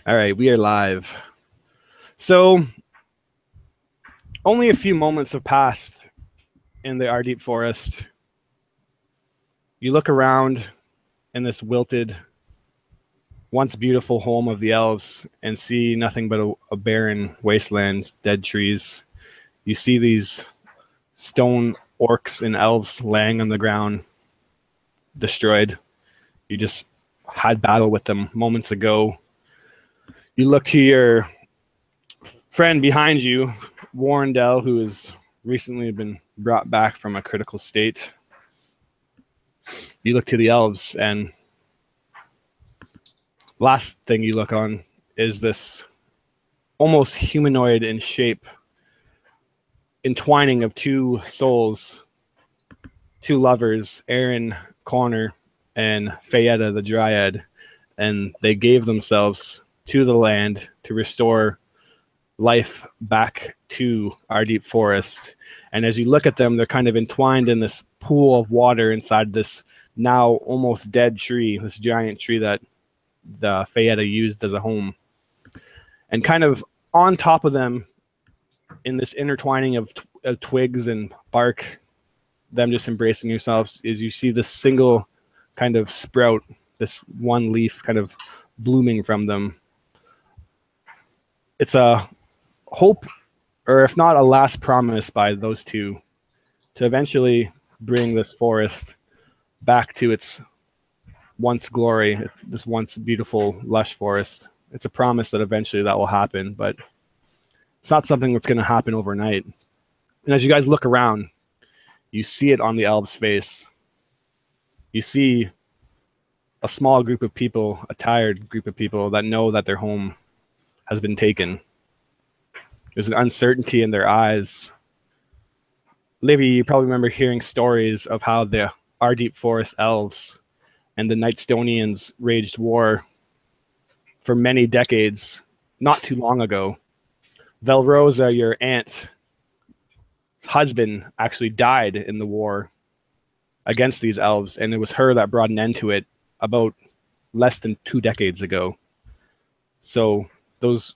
All right, we are live. So, only a few moments have passed in the Ardeep Forest. You look around in this wilted, once beautiful home of the elves and see nothing but a barren wasteland, dead trees. You see these stone orcs and elves laying on the ground, destroyed. You just had battle with them moments ago. You look to your friend behind you, Warrendell, who has recently been brought back from a critical state. You look to the elves, and last thing you look on is this almost humanoid in shape entwining of two souls, two lovers, Aaron Connor and Fayetta the Dryad, and they gave themselves to the land to restore life back to our deep forest. And as you look at them, they're kind of entwined in this pool of water inside this now almost dead tree, this giant tree that the Fayetta used as a home. And kind of on top of them, in this intertwining of twigs and bark, them just embracing yourselves, is you see this single kind of sprout, this one leaf kind of blooming from them. It's a hope, or if not a last promise by those two, to eventually bring this forest back to its once glory, this once beautiful, lush forest. It's a promise that eventually that will happen, but it's not something that's going to happen overnight. And as you guys look around, you see it on the elves' face. You see a small group of people, a tired group of people that know that their home has been taken. There's an uncertainty in their eyes. Livy, you probably remember hearing stories of how the Ardeep Forest elves and the Nightstonians waged war for many decades, not too long ago. Velrosa, your aunt's husband, actually died in the war against these elves, and it was her that brought an end to it about less than 2 decades ago. So those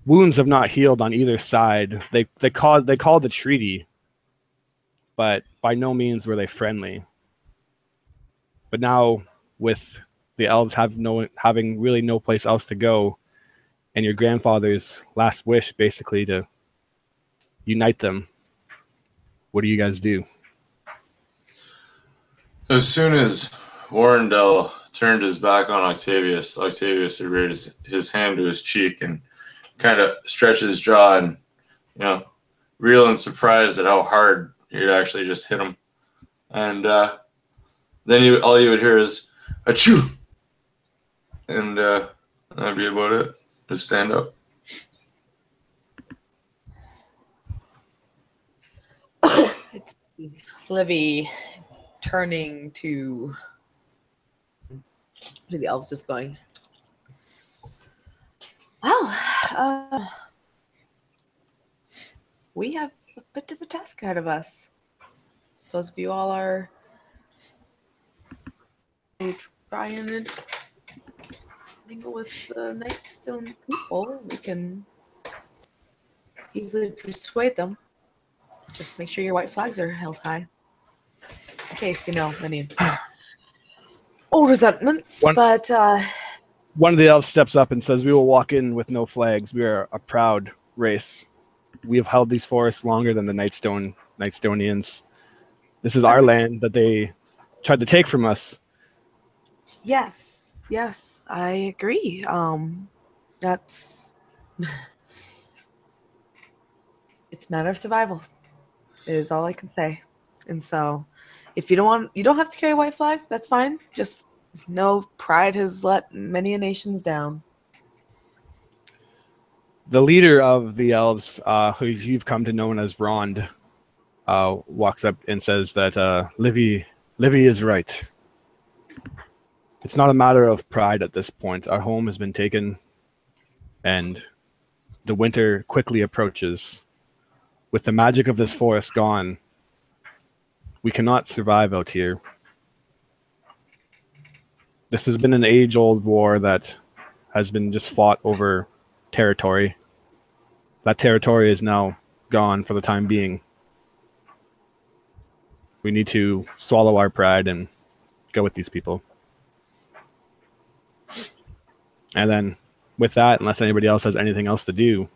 wounds have not healed on either side. They called the treaty, but by no means were they friendly. But now, with the elves having really no place else to go, and your grandfather's last wish basically to unite them, what do you guys do? As soon as Warrendell turned his back on Octavius had raised his hand to his cheek and kind of stretched his jaw and, real and surprised at how hard he'd actually just hit him. And then all you would hear is, achoo! And that'd be about it. Just stand up. It's Livy turning to the elves, just going, well, we have a bit of a task ahead of us. Those of you all are trying to mingle with the Nightstone people. We can easily persuade them. Just make sure your white flags are held high. In case, any old resentments. One of the elves steps up and says, "We will walk in with no flags. We are a proud race. We have held these forests longer than the Nightstonians. This is our land that they tried to take from us." Yes, I agree. That's it's a matter of survival, is all I can say. And so, if you don't have to carry a white flag, that's fine. Just know pride has let many nations down. The leader of the elves, who you've come to know as Rond, walks up and says that Livy is right. It's not a matter of pride at this point. Our home has been taken, and the winter quickly approaches. With the magic of this forest gone, we cannot survive out here. This has been an age-old war that has been just fought over territory. That territory is now gone for the time being. We need to swallow our pride and go with these people. And then with that, unless anybody else has anything else to do,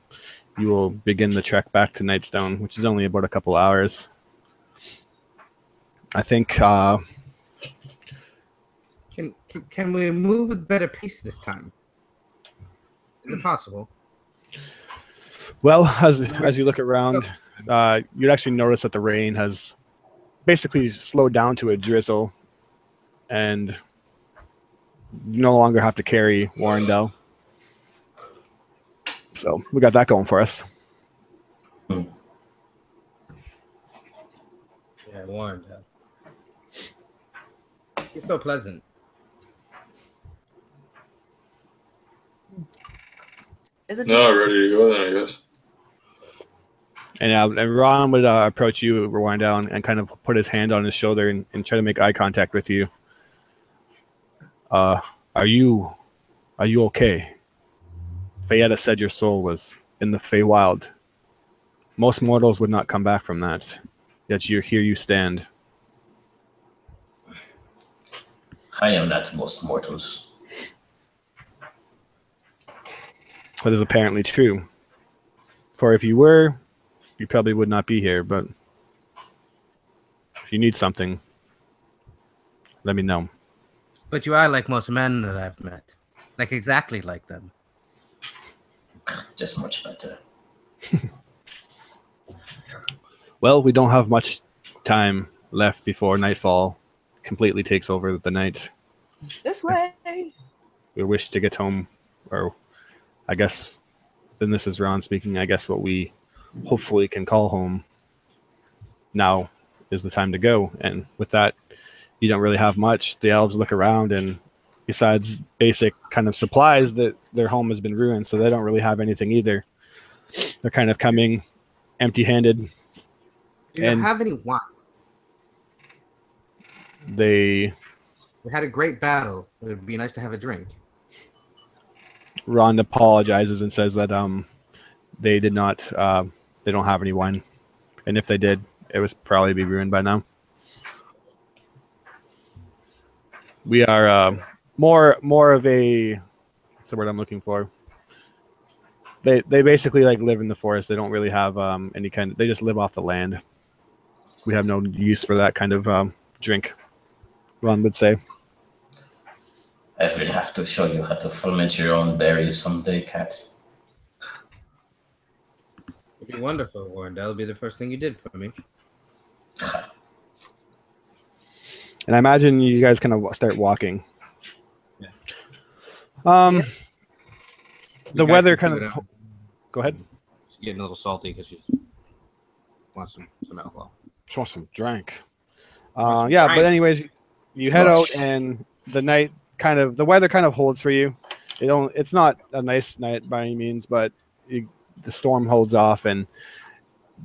you will begin the trek back to Nightstone, which is only about a couple hours. I think Can we move with better pace this time? Is it possible? well, as you look around, you'd actually notice that the rain has basically slowed down to a drizzle, and you no longer have to carry Warrendale. So we got that going for us. Yeah, Warrendale. He's so pleasant. Isn't No, ready to go then, I guess. And Ron would approach you, rewind down, and kind of put his hand on his shoulder and try to make eye contact with you. Are you okay? Fayetta said your soul was in the Feywild. Most mortals would not come back from that. Yet here you stand. I am not most mortals. That is apparently true. For if you were, you probably would not be here, but if you need something, let me know. But you are like most men that I've met. Like exactly like them. Just much better. Well, we don't have much time left before nightfall completely takes over the night. this way? We wish to get home, or I guess, then this is Ron speaking, I guess what we hopefully can call home now is the time to go. And with that, you don't really have much. The elves look around, and besides basic kind of supplies, that their home has been ruined, so they don't really have anything either. They're kind of coming empty-handed. You don't have any wine. We had a great battle. It would be nice to have a drink. Ron apologizes and says that they did not they don't have any wine, and if they did, it was probably be ruined by now. We are more of a, what's the word I'm looking for? They basically like live in the forest. They don't really have any kind of, they just live off the land. We have no use for that kind of drink, Ron would say. I will have to show you how to ferment your own berries someday, Cat. It'd be wonderful, Warren. That'll be the first thing you did for me. And I imagine you guys kind of start walking. Yeah. The weather kind of. Go ahead. She's getting a little salty because she wants some alcohol. She wants some drink. Yeah, but anyways, you head out, and the night the weather kind of holds for you. It's not a nice night by any means, but the storm holds off, and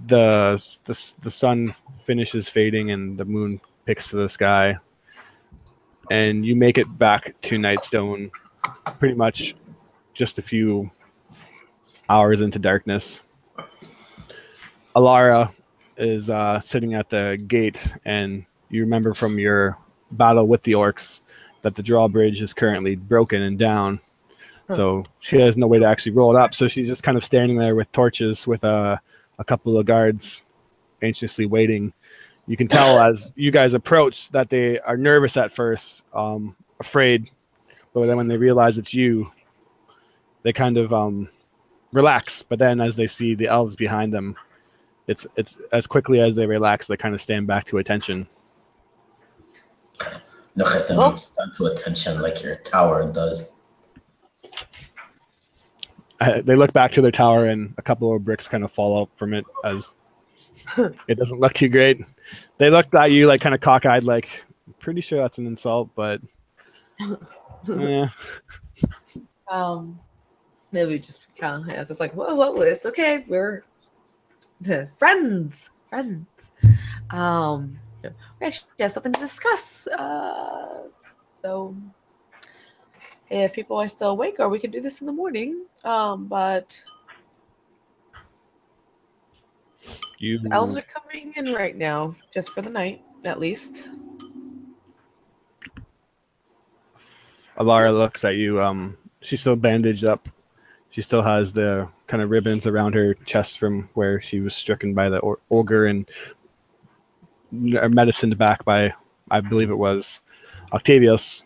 the sun finishes fading, and the moon picks to the sky, and you make it back to Nightstone pretty much just a few hours into darkness. Alara is sitting at the gate, and you remember from your battle with the orcs that the drawbridge is currently broken and down. So she has no way to actually roll it up. So she's just kind of standing there with torches with a couple of guards anxiously waiting. You can tell as you guys approach that they are nervous at first, afraid, but then when they realize it's you, they kind of relax. But then as they see the elves behind them, it's as quickly as they relax, they kind of stand back to attention. Look at them stand to attention like your tower does. They look back to their tower, and a couple of bricks kind of fall out from it as it doesn't look too great. They look at you like kind of cockeyed, like, I'm pretty sure that's an insult, but yeah. Maybe just kind of, it's like, whoa, it's okay. We're friends. We actually have something to discuss. So if people are still awake, or we can do this in the morning. But You, the elves are coming in right now, just for the night, at least. Alara looks at you. She's still bandaged up. She still has the kind of ribbons around her chest from where she was stricken by the ogre and medicined back by, I believe it was Octavius.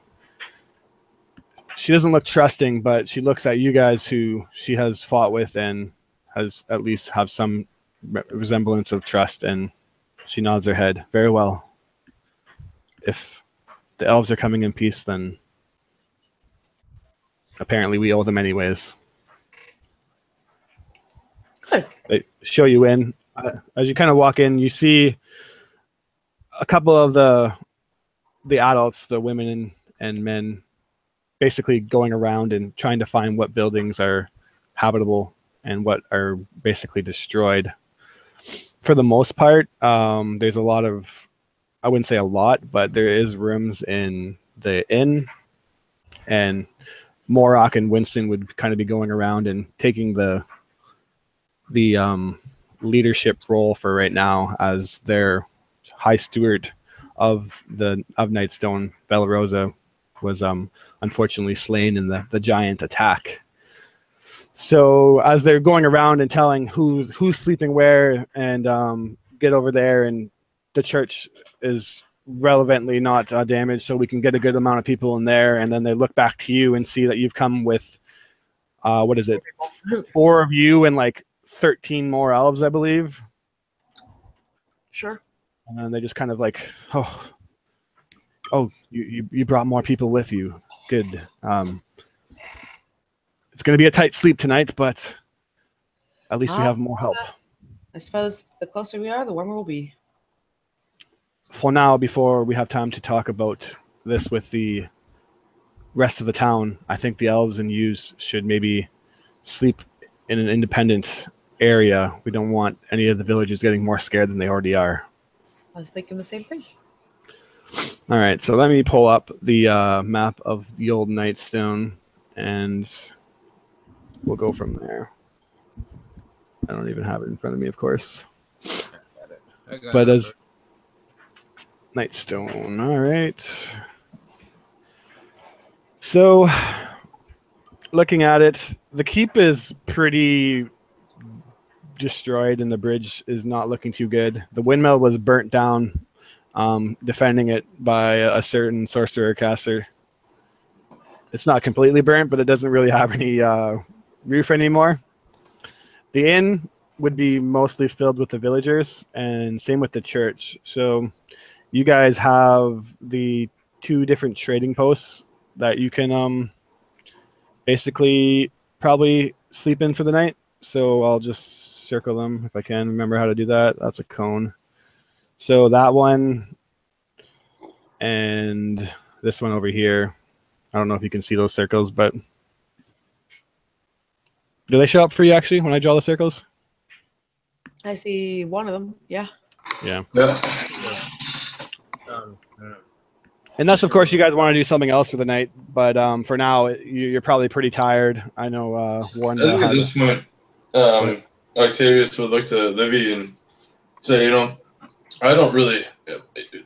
She doesn't look trusting, but she looks at you guys who she has fought with and has at least have some resemblance of trust, and she nods her head. Very well. If the elves are coming in peace, then apparently we owe them anyways. Good. They show you in. As you kind of walk in, you see a couple of the adults, the women and men, basically going around and trying to find what buildings are habitable and what are basically destroyed. For the most part, there's a lot of, I wouldn't say a lot, but there is rooms in the inn, and Morok and Winston would kind of be going around and taking the leadership role for right now as their high steward of Nightstone. Bella Rosa was unfortunately slain in the giant attack. So as they're going around and telling who's sleeping where and get over there, and the church is relevantly not damaged, so we can get a good amount of people in there, and then they look back to you and see that you've come with what is it, 4 of you and like 13 more elves, I believe. Sure. And then they just kind of like, oh, you brought more people with you. Good. It's going to be a tight sleep tonight, but at least we have more help. I suppose the closer we are, the warmer we'll be. For now, before we have time to talk about this with the rest of the town, I think the elves and yous should maybe sleep in an independent area. We don't want any of the villagers getting more scared than they already are. I was thinking the same thing. All right, so let me pull up the map of the old Nightstone, and we'll go from there. I don't even have it in front of me, of course. But as Nightstone, all right. So, looking at it, the keep is pretty destroyed, and the bridge is not looking too good. The windmill was burnt down, defending it by a certain sorcerer caster. It's not completely burnt, but it doesn't really have any roof anymore. The inn would be mostly filled with the villagers, and same with the church. So you guys have the 2 different trading posts that you can basically probably sleep in for the night. So I'll just circle them if I can remember how to do that. That's a cone. So that one and this one over here. I don't know if you can see those circles, but do they show up for you actually when I draw the circles? I see one of them. Yeah. Yeah. Um, Unless, of course, you guys want to do something else for the night. But for now, you're probably pretty tired. I know Warren. I think at this point, Octavius would look to Livy and say, I don't really.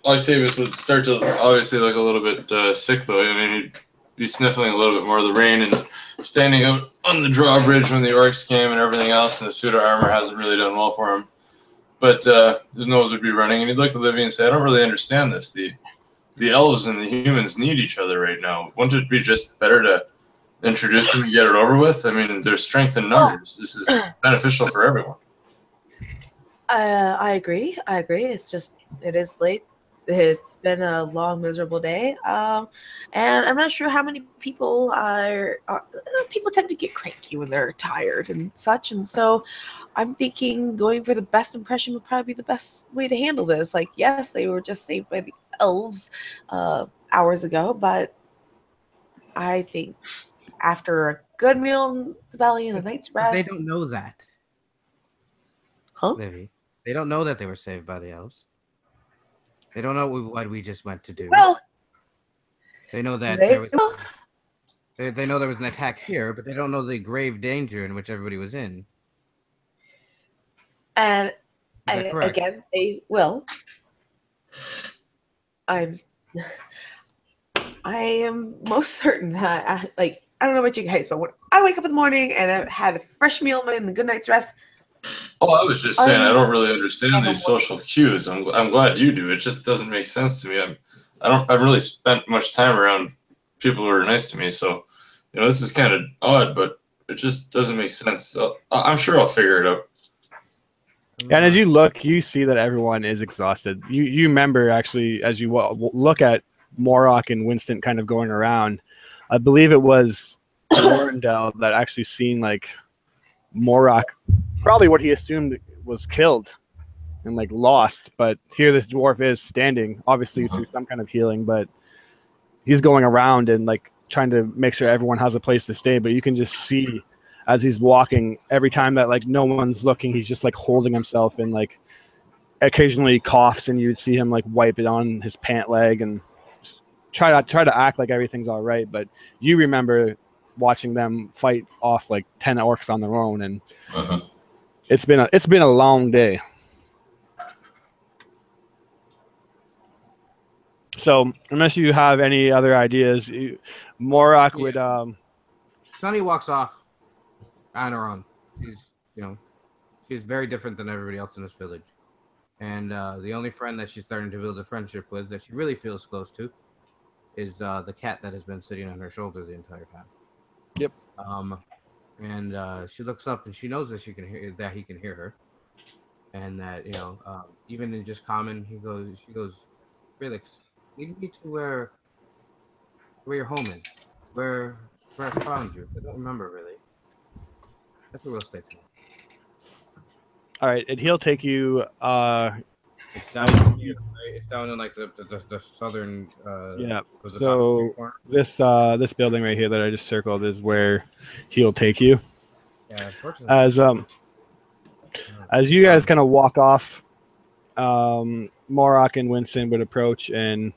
Octavius would start to obviously look a little bit sick, though. I mean, he'd be sniffling a little bit more of the rain and standing out on the drawbridge when the orcs came and everything else, and the suit of armor hasn't really done well for him. But his nose would be running, and he'd look to Livy and say, I don't really understand this. The elves and the humans need each other right now. Wouldn't it be just better to introduce them and get it over with? I mean, there's strength in numbers. This is beneficial for everyone. I agree. It is late. It's been a long, miserable day. And I'm not sure how many people people tend to get cranky when they're tired and such. And so I'm thinking going for the best impression would probably be the best way to handle this. Like, yes, they were just saved by the elves hours ago, but I think after a good meal in the belly and a night's rest. They don't know that. Huh? Livy. They don't know that they were saved by the elves. They don't know what we just went to do. Well, they know that They know there was an attack here, but they don't know the grave danger in which everybody was in. And Is that correct? again, they will. I am most certain that, I don't know about you guys, but when I wake up in the morning and I've had a fresh meal and a good night's rest. Oh, I was just saying, I don't really understand these social cues. I'm glad you do. It just doesn't make sense to me. I've really spent much time around people who are nice to me, so this is kind of odd, but it just doesn't make sense. So I'm sure I'll figure it out. And as you look, you see that everyone is exhausted. You remember, actually, as you look at Morok and Winston kind of going around, I believe it was Warrendale that actually seen like Morok, probably what he assumed was killed and like lost. But here this dwarf is standing, obviously through some kind of healing, but he's going around and like trying to make sure everyone has a place to stay. But you can just see as he's walking, every time that like no one's looking, he's just like holding himself and like occasionally coughs, and you'd see him like wipe it on his pant leg and try to act like everything's all right. But you remember watching them fight off like 10 orcs on their own, and it's been a long day. So unless you have any other ideas, Morok would Sunny walks off on her own. She's very different than everybody else in this village. And the only friend that she's starting to build a friendship with, that she really feels close to, is the cat that has been sitting on her shoulder the entire time. Yep. And she looks up and she knows that he can hear her, and that even in just common, she goes, Felix, lead me to where your home is, where I found you. I don't remember really. That's where we'll stay tonight. All right, and he'll take you. It's down here, right? It's down in like the southern. Yeah. So this building right here that I just circled is where he'll take you. Yeah. Unfortunately. As you guys kind of walk off, Morok and Winston would approach and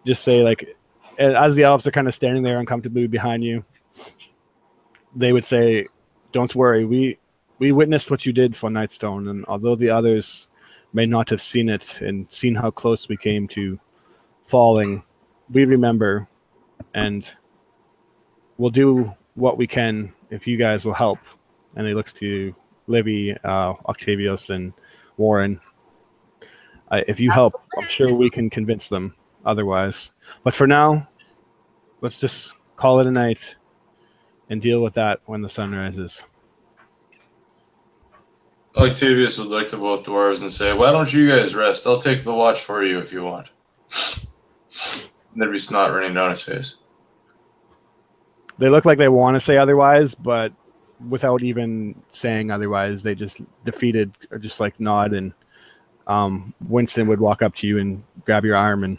just say, like, as the elves are kind of standing there uncomfortably behind you, they would say, "Don't worry, we witnessed what you did for Nightstone, and although the others may not have seen it and seen how close we came to falling, we remember, and we'll do what we can if you guys will help." And he looks to Livy, Octavius, and Warren. If you help, I'm sure we can convince them otherwise. But for now, let's just call it a night and deal with that when the sun rises. Octavius would look to both dwarves and say, "Why don't you guys rest? I'll take the watch for you if you want." And there'd be snot running down his face. They look like they want to say otherwise, but without even saying otherwise, they just defeated or just like nod, and Winston would walk up to you and grab your arm and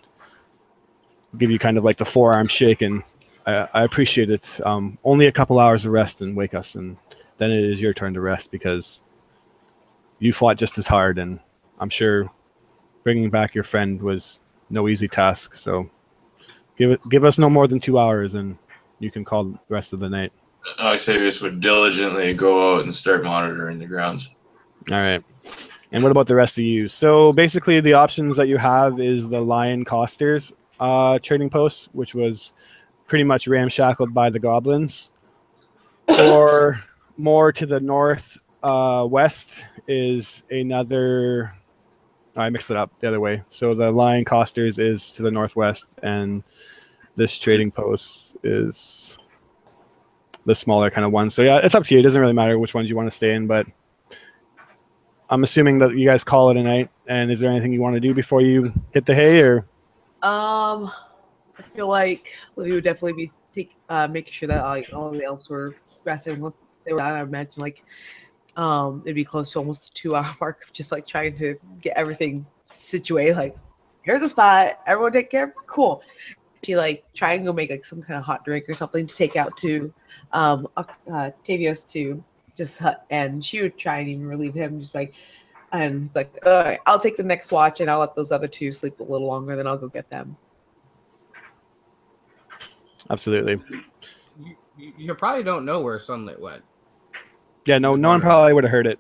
give you kind of like the forearm shake, and I appreciate it. Only a couple hours of rest and wake us, and then it is your turn to rest because you fought just as hard, and I'm sure bringing back your friend was no easy task. So give us no more than 2 hours, and you can call the rest of the night. Octavius would diligently go out and start monitoring the grounds. All right. And what about the rest of you? So basically the options that you have is the Lion Costers trading post, which was pretty much ramshackled by the goblins. Or more to the north west is another... I mixed it up the other way. So the Lion Costers is to the northwest, and this trading post is the smaller kind of one. So yeah, it's up to you. It doesn't really matter which ones you want to stay in, but I'm assuming that you guys call it a night. And is there anything you want to do before you hit the hay, or? I feel like we would definitely be making sure that all the elves were resting. Once they were out, I imagine it'd be close to almost the 2-hour mark of just like trying to get everything situated. Like, here's a spot, everyone take care of it. Cool. She try and go make some kind of hot drink or something to take out to Octavius to just and she would try and even relieve him, just and all right, I'll take the next watch and I'll let those other two sleep a little longer, then I'll go get them. Absolutely. You probably don't know where Sunlit went. Yeah, no Just one wondering. probably would have heard it.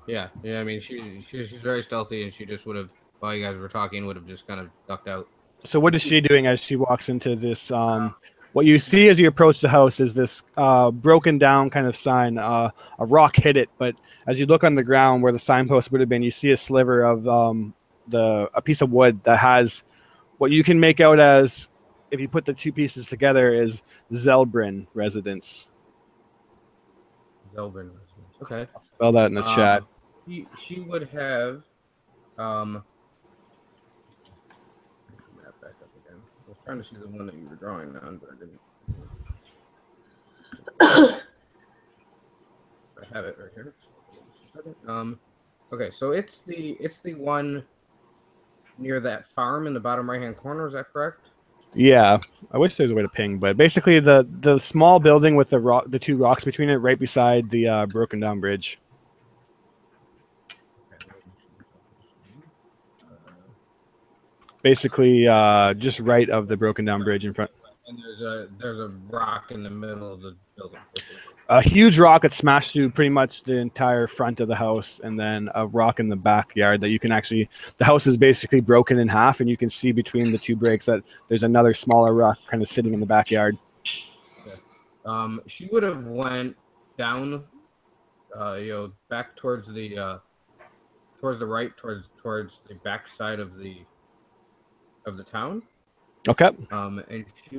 Yeah. I mean, she's very stealthy, and she just would have, while you guys were talking, would have just kind of ducked out. So what is she doing as she walks into this? What you see as you approach the house is this broken down kind of sign. A rock hit it, but as you look on the ground where the signpost would have been, you see a sliver of a piece of wood that has what you can make out as, if you put the two pieces together, is Zelbrin residence. Zelvin. Okay. I'll spell that in the chat. She would have. Map back up again. I was trying to see the one that you were drawing on, but I didn't. I have it right here. Okay, so it's the one near that farm in the bottom right hand corner. Is that correct? Yeah, I wish there was a way to ping, but basically the small building with the two rocks between it, right beside the broken down bridge. Basically, just right of the broken down bridge in front. And there's a rock in the middle of the building. A huge rock that smashed through pretty much the entire front of the house, and then a rock in the backyard that you can actually. The house is basically broken in half, and you can see between the two breaks that there's another smaller rock kind of sitting in the backyard. Okay. She would have went down, back towards the right, towards the back side of the town. Okay. And she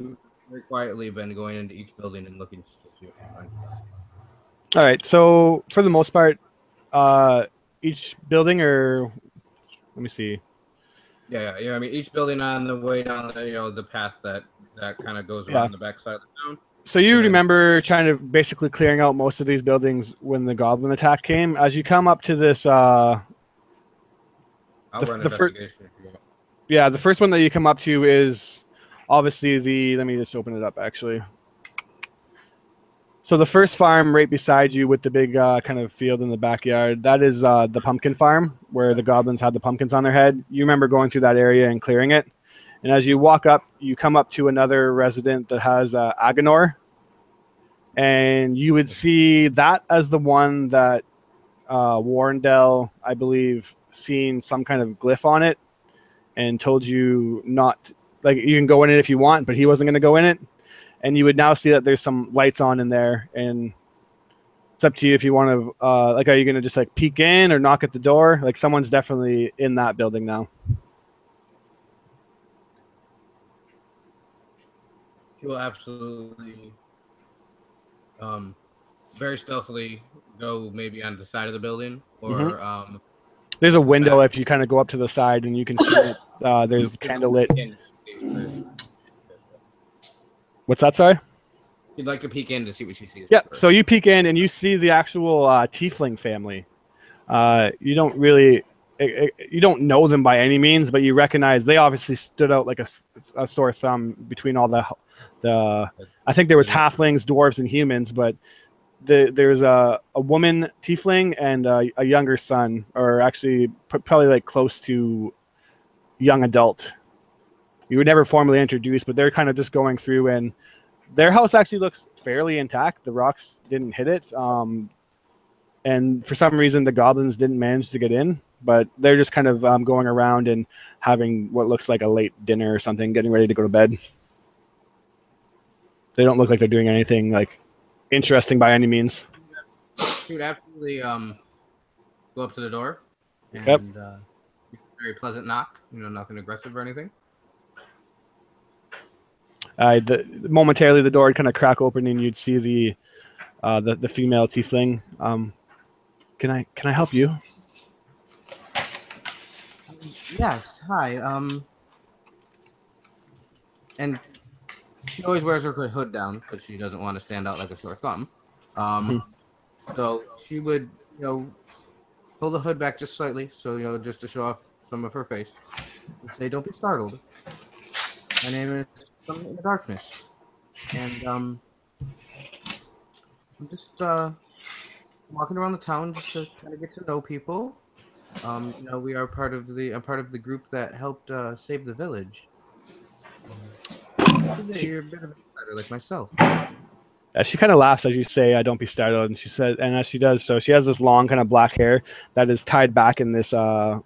very quietly been going into each building and looking to see if she finds it. All right. So for the most part, each building, or let me see. Yeah. I mean, each building on the way down, the path that kind of goes around the back side of the town. So you remember trying to basically clearing out most of these buildings when the goblin attack came. As you come up to this, I'll run investigation if you want. Yeah, the first one that you come up to is obviously let me just open it up actually. So the first farm right beside you with the big kind of field in the backyard, that is the pumpkin farm where the goblins had the pumpkins on their head. You remember going through that area and clearing it. And as you walk up, you come up to another resident that has Agonor. And you would see that as the one that Warrendale, I believe, seen some kind of glyph on it and told you not, like, you can go in it if you want, but he wasn't going to go in it. And you would now see that there's some lights on in there, and it's up to you if you want to, are you going to just like peek in or knock at the door? Like, someone's definitely in that building now. She will absolutely, very stealthily go maybe on the side of the building, or there's a window if you kind of go up to the side, and you can see there's candlelit. What's that, sorry? You'd like to peek in to see what she sees. Yeah, so you peek in and you see the actual tiefling family. You don't really, you don't know them by any means, but you recognize they obviously stood out like a sore thumb between all the. I think there was halflings, dwarves, and humans, but there's a woman tiefling and a younger son, or actually probably like close to young adult. You were never formally introduced, but they're kind of just going through, and their house actually looks fairly intact. The rocks didn't hit it. And for some reason, the goblins didn't manage to get in, but they're just kind of going around and having what looks like a late dinner or something, getting ready to go to bed. They don't look like they're doing anything like interesting by any means. She would absolutely go up to the door and very pleasant knock. Nothing aggressive or anything. Momentarily, the door would kind of crack open, and you'd see the female tiefling. Can I help you? Yes. Hi. And she always wears her hood down because she doesn't want to stand out like a sore thumb. So she would, pull the hood back just slightly, so just to show off some of her face, and say, "Don't be startled. My name is Something in the Darkness, and I'm just walking around the town just to kind of get to know people. We are part of the group that helped save the village. You're a bit of an insider like myself." She kind of laughs as you say, "Don't be startled." And she said, and as she does so, she has this long kind of black hair that is tied back in this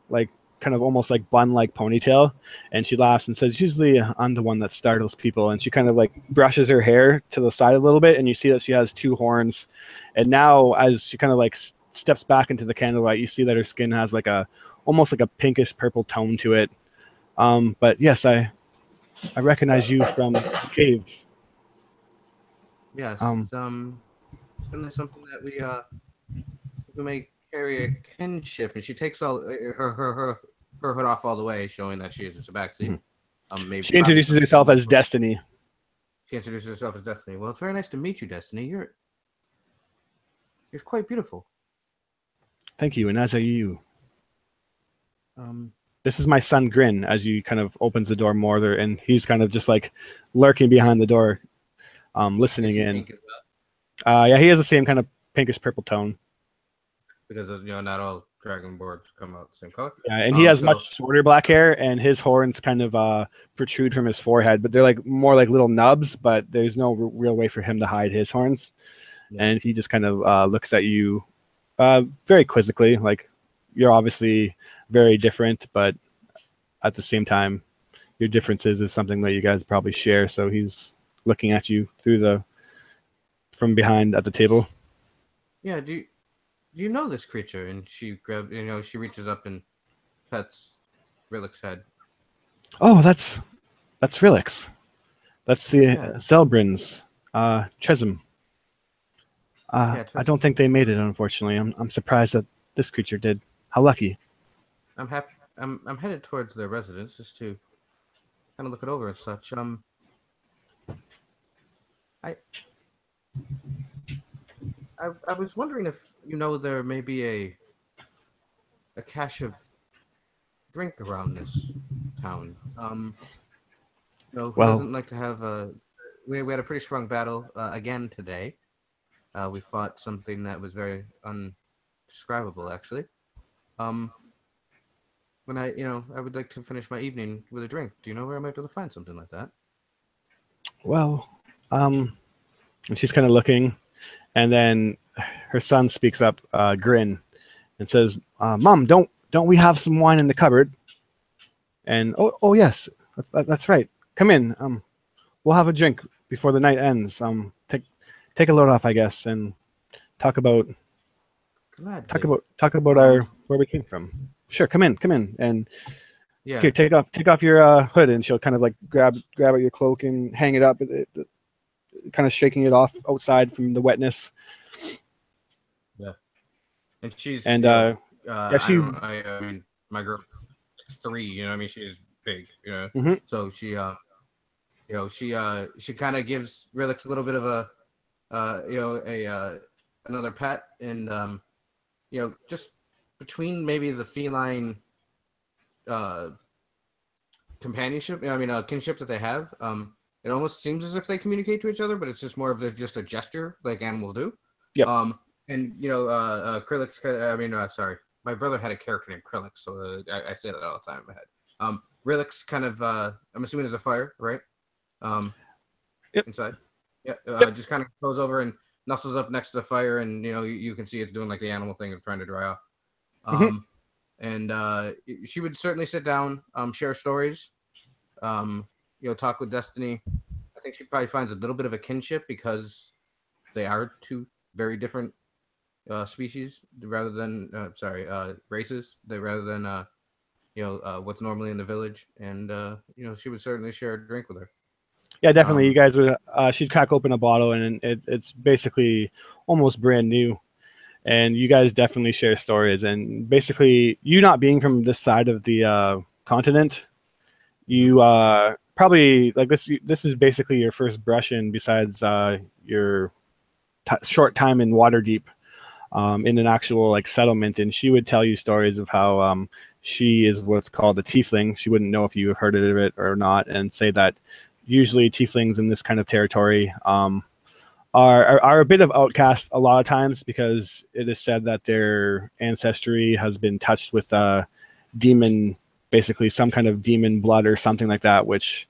like kind of almost like bun-like ponytail. And she laughs and says, "Usually I'm the one that startles people." And she kind of like brushes her hair to the side a little bit, and you see that she has two horns. And now, as she kind of like steps back into the candlelight, you see that her skin has like a almost like a pinkish purple tone to it. But yes, I recognize you from the cave. Yes, it's certainly something that we may carry a kinship, and she takes all her hood off all the way, showing that she is a tabaxi. Maybe She introduces herself as Destiny. She introduces herself as Destiny. Well, it's very nice to meet you, Destiny. You're quite beautiful. Thank you, and as are you. This is my son Grin. As you kind of opens the door more there, and he's kind of just like lurking behind the door, listening in. Yeah, he has the same kind of pinkish purple tone. Because not all dragon boards come out the same color. Yeah, and he has much shorter black hair, and his horns kind of protrude from his forehead, but they're like more like little nubs. But there's no real way for him to hide his horns, and he just kind of looks at you very quizzically, like you're obviously very different, but at the same time, your differences is something that you guys probably share. So he's looking at you from behind at the table. Yeah, do you know this creature? And she she reaches up and pets Rillick's head. Oh, that's Rilix. That's the Zelbrins, Chesm. I don't think they made it, unfortunately. I'm surprised that this creature did. How lucky. I'm happy. I'm headed towards their residence just to kind of look it over and such. I was wondering if there may be a cache of drink around this town. Who doesn't like to have a? We had a pretty strong battle again today. We fought something that was very undescribable, actually. When I would like to finish my evening with a drink. Do you know where I might be able to find something like that? Well, and she's kind of looking, and then her son speaks up, Grin, and says, "Mom, don't we have some wine in the cupboard?" And oh yes, that's right. Come in. We'll have a drink before the night ends. Take a load off, I guess, and talk about our where we came from. Sure, come in, and here, take off your hood, and she'll kind of like grab at your cloak and hang it up, kind of shaking it off outside from the wetness. Yeah, and she's I mean, my girl is 3. She's big. Mm-hmm. So she she kind of gives Rilix a little bit of another pet, and just between maybe the feline companionship, kinship that they have, it almost seems as if they communicate to each other, but it's just more of just a gesture like animals do. Yeah. And Krillix, sorry, my brother had a character named Krillix, so I say that all the time in my head. Rilix kind of, I'm assuming there's a fire, right? Yep. Inside. Yeah. Yep. Just kind of goes over and nuzzles up next to the fire, and you can see it's doing like the animal thing of trying to dry off. And she would certainly sit down, share stories, talk with Destiny. I think she probably finds a little bit of a kinship because they are two very different species, rather than races. Rather than what's normally in the village, and she would certainly share a drink with her. Yeah, definitely. You guys would. She'd crack open a bottle, and it's basically almost brand new. And you guys definitely share stories. And basically, you not being from this side of the continent, you probably like this. This is basically your first brush in, besides your short time in Waterdeep, in an actual like settlement. And she would tell you stories of how she is what's called a tiefling. She wouldn't know if you heard of it or not, and say that usually tieflings in this kind of territory are a bit of outcast a lot of times, because it is said that their ancestry has been touched with demon, basically some kind of demon blood or something like that, which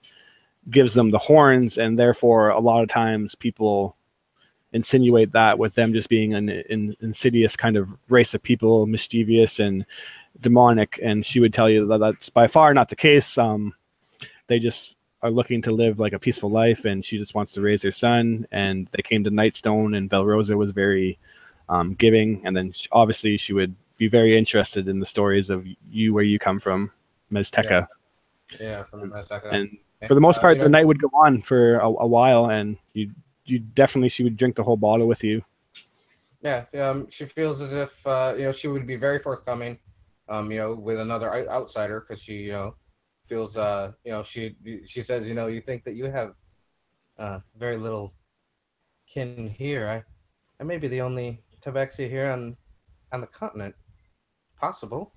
gives them the horns, and therefore a lot of times people insinuate that with them just being an insidious kind of race of people, mischievous and demonic. And she would tell you that that's by far not the case. They just are looking to live like a peaceful life, and she just wants to raise their son. And they came to Nightstone, and Belrosa was very giving. And then obviously she would be very interested in the stories of you, where you come from, Mezteca. Yeah, from Mezteca. And for the most part, you know, the night would go on for a while, and you definitely, she would drink the whole bottle with you. Yeah, she feels as if she would be very forthcoming, with another outsider, because she feels she says you think that you have very little kin here. I may be the only tabaxi here on the continent. Possible.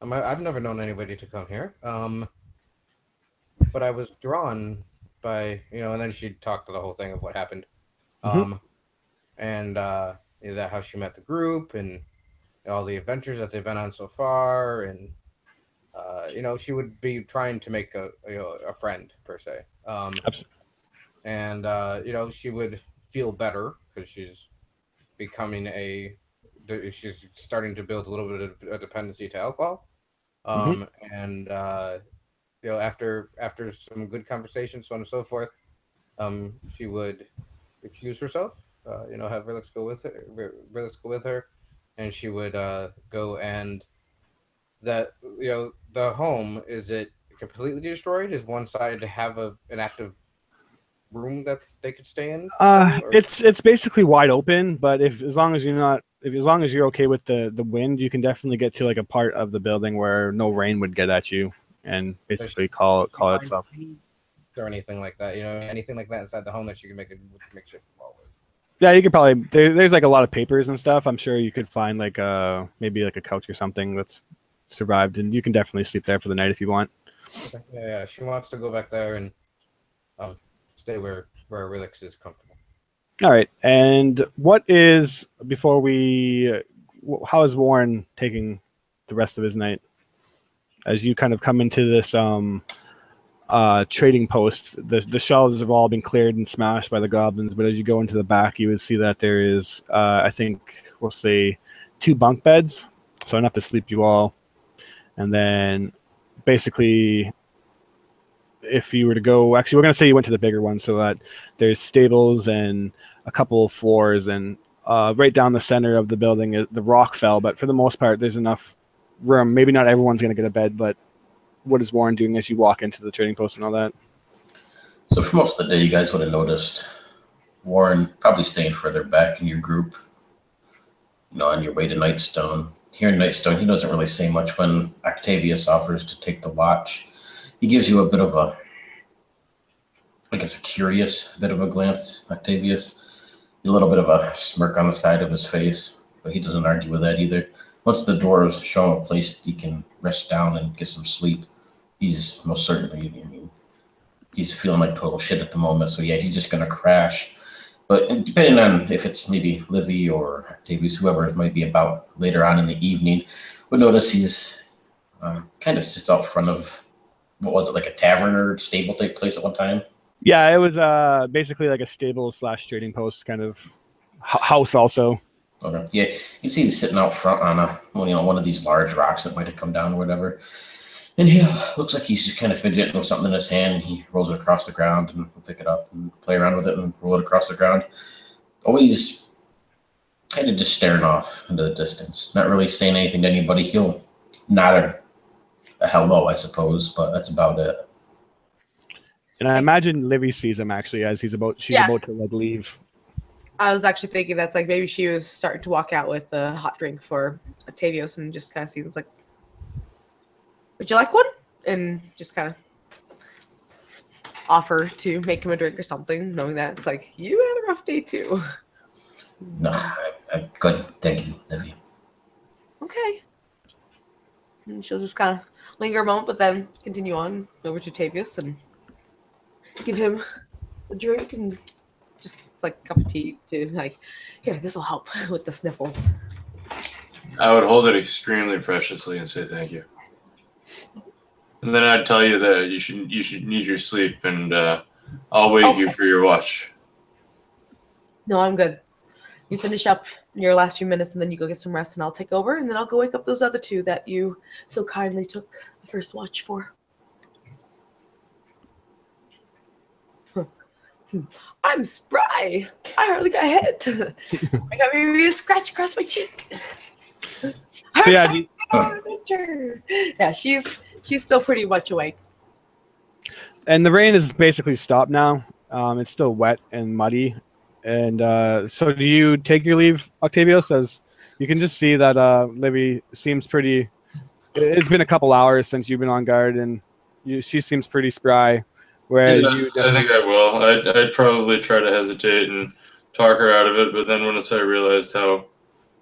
I've never known anybody to come here. But I was drawn by and then she talked to the whole thing of what happened, and that how she met the group and all the adventures that they've been on so far, and she would be trying to make a friend per se. And she would feel better because she's she's starting to build a little bit of a dependency to alcohol. And after some good conversations, so on and so forth, she would excuse herself, have Relix go with her, and she would go, and that the home, is it completely destroyed? Is one side to have an active room that they could stay in? It's basically wide open, but as long as you're okay with the wind, you can definitely get to like a part of the building where no rain would get at you, and basically call itself. Or anything like that, anything like that inside the home that you can make a makeshift wall with. Yeah, you could probably there's like a lot of papers and stuff. I'm sure you could find like maybe like a couch or something that's survived, and you can definitely sleep there for the night if you want. Okay. Yeah, she wants to go back there and stay where Relix is comfortable. All right, and how is Warren taking the rest of his night as you kind of come into this trading post? The shelves have all been cleared and smashed by the goblins, but as you go into the back, you would see that there is I think we'll say 2 bunk beds, so enough to sleep you all. And then basically, if you were to go, actually, we're going to say you went to the bigger one, so that there's stables and a couple of floors, and right down the center of the building, the rock fell, but for the most part, there's enough room. Maybe not everyone's going to get a bed, but what is Warren doing as you walk into the trading post and all that? So for most of the day, you guys would have noticed Warren probably staying further back in your group, on your way to Nightstone. Here in Nightstone, he doesn't really say much when Octavius offers to take the watch. He gives you a bit of a curious bit of a glance, Octavius. A little bit of a smirk on the side of his face, but he doesn't argue with that either. Once the doors show him a place he can rest down and get some sleep, he's most certainly, he's feeling like total shit at the moment. So yeah, he's just going to crash. But depending on if it's maybe Livy or Octavius, whoever it might be about later on in the evening, would notice he's kind of sits out front of, what was it, like a tavern or stable type place at one time? Yeah, it was basically like a stable / trading post kind of house also. Okay. Yeah, you see him sitting out front on one of these large rocks that might have come down or whatever. And he looks like he's just kind of fidgeting with something in his hand, and he rolls it across the ground and will pick it up and play around with it and roll it across the ground. Always kind of just staring off into the distance, not really saying anything to anybody. He'll nod a hello, I suppose, but that's about it. And I imagine Livy sees him actually as she's about to like leave. I was actually thinking that's like maybe she was starting to walk out with a hot drink for Octavius and just kind of sees him like, would you like one? And just kind of offer to make him a drink or something, knowing that it's like, you had a rough day too. No, I'm good. Thank you, Livy. Okay. And she'll just kind of linger a moment, but then continue on over to Octavius and give him a drink and just like a cup of tea to like, here, this will help with the sniffles. I would hold it extremely preciously and say thank you. And then I'd tell you that you should need your sleep, and I'll wake you for your watch. No, I'm good. You finish up your last few minutes, and then you go get some rest, and I'll take over, and then I'll go wake up those other two that you so kindly took the first watch for. I'm spry. I hardly got hit. I got maybe a scratch across my cheek. So Yeah, she's still pretty much awake. and the rain is basically stopped now. It's still wet and muddy. And so do you take your leave, Octavius? As you can just see that Livy seems pretty... It's been a couple hours since you've been on guard, and she seems pretty spry. Whereas I think I will. I'd probably try to hesitate and talk her out of it, but then once I realized how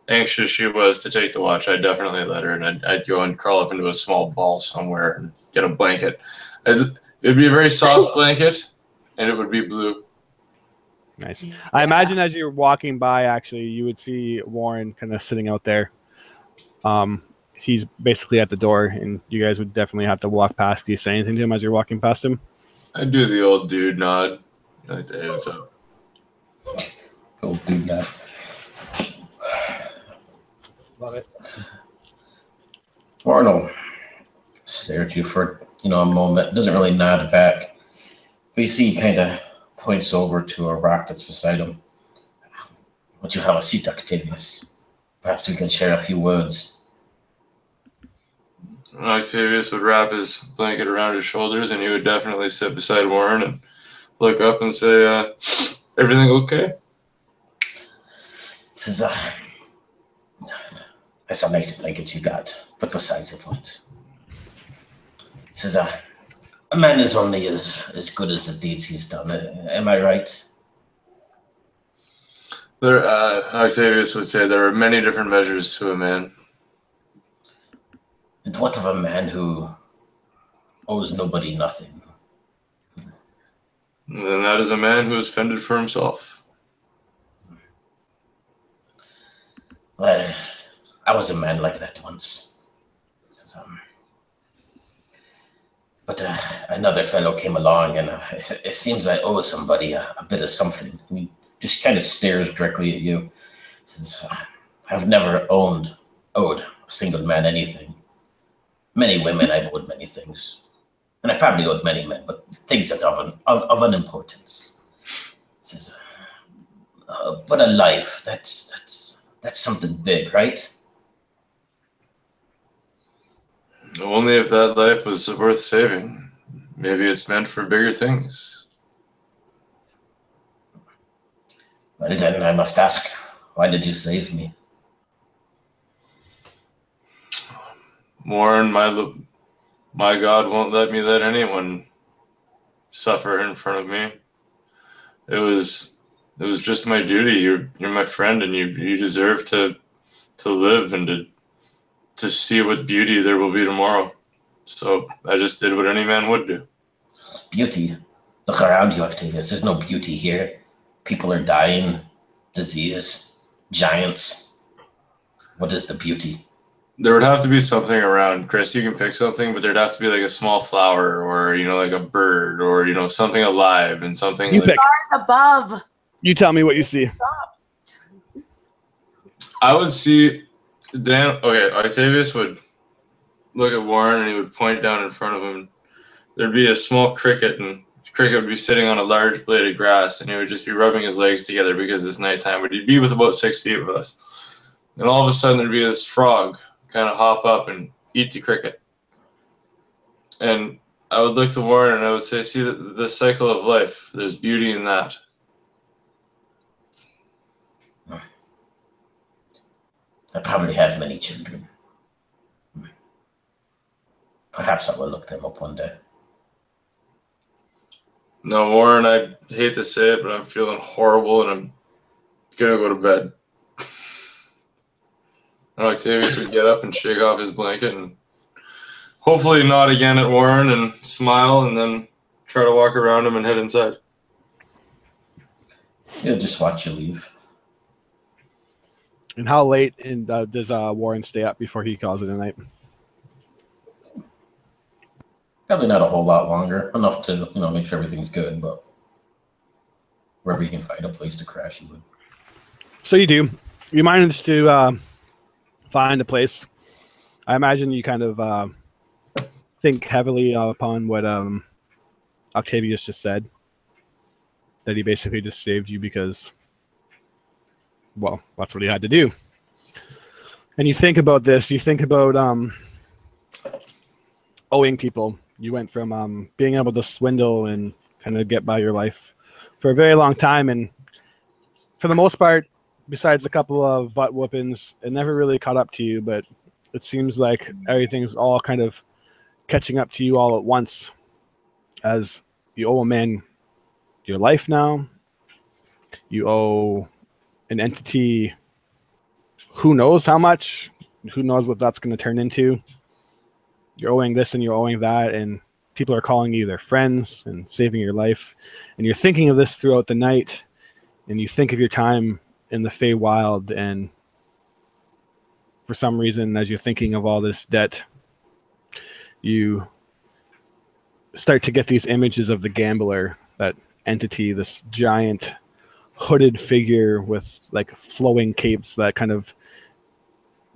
anxious she was to take the watch, I'd definitely let her, and I'd go and crawl up into a small ball somewhere and get a blanket. It'd be a very soft blanket, and it would be blue. Nice. Yeah. I imagine as you're walking by, actually, you would see Warren kind of sitting out there. He's basically at the door, and you guys would definitely have to walk past. Do you say anything to him as you're walking past him? I'd do the old dude nod. Like, hey, what's up? Old dude nod. Love it. Warren will stare at you for a moment. Doesn't really nod back, but you see he kind of points over to a rock that's beside him. Would you have a seat, Octavius? Perhaps we can share a few words. Octavius would wrap his blanket around his shoulders, and he would definitely sit beside Warren and look up and say, everything okay? Says, that's a nice blanket you got, but besides the point. Says, a man is only as good as the deeds he's done. Am I right? Octavius would say there are many different measures to a man. And what of a man who owes nobody nothing? And that is a man who is fended for himself. Well, I was a man like that once. Says, but another fellow came along, and it seems I owe somebody a bit of something. And he just kind of stares directly at you. Says, I've never owed a single man anything. Many women I've owed many things. And I've probably owed many men, but things that of an importance. Says, but a life, that's something big, right? Only if that life was worth saving. Maybe it's meant for bigger things. Well, then I must ask, why did you save me? Warren, my God won't let me let anyone suffer in front of me. It was just my duty. You're my friend, and you deserve to live and to see what beauty there will be tomorrow. So I just did what any man would do. Beauty. Look around you, Octavius. There's no beauty here. People are dying. Disease. Giants. What is the beauty? There would have to be something around, Chris. You can pick something, but there'd have to be like a small flower, or like a bird, or something alive, and something. You like, pick. Stars above. You tell me what you see. I would see Dan. Okay, Octavius would look at Warren, and he would point down in front of him. There'd be a small cricket, and the cricket would be sitting on a large blade of grass, and he would just be rubbing his legs together because it's nighttime. But he'd be with about 6 feet of us, and all of a sudden there'd be this frog kind of hop up and eat the cricket. And I would look to Warren, and I would say, see the cycle of life. There's beauty in that. I probably have many children. Perhaps I will look them up one day. No, Warren, I hate to say it, but I'm feeling horrible, and I'm gonna go to bed. And Octavius would get up and shake off his blanket and hopefully nod again at Warren and smile, and then try to walk around him and head inside. He'll just watch you leave. And how late does Warren stay up before he calls it a night? Probably not a whole lot longer. Enough to, make sure everything's good, but wherever you can find a place to crash, you would. So you do. You manage to find a place. I imagine you kind of think heavily upon what Octavius just said. That he basically just saved you because, well, that's what he had to do. And you think about this. You think about owing people. You went from being able to swindle and kind of get by your life for a very long time, and for the most part, besides a couple of butt whoopings, it never really caught up to you. But it seems like everything's all kind of catching up to you all at once, as you owe a man your life now. You owe an entity who knows how much, who knows what that's going to turn into. You're owing this and you're owing that, and people are calling you their friends and saving your life. And you're thinking of this throughout the night, and you think of your time in the Feywild, and for some reason, as you're thinking of all this debt, you start to get these images of the gambler, that entity, this giant hooded figure with like flowing capes that kind of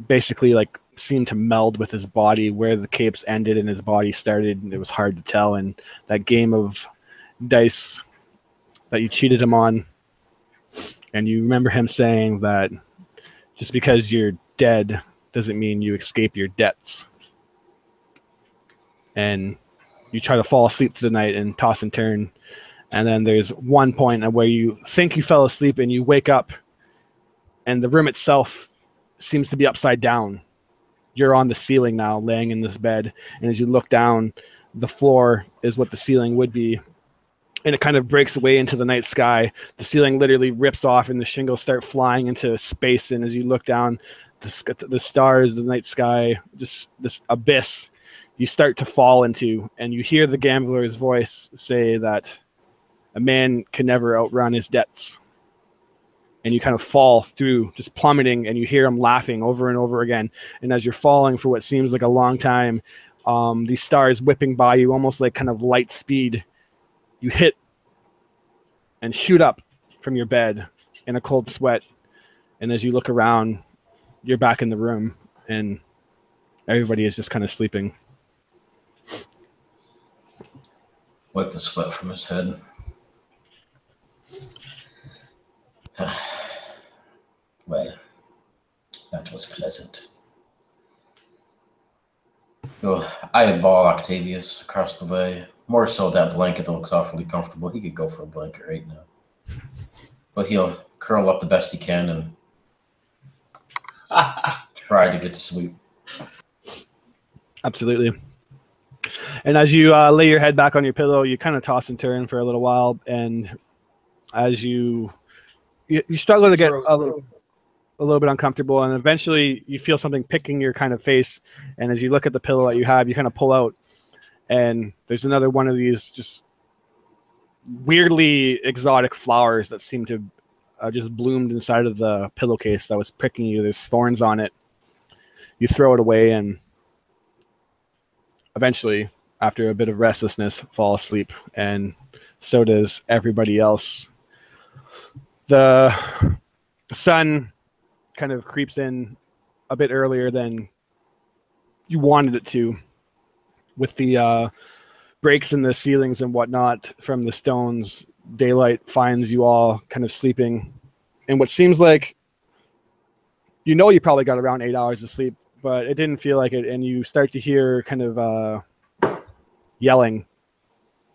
basically like seemed to meld with his body. Where the capes ended and his body started, it was hard to tell. And that game of dice that you cheated him on, and you remember him saying that just because you're dead doesn't mean you escape your debts. And you try to fall asleep through the night and toss and turn, and then there's one point where you think you fell asleep and you wake up and the room itself seems to be upside down. You're on the ceiling now, laying in this bed, and as you look down, the floor is what the ceiling would be, and it kind of breaks away into the night sky. The ceiling literally rips off and the shingles start flying into space, and as you look down, the stars, the night sky, just this abyss you start to fall into, and you hear the gambler's voice say that a man can never outrun his debts. And you kind of fall through, just plummeting, and you hear him laughing over and over again. And as you're falling for what seems like a long time, these stars whipping by you, almost like kind of light speed, you hit and shoot up from your bed in a cold sweat. And as you look around, you're back in the room, and everybody is just kind of sleeping. Wipe the sweat from his head. Well, that was pleasant. Well, I had ball Octavius across the way. More so that blanket that looks awfully comfortable. He could go for a blanket right now. But he'll curl up the best he can and try to get to sleep. Absolutely. And as you lay your head back on your pillow, you kind of toss and turn for a little while, and as you struggle to get a little bit uncomfortable, and eventually you feel something picking your kind of face, and as you look at the pillow that you have, you kind of pull out, and there's another one of these just weirdly exotic flowers that seem to just bloomed inside of the pillowcase that was pricking you. There's thorns on it. You throw it away, and eventually, after a bit of restlessness, fall asleep, and so does everybody else. The sun kind of creeps in a bit earlier than you wanted it to, with the breaks in the ceilings and whatnot from the stones. Daylight finds you all kind of sleeping in what seems like, you probably got around 8 hours of sleep, but it didn't feel like it, and you start to hear kind of yelling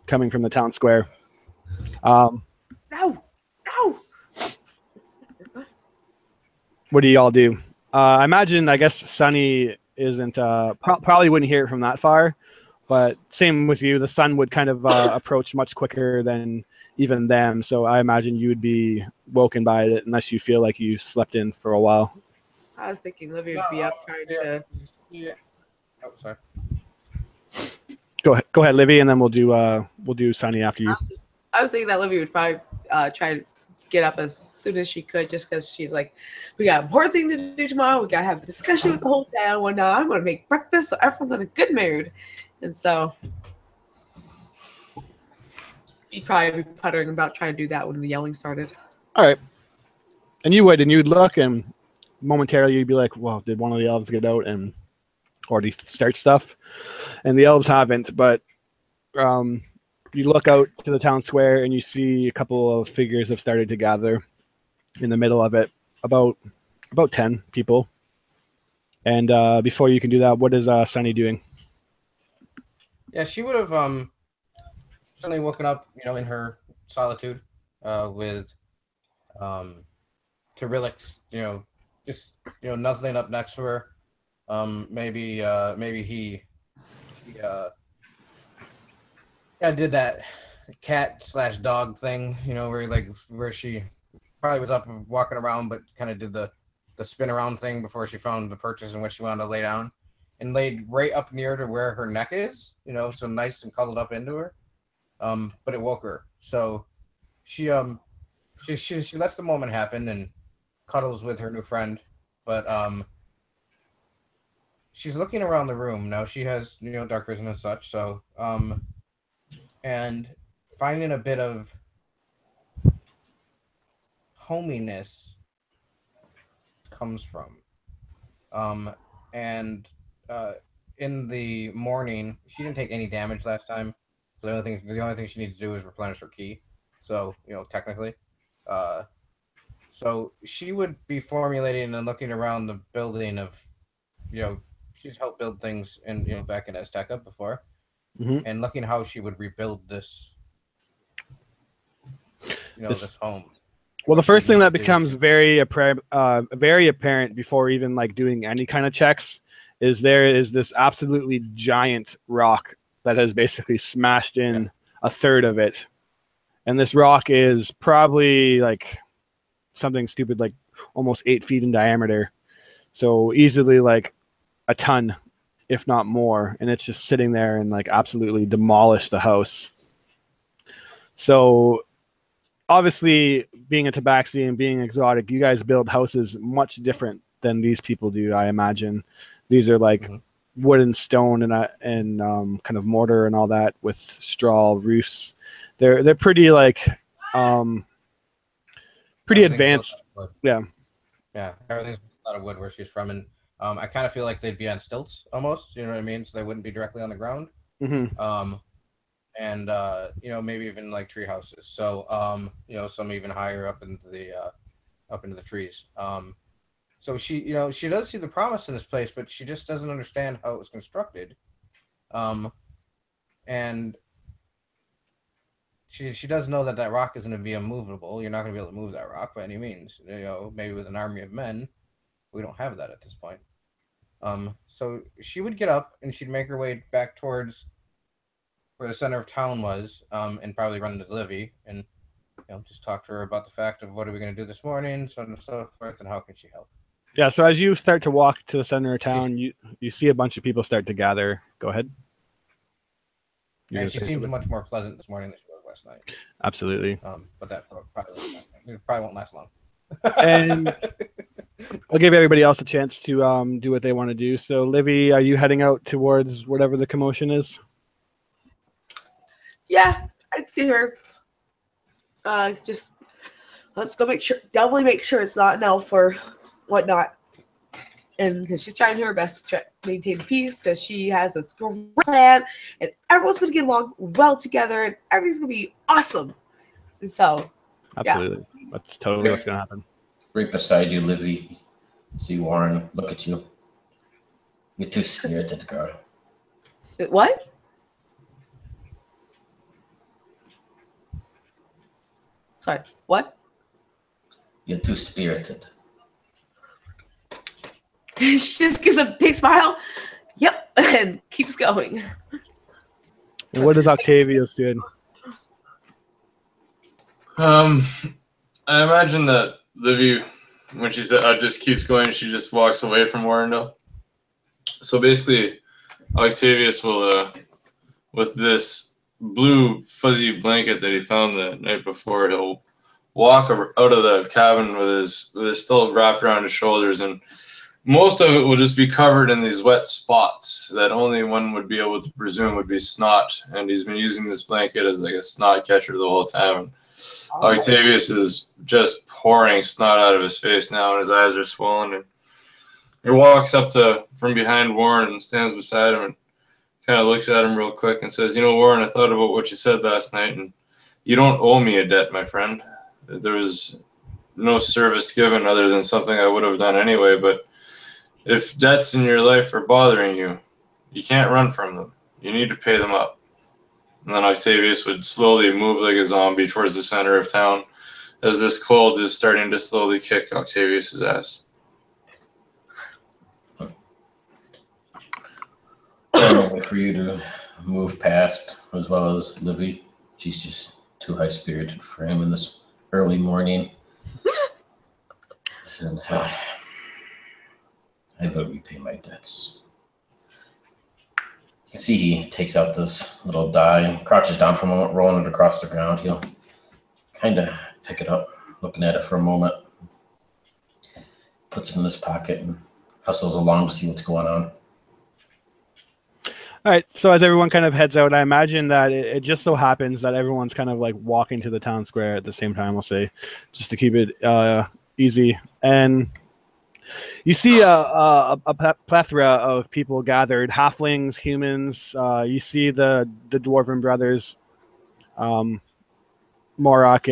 coming from the town square. No! What do y'all do? I imagine, I guess Sunny isn't, probably wouldn't hear it from that far, but same with you. The sun would kind of approach much quicker than even them, so I imagine you would be woken by it unless you feel like you slept in for a while. I was thinking Livy would be up trying to... Yeah. Oh, sorry. Go ahead, Livy, and then we'll do Sunny after you. I was thinking that Livy would probably try to get up as soon as she could, just because she's like, we got more thing to do tomorrow. We got to have a discussion with the whole town. Well, no, I'm going to make breakfast so everyone's in a good mood. And so you'd probably be puttering about trying to do that when the yelling started. All right. And you'd look, and momentarily you'd be like, well, did one of the elves get out and already start stuff? And the elves haven't, but you look out to the town square and you see a couple of figures have started to gather in the middle of it, about 10 people. And before you can do that, what is Sunny doing? Yeah, she would have certainly woken up, in her solitude, with Terillix, just nuzzling up next to her. Maybe he did that cat/dog thing, where she probably was up and walking around, but kind of did the spin around thing before she found the perches in which she wanted to lay down, and laid right up near to where her neck is, so nice and cuddled up into her. But it woke her, so she lets the moment happen and cuddles with her new friend, but she's looking around the room now. She has dark vision and such, so and finding a bit of hominess comes from and in the morning, she didn't take any damage last time, so the only thing she needs to do is replenish her ki, so technically so she would be formulating and looking around the building of she's helped build things in back in Azteca before, and looking how she would rebuild this this home. Well, the first thing that becomes very apparent before even like doing any kind of checks is there is this absolutely giant rock that has basically smashed in a third of it. And this rock is probably like something stupid, like almost 8 feet in diameter. So easily like a ton, if not more. And it's just sitting there and like absolutely demolished the house. So obviously, being a tabaxi and being exotic, you guys build houses much different than these people do, I imagine. These are like wood and stone and kind of mortar and all that with straw roofs. They're pretty like pretty advanced. Yeah, everything's a lot of wood where she's from, and I kind of feel like they'd be on stilts almost. You know what I mean? So they wouldn't be directly on the ground. And maybe even like tree houses. So some even higher up into the trees. So she does see the promise in this place, but she just doesn't understand how it was constructed. And she does know that rock isn't going to be immovable. You're not going to be able to move that rock by any means. Maybe with an army of men, we don't have that at this point. So she would get up and she'd make her way back towards where the center of town was, and probably run into Livy and just talk to her about the fact of what are we going to do this morning, so on and so forth, and how can she help. Yeah, so as you start to walk to the center of town, you see a bunch of people start to gather. Go ahead. And she seems much more pleasant this morning than she was last night. Absolutely. But that probably won't last long. And I'll give everybody else a chance to do what they want to do. So, Livy, are you heading out towards whatever the commotion is? Yeah, I'd see her. Just let's go definitely make sure it's not an elf or whatnot. And because she's trying her best to maintain peace, because she has this great plan, and everyone's going to get along well together, and everything's going to be awesome. And so, absolutely, that's totally what's going to happen. Right beside you, Livy. See Warren. Look at you. You're too spirited, girl. What? Sorry, what? You're too spirited. She just gives a big smile. Yep, and keeps going. And what is Octavius doing? I imagine that Livy, when she said just keeps going, she just walks away from Warrendale. So basically, Octavius will, with this blue fuzzy blanket that he found the night before, he'll walk out of the cabin with his still wrapped around his shoulders, and most of it will just be covered in these wet spots that only one would be able to presume would be snot. And he's been using this blanket as like a snot catcher the whole time. Octavius is just pouring snot out of his face now, and his eyes are swollen. And he walks up to from behind Warren and stands beside him and kind of looks at him real quick and says, "You know, Warren, I thought about what you said last night, and you don't owe me a debt, my friend. There was no service given other than something I would have done anyway, but if debts in your life are bothering you, you can't run from them. You need to pay them up." And then Octavius would slowly move like a zombie towards the center of town as this cold is starting to slowly kick Octavius's ass. No way for you to move past, as well as Livy. She's just too high-spirited for him in this early morning. Listen, I will repay my debts. You can see he takes out this little die, crouches down for a moment, rolling it across the ground. He'll kind of pick it up, looking at it for a moment, puts it in his pocket, and hustles along to see what's going on. All right, so as everyone kind of heads out, I imagine that it just so happens that everyone's kind of like walking to the town square at the same time, I'll say, just to keep it easy. And you see a plethora of people gathered, halflings, humans. You see the Dwarven brothers, Morak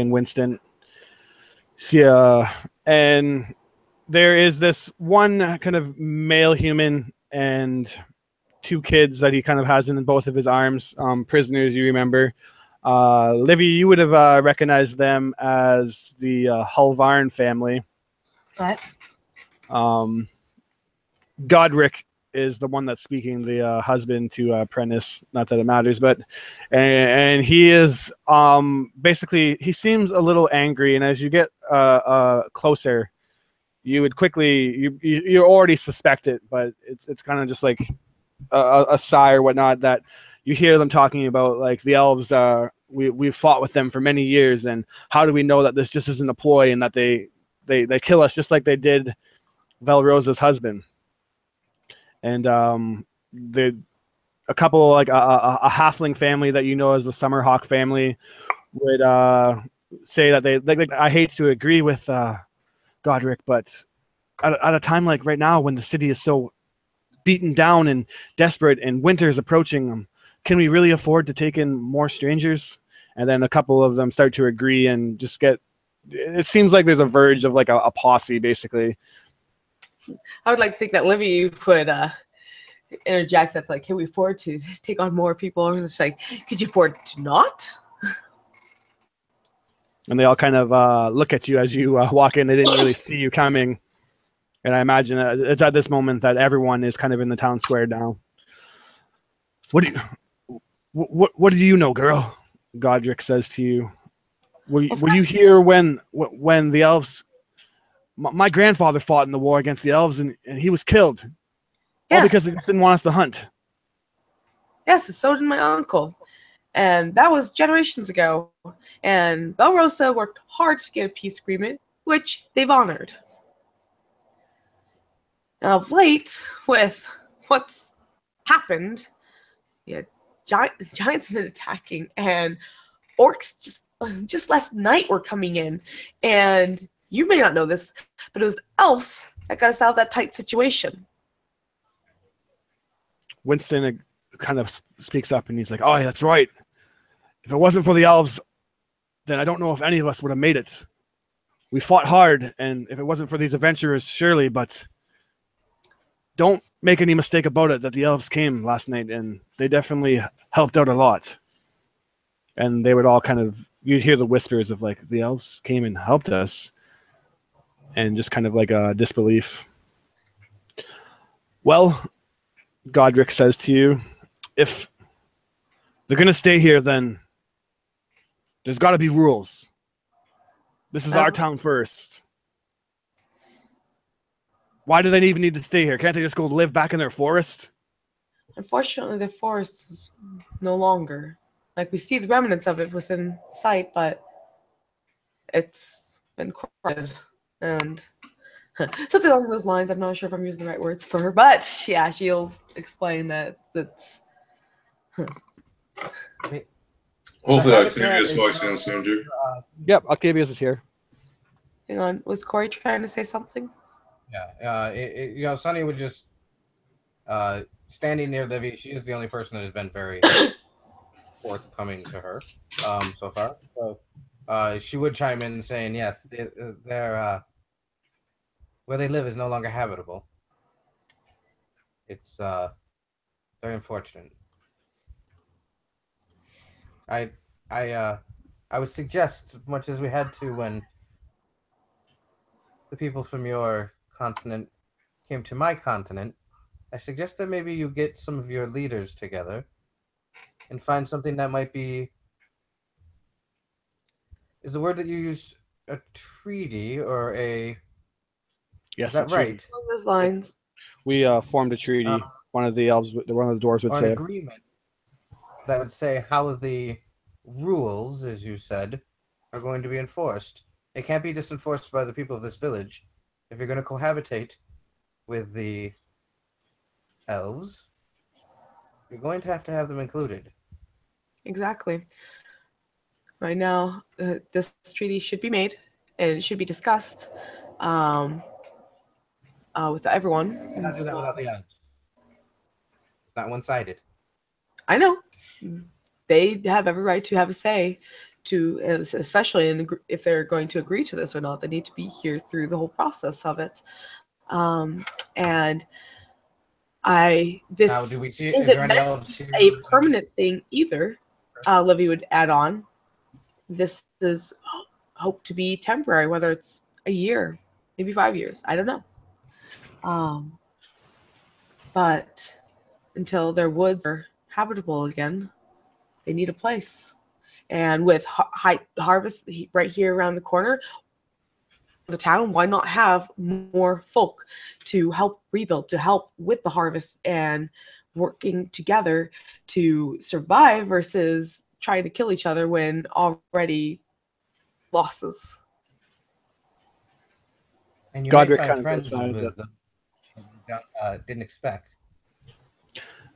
and Winston. See, and there is this one kind of male human and two kids that he kind of has in both of his arms, prisoners, you remember. Livy, you would have recognized them as the Hulvarn family. What? Godric is the one that's speaking, the husband to Prentice. Not that it matters, but and he is basically, he seems a little angry, and as you get closer, you would quickly you already suspect it, but it's kind of just like a sigh or whatnot that you hear them talking about, like the elves. We've fought with them for many years, and how do we know that this just isn't a ploy and that they kill us just like they did Velrosa's husband? And a couple, like a halfling family that you know as the Summerhawk family, would say that they I hate to agree with Godric, but at a time like right now when the city is so beaten down and desperate and winter is approaching, can we really afford to take in more strangers? And then a couple of them start to agree and just get, it seems like there's a verge of like a posse basically. I would like to think that Livy would interject that's like, can we afford to take on more people? And it's like, could you afford to not? And they all kind of look at you as you walk in. They didn't really see you coming. And I imagine it's at this moment that everyone is kind of in the town square now. What do you know, girl? Godric says to you. Were you here when the elves? My grandfather fought in the war against the elves, and he was killed. Yes. All because they just didn't want us to hunt. Yes, and so did my uncle. And that was generations ago. And Velrosa worked hard to get a peace agreement, which they've honored. Now, of late, with what's happened, giants have been attacking, and orcs just last night were coming in. And you may not know this, but it was the elves that got us out of that tight situation. Winston kind of speaks up, and he's like, "Oh, yeah, that's right. If it wasn't for the elves, then I don't know if any of us would have made it. We fought hard, and if it wasn't for these adventurers, surely, but don't make any mistake about it that the elves came last night, and they definitely helped out a lot." And they would all kind of, you'd hear the whispers of like, the elves came and helped us, and just kind of like a disbelief. Well, Godric says to you, if they're going to stay here, then there's got to be rules. This is our town first. Why do they even need to stay here? Can't they just go live back in their forest? Unfortunately, the forest is no longer. Like, we see the remnants of it within sight, but it's been corrupted. And something along those lines. I'm not sure if I'm using the right words for her, but yeah, she'll explain that that's... Hopefully, habitat Octavius is walks not- in soon, too. Yep, Octavius is here. Hang on. Was Corey trying to say something? Yeah. Sunny would just standing near Livy. She is the only person that has been very forthcoming to her so far. So she would chime in saying, yes, they're where they live is no longer habitable. It's very unfortunate. I would suggest, much as we had to when the people from your continent came to my continent, I suggest that maybe you get some of your leaders together and find something that might be. Is the word that you use a treaty or a? Yes, Is that a treaty. right? Along those lines. We formed a treaty. One of the dwarves would Or say an it. agreement that would say how the rules, as you said, are going to be enforced. It can't be just enforced by the people of this village. If you're going to cohabitate with the elves, you're going to have them included. Exactly. Right now, this treaty should be made and it should be discussed with everyone. You cannot do that without the elves. It's not one-sided. I know. They have every right to have a say, especially if they're going to agree to this or not. They need to be here through the whole process of it. And this Now, do we see? isn't Is there any meant elves to here? be a permanent thing either. Livy would add on. This is hoped to be temporary, whether it's a year, maybe 5 years. I don't know. But until their woods are habitable again, they need a place. And with harvest right here around the corner, the town, why not have more folk to help rebuild, to help with the harvest and working together to survive versus trying to kill each other when already losses. And you Godric may kind find of friends goes with them didn't expect.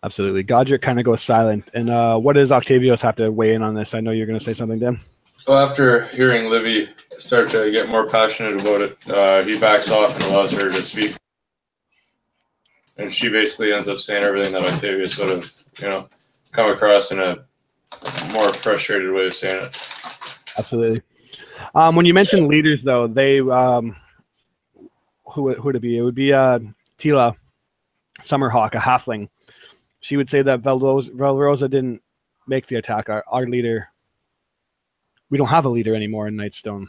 Absolutely. Godric kind of goes silent. And what does Octavius have to weigh in on this? I know you're going to say something, Dan. So after hearing Livy start to get more passionate about it, he backs off and allows her to speak. And she basically ends up saying everything that Octavius would have, come across in a more frustrated way of saying it. Absolutely. When you mention leaders, though, they who would it be? It would be Tila Summerhawk, a halfling. She would say that Valrosa didn't make the attack. Our leader. We don't have a leader anymore in Nightstone.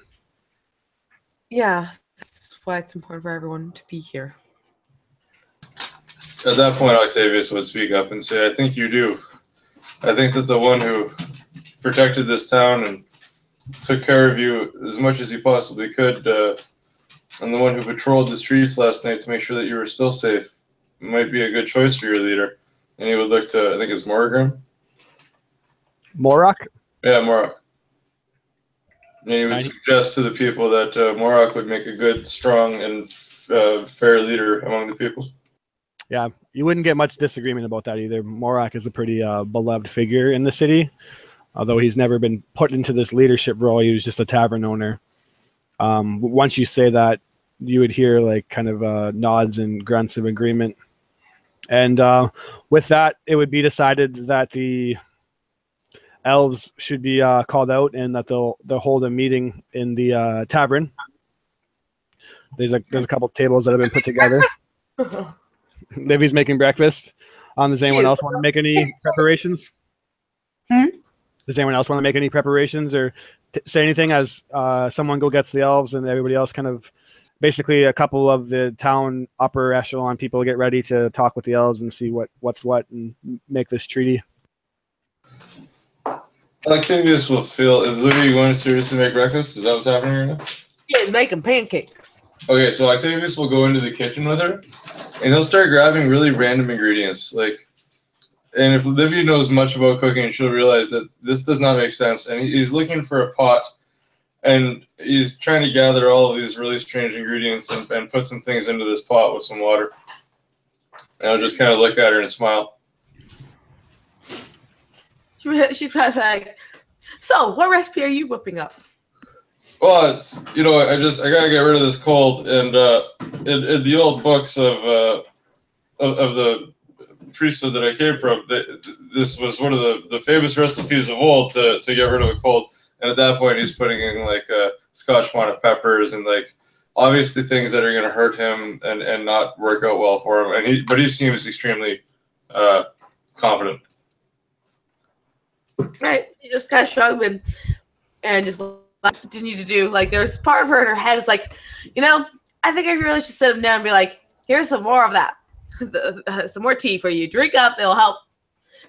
Yeah, that's why it's important for everyone to be here. At that point, Octavius would speak up and say, I think you do. I think that the one who protected this town and took care of you as much as he possibly could, and the one who patrolled the streets last night to make sure that you were still safe, might be a good choice for your leader. And he would look to, I think it's Morgrim? Morak? Yeah, Morak. And he would suggest to the people that Morak would make a good, strong, and fair leader among the people. Yeah, you wouldn't get much disagreement about that either. Morak is a pretty beloved figure in the city, although he's never been put into this leadership role. He was just a tavern owner. Once you say that, you would hear like kind of nods and grunts of agreement. And with that, it would be decided that the elves should be called out and that they'll hold a meeting in the tavern. There's a couple tables that have been put together. Livy's making breakfast. Does anyone else want to make any preparations? Does anyone else want to make any preparations or say anything as someone go gets the elves and everybody else kind of basically a couple of the town upper echelon people get ready to talk with the elves and see what's what and make this treaty? Octavius will feel, is Livy going to seriously make breakfast? Is that what's happening right now? Yeah, making pancakes. Okay, so Octavius will go into the kitchen with her, and he'll start grabbing really random ingredients. And if Livy knows much about cooking, she'll realize that this does not make sense. And he's looking for a pot, and he's trying to gather all of these really strange ingredients and put some things into this pot with some water. And I'll just kind of look at her and smile. She's like, So, what recipe are you whipping up? Well, it's I gotta get rid of this cold, and in the old books of the priesthood that I came from, this was one of the famous recipes of old to get rid of a cold. And at that point, he's putting in like Scotch bonnet peppers and like obviously things that are going to hurt him and not work out well for him. But he seems extremely confident. Right, you just kind of shrug and just continue to do. Like, there's part of her in her head is like, I think I really should sit him down and be like, here's some more of that. Some more tea for you. Drink up, it'll help.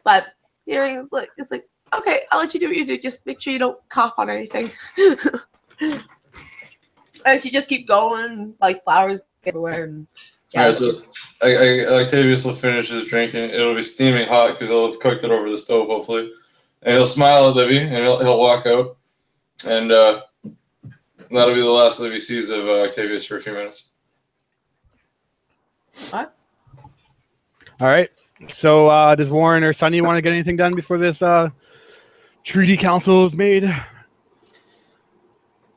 But it's like, okay, I'll let you do what you do. Just make sure you don't cough on anything. And she just keep going, like flowers everywhere. And all right, so Octavius will finish his drink, and it'll be steaming hot because he'll have cooked it over the stove, hopefully. And he'll smile at Livy, and he'll walk out, and that'll be the last Livy sees of Octavius for a few minutes. What? All right. So does Warren or Sunny want to get anything done before this treaty council is made?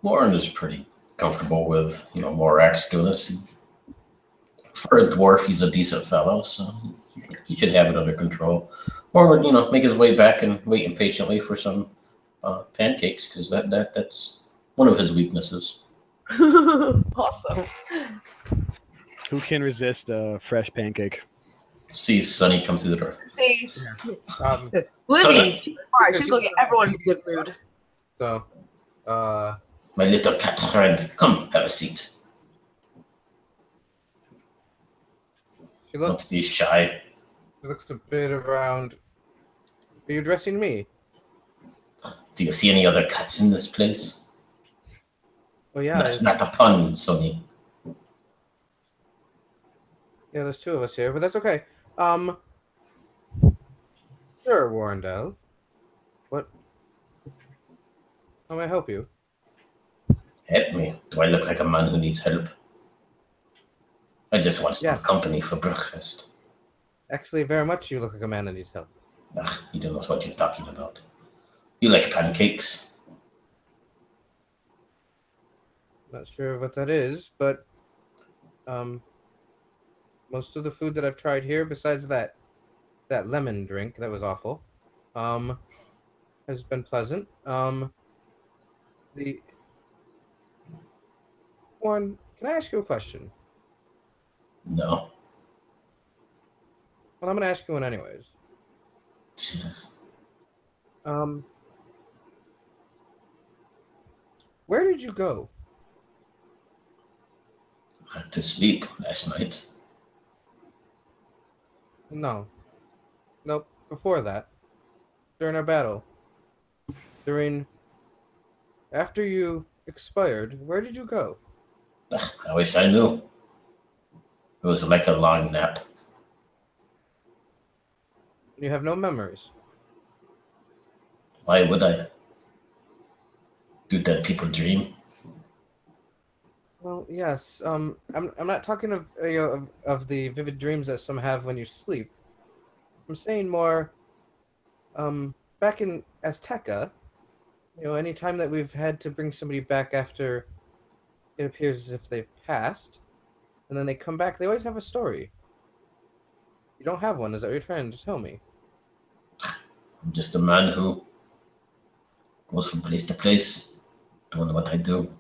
Warren is pretty comfortable with, more acts doing this. For a dwarf, he's a decent fellow, so he should have it under control. Or, make his way back and wait impatiently for some pancakes, because that's one of his weaknesses. Awesome. Who can resist a fresh pancake? See Sunny come through the door. See, Sunny. Alright, she's gonna get everyone in a good mood. So, My little cat friend, come have a seat. she looks Don't be shy. a bit around. Are you addressing me? Do you see any other cats in this place? Well, yeah. That's not a pun, Sunny. Yeah, there's two of us here, but that's okay. Sure, Warrendale. What? How may I help you? Help me. Do I look like a man who needs help? I just want some company for breakfast. Actually, very much you look like a man that needs help. You don't know what you're talking about. You like pancakes? Not sure what that is, but most of the food that I've tried here, besides that lemon drink that was awful, has been pleasant. Warren, can I ask you a question? No. Well, I'm gonna ask you one anyways. Jeez. Where did you go? I had to sleep last night. No. Nope. Before that. During our battle. After you expired, where did you go? I wish I knew. It was like a long nap. You have no memories. Why would I? Do dead people dream? Well, yes. I'm not talking of of the vivid dreams that some have when you sleep. I'm saying more. Back in Azteca, any time that we've had to bring somebody back after it appears as if they've passed, and then they come back, they always have a story. You don't have one, is that what you're trying to tell me? I'm just a man who goes from place to place, doing what I do.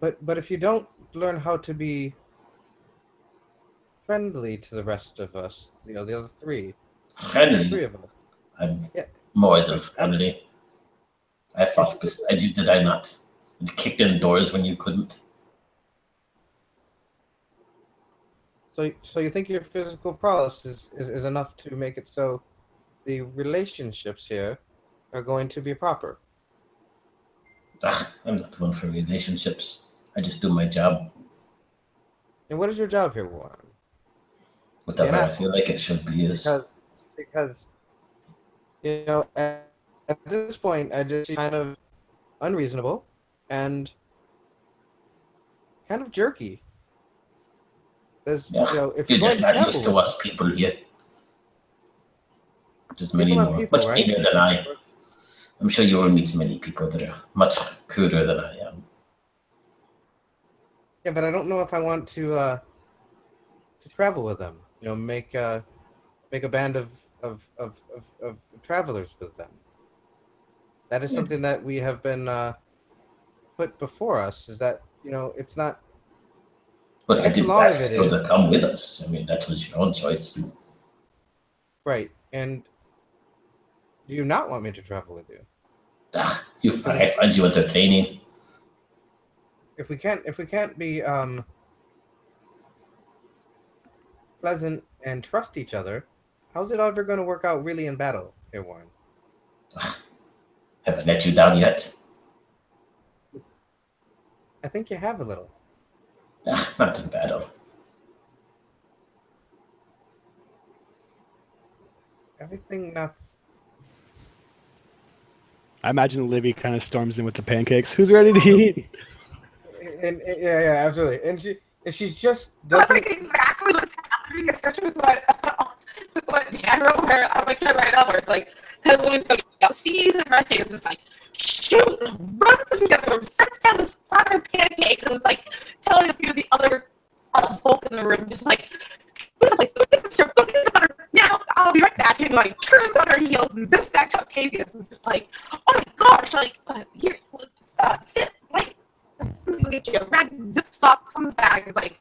But if you don't learn how to be friendly to the rest of us, the other three. Friendly? Three of us. I'm more than friendly. I fought beside you, did I not? And kicked in doors when you couldn't. So you think your physical prowess is enough to make it so the relationships here are going to be proper? I'm not one for relationships. I just do my job. And what is your job here, Warren? Whatever I feel like it should be is. Because at this point, I just see kind of unreasonable and kind of jerky. There's, if you're just not to used to us people here. Just many people more. People, Much right? bigger than I. I'm sure you will meet many people that are much cruder than I am. Yeah, but I don't know if I want to travel with them. You know, make a band of travelers with them. That is something that we have been put before us. Is that, you know, it's not. But I guess a didn't lot of ask it you is- to come with us. I mean, that was your own choice. Right. And do you not want me to travel with you? I find you entertaining. If we can't be pleasant and trust each other, how's it ever going to work out really in battle, here, Warren? Haven't let you down yet. I think you have a little. Not in battle. Everything nuts. I imagine Livy kind of storms in with the pancakes. Who's ready to eat? And yeah, absolutely. And she's just That's doesn't. like exactly what's happening, especially with what Dan wrote her. I'm like, right up, like, has always go, sees and rushes. It's just like, shoot, runs to the other room, sets down this platter of pancakes, and was like telling a few of the other folk in the room, just like, go get the butter now. I'll be right back. And like turns on her heels and zips back to Octavius. And it's just like, oh my gosh, like here, sit, wait. Let me go get you a rag. Zips off, comes back, is like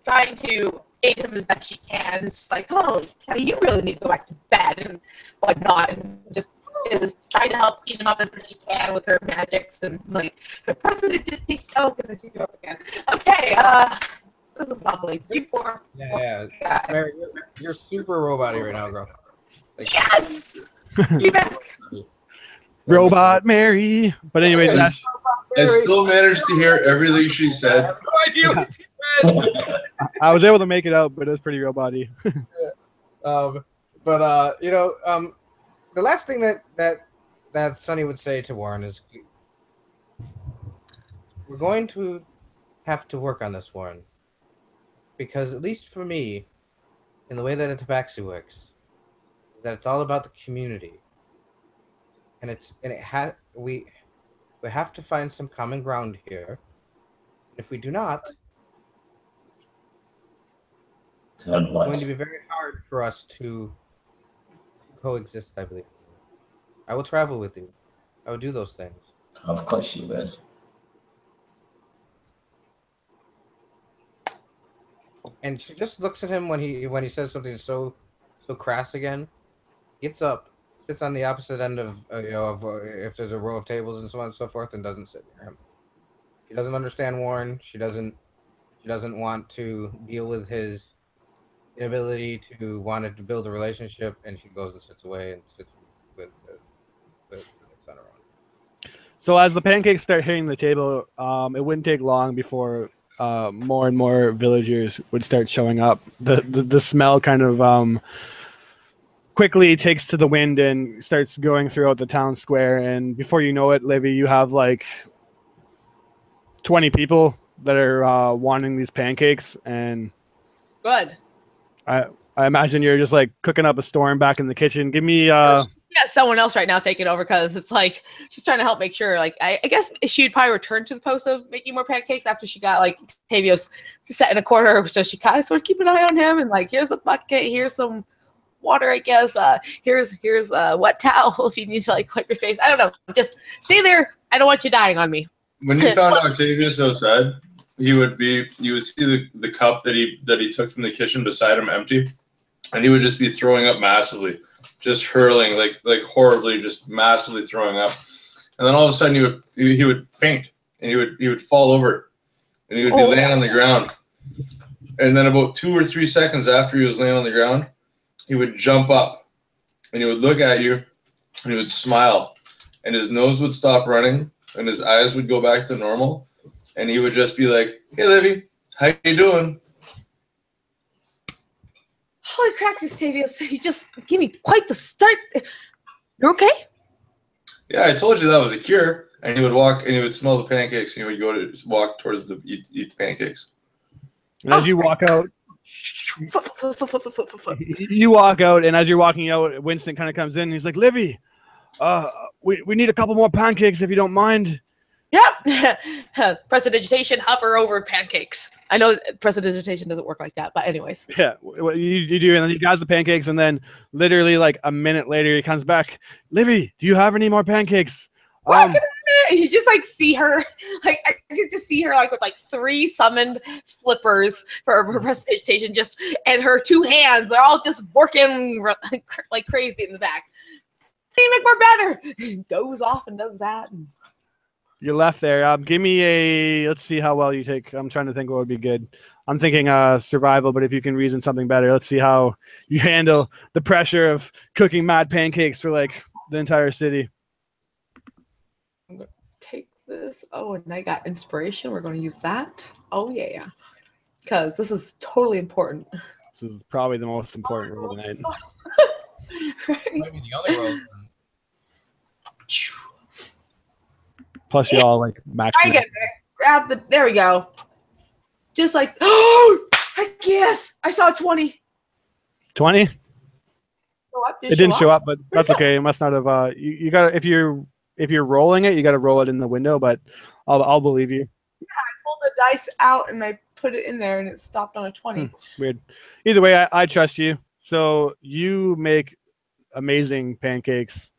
trying to aid him as best she can. It's just like, oh, you really need to go back to bed and whatnot, and just is trying to help clean him up as best she can with her magics and like the president. Oh goodness, you go up again. Okay, this is lovely. You poor. Yeah. Mary, you're super robot-y right now, girl. Like, Yes. You back. Robot Mary. But anyways, Ash, I still managed to hear everything she said. No idea what she said. I was able to make it out, but it was pretty robot-y. The last thing that Sonny would say to Warren is, we're going to have to work on this, Warren, because at least for me, in the way that a tabaxi works, is that it's all about the community, and we have to find some common ground here. If we do not, Then it's what? going to be very hard for us to coexist, I believe. I will travel with you. I will do those things. Of course you will. And she just looks at him when he says something so crass again. Gets up, sits on the opposite end of if there's a row of tables and so on and so forth, and doesn't sit near him. She doesn't understand Warren. She doesn't want to deal with his inability to want to build a relationship, and she goes and sits away and sits with the son around. So as the pancakes start hitting the table, it wouldn't take long before more and more villagers would start showing up. The smell kind of quickly takes to the wind and starts going throughout the town square. And before you know it, Livy, you have like 20 people that are wanting these pancakes. And Good. I imagine you're just like cooking up a storm back in the kitchen. Give me Yeah, someone else right now taking over because it's like she's trying to help make sure. Like I guess she'd probably return to the post of making more pancakes after she got like Tavios set in a corner, so she kind of sort of keep an eye on him and like, here's the bucket, here's some water, I guess. Here's a wet towel if you need to like wipe your face. I don't know. Just stay there. I don't want you dying on me. When you found Octavius outside, you would see the cup that he took from the kitchen beside him empty, and he would just be throwing up massively, just hurling like horribly, just massively throwing up. And then all of a sudden he would faint and he would fall over and he would be laying on the ground. And then about 2 or 3 seconds after he was laying on the ground, he would jump up and he would look at you and he would smile and his nose would stop running and his eyes would go back to normal. And he would just be like, "Hey, Livy, how you doing?" Holy crackers, Tavius! You just gave me quite the start. You're okay? Yeah, I told you that was a cure. And he would walk and he would smell the pancakes and he would walk towards eat the pancakes. And as you walk out, you walk out, and as you're walking out, Winston kind of comes in and he's like, Livy, We need a couple more pancakes if you don't mind. Yep. Prestidigitation, hover over pancakes. I know prestidigitation doesn't work like that, but anyways. Yeah, you do, and then he grabs the pancakes, and then literally like a minute later, he comes back. Livy, do you have any more pancakes? You just like see her, like I could just see her like with like 3 summoned flippers for her prestidigitation, just and her 2 hands, they're all just working like crazy in the back. Can you make more better? Goes off and does that. You're left there. Give me a. Let's see how well you take. I'm trying to think what would be good. I'm thinking survival, but if you can reason something better, let's see how you handle the pressure of cooking mad pancakes for like the entire city. I'm gonna take this. Oh, and I got inspiration. We're going to use that. Oh yeah, because this is totally important. This is probably the most important roll of the night. Maybe the other roll. Plus, you all like max. I get there. Grab the. There we go. Just like, oh, heck yes! I saw 20. 20. It didn't show up, but Where'd that's it go? okay. It must not have. You got if you're rolling it, you got to roll it in the window. But I'll believe you. I pulled the dice out and I put it in there and it stopped on a 20. Weird. Either way, I trust you. So you make amazing pancakes.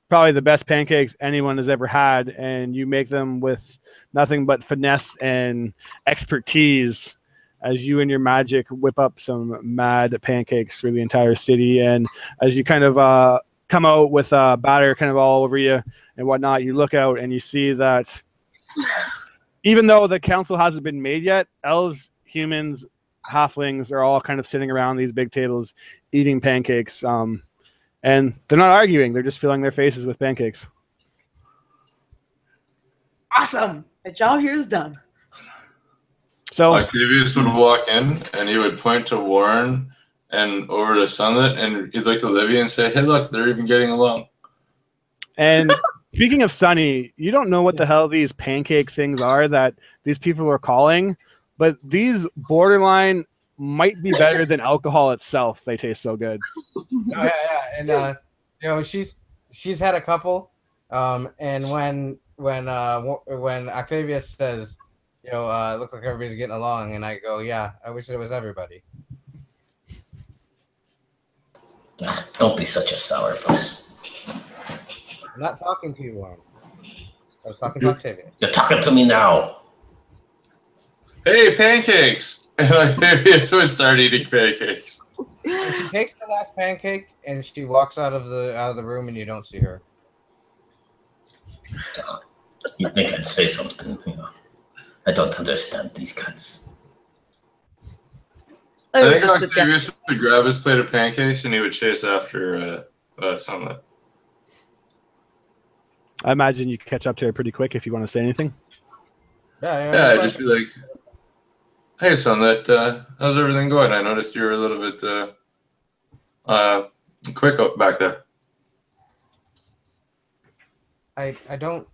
Probably the best pancakes anyone has ever had, and you make them with nothing but finesse and expertise as you and your magic whip up some mad pancakes for the entire city. And as you kind of come out with batter kind of all over you and whatnot, you look out and you see that even though the council hasn't been made yet, elves, humans, halflings are all kind of sitting around these big tables eating pancakes. And they're not arguing. They're just filling their faces with pancakes. Awesome. My job here is done. So Octavius would walk in and he would point to Warren and over to Sunlit, and he'd look to Olivia and say, "Hey, look, they're even getting along." And speaking of Sunny, you don't know what the hell these pancake things are that these people are calling, but these borderline might be better than alcohol itself. They taste so good. Oh, yeah, and you know, she's had a couple, and when Octavius says, you know, look like everybody's getting along, and I go, yeah, I wish it was everybody. Don't be such a sourpuss. I'm not talking to you, Warren. I was talking to Octavius. You're talking to me now. Hey, pancakes! And Octavius would start eating pancakes. And she takes the last pancake and she walks out of the room, and you don't see her. You'd think I'd say something, you know. I don't understand these guts. I think Octavius would grab his plate of pancakes and he would chase after Sunlit. I imagine you catch up to her pretty quick if you want to say anything. Yeah, I'd just be like, "Hey, Sunlit, how's everything going? I noticed you were a little bit quick up back there." I don't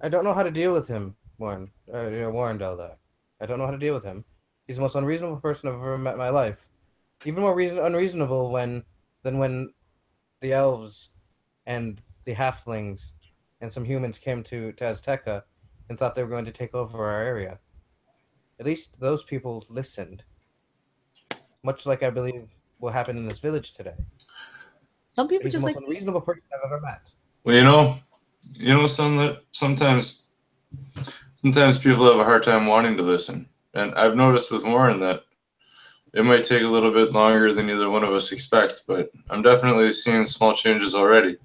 know how to deal with him, Warren. Warren Delda. I don't know how to deal with him. He's the most unreasonable person I've ever met in my life. Even more unreasonable than when the elves and the halflings and some humans came to Azteca and thought they were going to take over our area. At least those people listened. Much like I believe will happen in this village today. Some people He's just the like most unreasonable person I've ever met. Well, you know, Sunlit, sometimes people have a hard time wanting to listen. And I've noticed with Warren that it might take a little bit longer than either one of us expect, but I'm definitely seeing small changes already.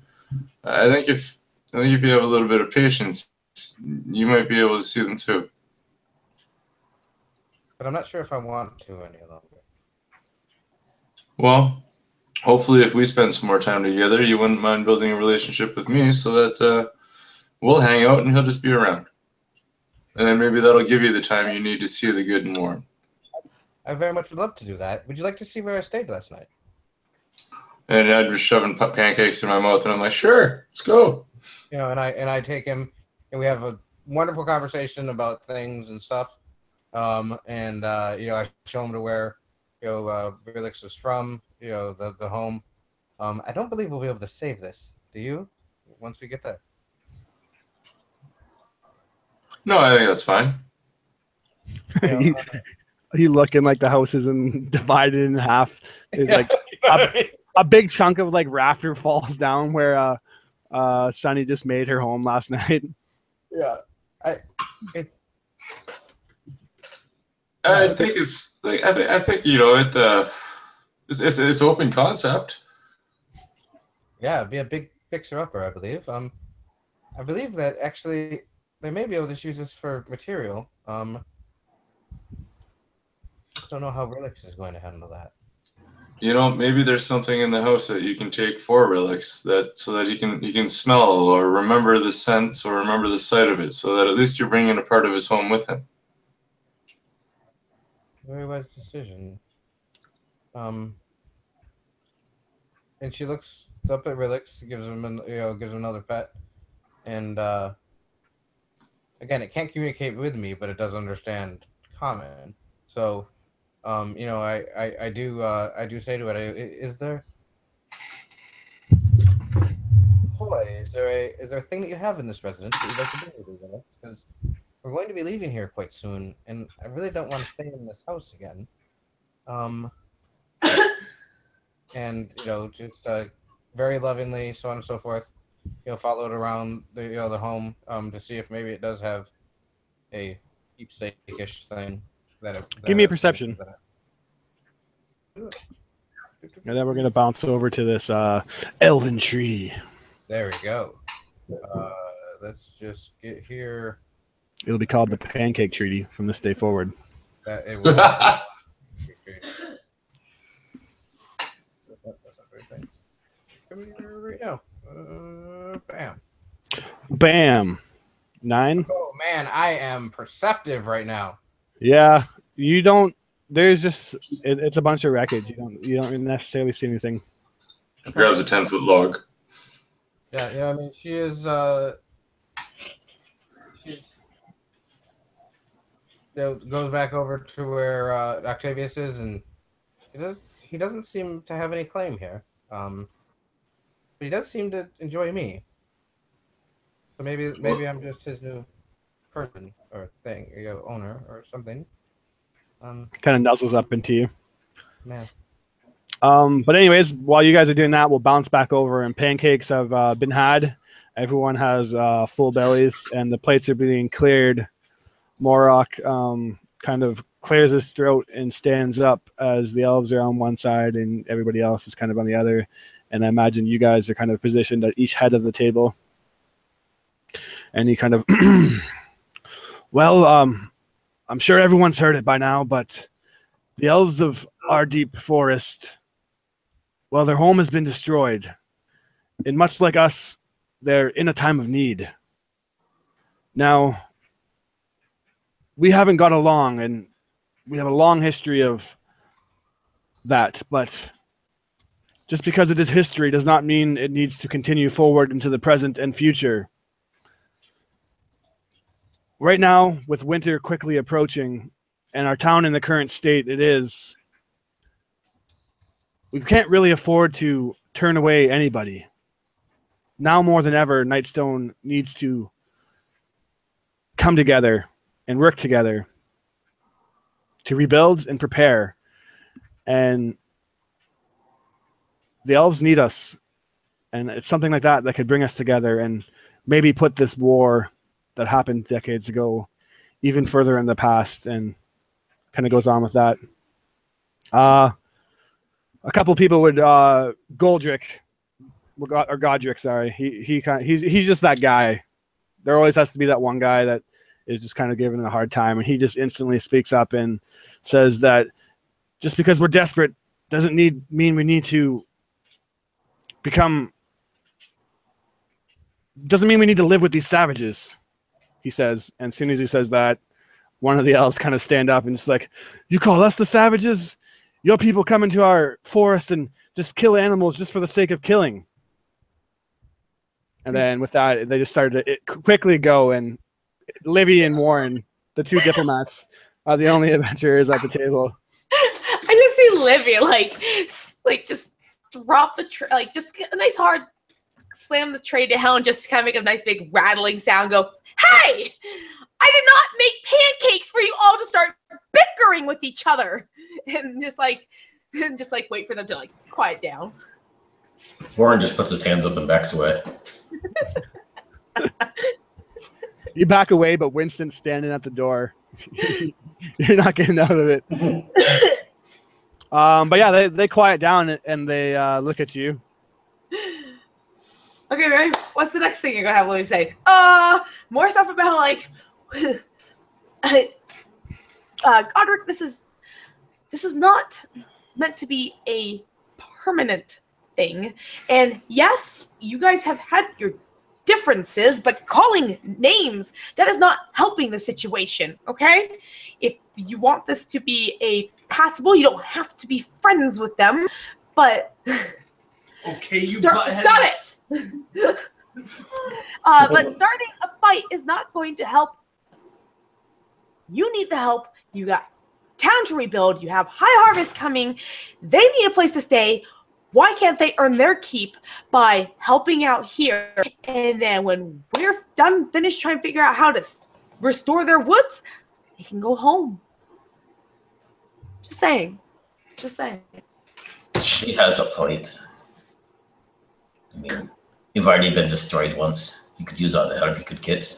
I think if you have a little bit of patience, you might be able to see them too. But I'm not sure if I want to any longer. Well, hopefully if we spend some more time together, you wouldn't mind building a relationship with me so that we'll hang out and he'll just be around. And then maybe that'll give you the time you need to see the good in Warren. I very much would love to do that. Would you like to see where I stayed last night? And I'd be shoving pancakes in my mouth, and I'm like, "Sure, let's go." You know, and I take him, and we have a wonderful conversation about things and stuff. You know, I show him to where, you know, Felix was from, you know, the home. I don't believe we'll be able to save this. Do you? once we get there. No, I think that's fine. You know, You look and like the house is divided in half. There's like a big chunk of like rafter falls down where Sunny just made her home last night. yeah, I think it's like I think you know it's open concept. Yeah, it'd be a big fixer-upper, I believe. I believe that actually they may be able to use this for material. Don't know how Relix is going to handle that. You know, maybe there's something in the house that you can take for Relix so that he can smell or remember the scents or remember the sight of it, so that at least you're bringing a part of his home with him. Very wise decision. And she looks up at Relix, gives him gives him another pet, and again, it can't communicate with me, but it does understand common. So, I do say to it, is there a thing that you have in this residence that you'd like to bring with us? Because we're going to be leaving here quite soon, and I really don't want to stay in this house again. And just very lovingly, so on and so forth. Followed around the home to see if maybe it does have a keepsake-ish thing. Give me a perception. And then we're gonna bounce over to this Elven Treaty. There we go. Let's just get here. It'll be called the Pancake Treaty from this day forward. That it will. Come here right now. Bam. Bam. 9. Oh man, I am perceptive right now. Yeah, you don't. There's just it's a bunch of wreckage. You don't necessarily see anything. Grabs a 10-foot log. Yeah. I mean, she is. She's. Goes back over to where Octavius is, and he doesn't seem to have any claim here. But he does seem to enjoy me. So maybe I'm just his new person or thing, owner or something. Kind of nuzzles up into you. Man. But anyways, while you guys are doing that, we'll bounce back over, and pancakes have been had. Everyone has full bellies, and the plates are being cleared. Morok kind of clears his throat and stands up as the elves are on one side and everybody else is kind of on the other. And I imagine you guys are kind of positioned at each head of the table. And he kind of, well, I'm sure everyone's heard it by now, but the elves of our deep forest, well, their home has been destroyed. And much like us, they're in a time of need. Now, we haven't got along, and we have a long history of that, but just because it is history does not mean it needs to continue forward into the present and future. Right now, with winter quickly approaching, and our town in the current state it is, we can't really afford to turn away anybody. Now more than ever, Nightstone needs to come together and work together to rebuild and prepare. And the elves need us. And it's something like that could bring us together and maybe put this war that happened decades ago even further in the past, and kind of goes on with that. A couple people would Godric, sorry. He's just that guy. There always has to be that one guy that is just kind of giving it a hard time, and he just instantly speaks up and says that just because we're desperate doesn't mean we need to live with these savages, he says. And as soon as he says that, one of the elves kind of stand up and just like, you call us the savages? Your people come into our forest and just kill animals just for the sake of killing. And then with that, they just started to quickly go, and Livy and Warren, the two diplomats, are the only adventurers at the table. I just see Livy like just drop the just get a nice hard slam the tray down just to kind of make a nice big rattling sound. Go, hey! I did not make pancakes for you all to start bickering with each other, and just like wait for them to like quiet down. Warren just puts his hands up and backs away. You back away, but Winston's standing at the door. You're not getting out of it. But yeah, they quiet down and they look at you. Okay, Mary, what's the next thing you're gonna have Louis say? More stuff about like Godric, this is not meant to be a permanent thing. And yes, you guys have had your differences, but calling names, that is not helping the situation, okay? If you want this to be a passable, you don't have to be friends with them, but okay, you stop it! But starting a fight is not going to help. You need the help. You got town to rebuild. You have High Harvest coming. They need a place to stay. Why can't they earn their keep by helping out here? And then when we're finished trying to figure out how to restore their woods, they can go home. Just saying. Just saying. She has a point. I mean, you've already been destroyed once. You could use all the help you could get.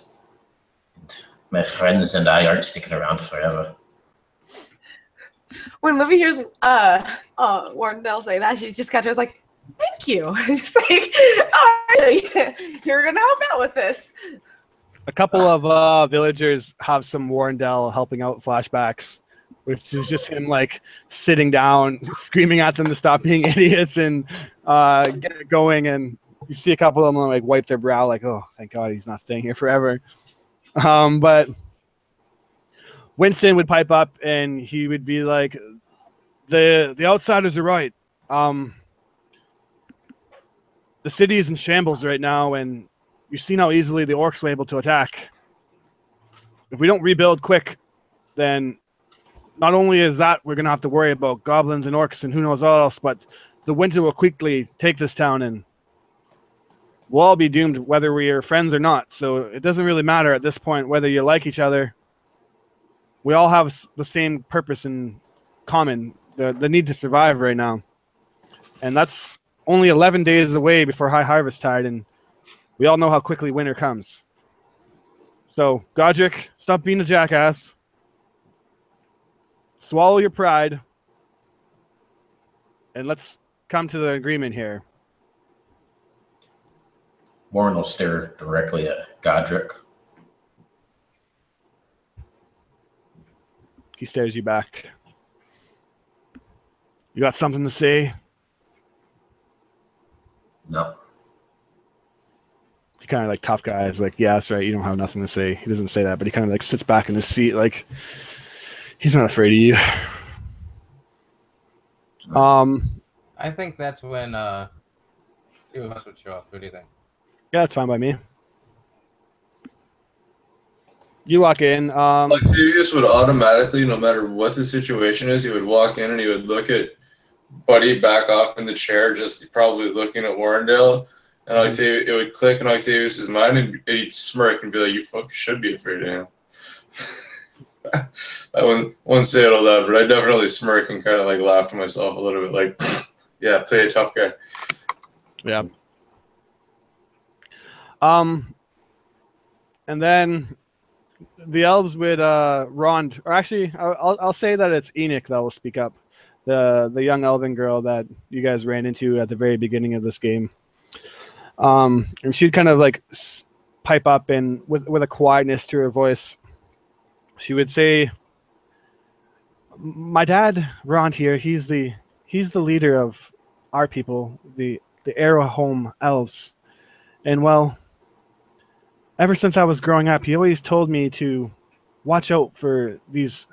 And my friends and I aren't sticking around forever. When Livy hears Warrendale say that, she just kind of like, thank you. Just like, oh, really? You're going to help out with this. A couple of villagers have some Warrendale helping out flashbacks, which is just him like sitting down, screaming at them to stop being idiots and get it going. And you see a couple of them like wipe their brow, like, oh, thank God he's not staying here forever. But Winston would pipe up and he would be like, the outsiders are right. The city is in shambles right now, and you've seen how easily the orcs were able to attack. If we don't rebuild quick, then not only is that we're going to have to worry about goblins and orcs and who knows what else, but the winter will quickly take this town and we'll all be doomed whether we are friends or not. So it doesn't really matter at this point whether you like each other. We all have the same purpose in common, the need to survive right now. And that's only 11 days away before High Harvest Tide, and we all know how quickly winter comes. So, Godric, stop being a jackass. Swallow your pride. And let's come to the agreement here. Warren will stare directly at Godric. He stares you back. You got something to say? No. He kind of like tough guy is like, yeah, that's right. You don't have nothing to say. He doesn't say that, but he kind of like sits back in his seat, like he's not afraid of you. I think that's when two of us would show up. What do you think? Yeah, that's fine by me. You walk in. Octavius would automatically, no matter what the situation is, he would walk in and he would look at Buddy back off in the chair, just probably looking at Warrendale, and Octavius, it would click in Octavius's mind, and he'd smirk and be like, "You fucking should be afraid of him." I wouldn't say it out loud, but I definitely smirk and kind of like laugh to myself a little bit, like, "Yeah, play a tough guy." Yeah. And then the elves would Rond, or actually, I'll say that it's Enoch that will speak up. The young elven girl that you guys ran into at the very beginning of this game. And she'd kind of like pipe up and with a quietness to her voice, she would say, "My dad, Rond here, he's the leader of our people, the Arrowhome elves. And well, ever since I was growing up, he always told me to watch out for these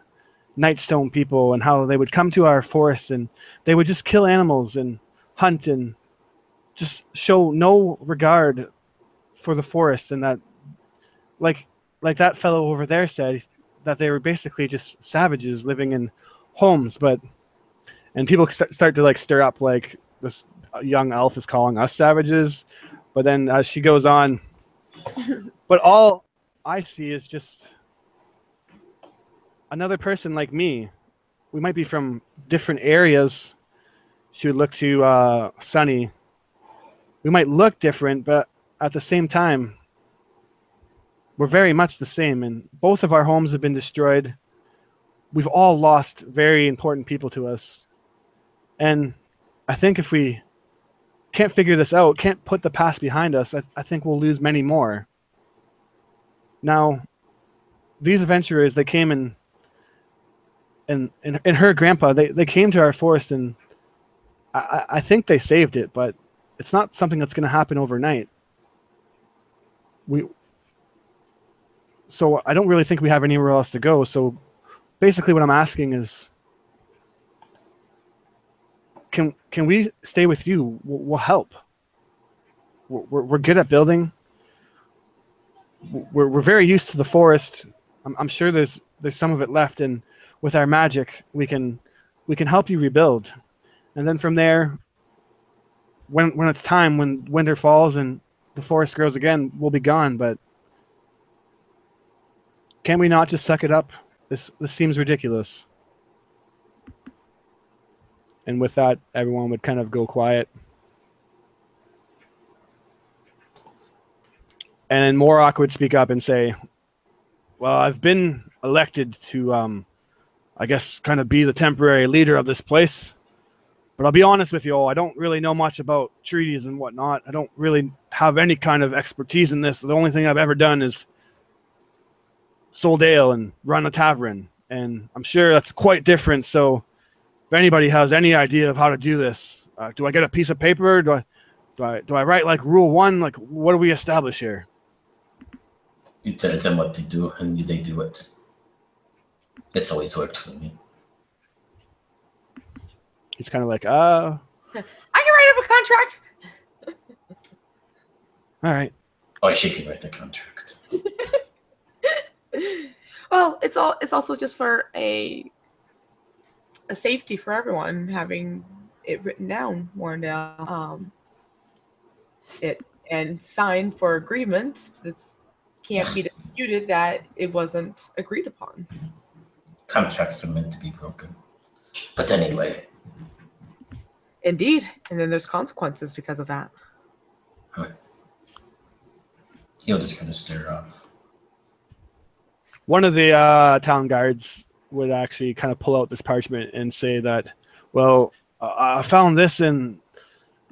Nightstone people and how they would come to our forests and they would just kill animals and hunt and just show no regard for the forest. And that, like that fellow over there said, that they were basically just savages living in homes. And people start to like stir up, like this young elf is calling us savages. But then as she goes on, but all I see is just another person like me. We might be from different areas. She would look to Sunny. We might look different, but at the same time, we're very much the same. And both of our homes have been destroyed. We've all lost very important people to us. And I think if we can't figure this out, can't put the past behind us, I think we'll lose many more. Now, these adventurers, they came in, and her grandpa, they came to our forest, and I think they saved it, but it's not something that's going to happen overnight. So I don't really think we have anywhere else to go. So basically what I'm asking is, can we stay with you? We'll help. We're good at building. We're very used to the forest. I'm sure there's some of it left, and with our magic, we can help you rebuild. And then from there, when it's time, when winter falls and the forest grows again, we'll be gone. But can we not just suck it up? This seems ridiculous. And with that, everyone would kind of go quiet. And then Morok would speak up and say, well, I've been elected to, I guess, kind of be the temporary leader of this place. But I'll be honest with you all, I don't really know much about treaties and whatnot. I don't really have any kind of expertise in this. The only thing I've ever done is sold ale and run a tavern. And I'm sure that's quite different. So if anybody has any idea of how to do this, do I get a piece of paper? Do I write like rule 1? Like, what do we establish here? You tell them what to do, and they do it. It's always worked for me. He's kind of like, I can write up a contract. all right. Oh, she can write the contract. Well, it's also just for a safety for everyone, having it written down, worn down, it and signed for agreement. This can't be disputed that it wasn't agreed upon. Contracts are meant to be broken. But anyway. Indeed, and then there's consequences because of that. Huh. He'll just kind of stare off. One of the town guards would actually kind of pull out this parchment and say that, well, I found this in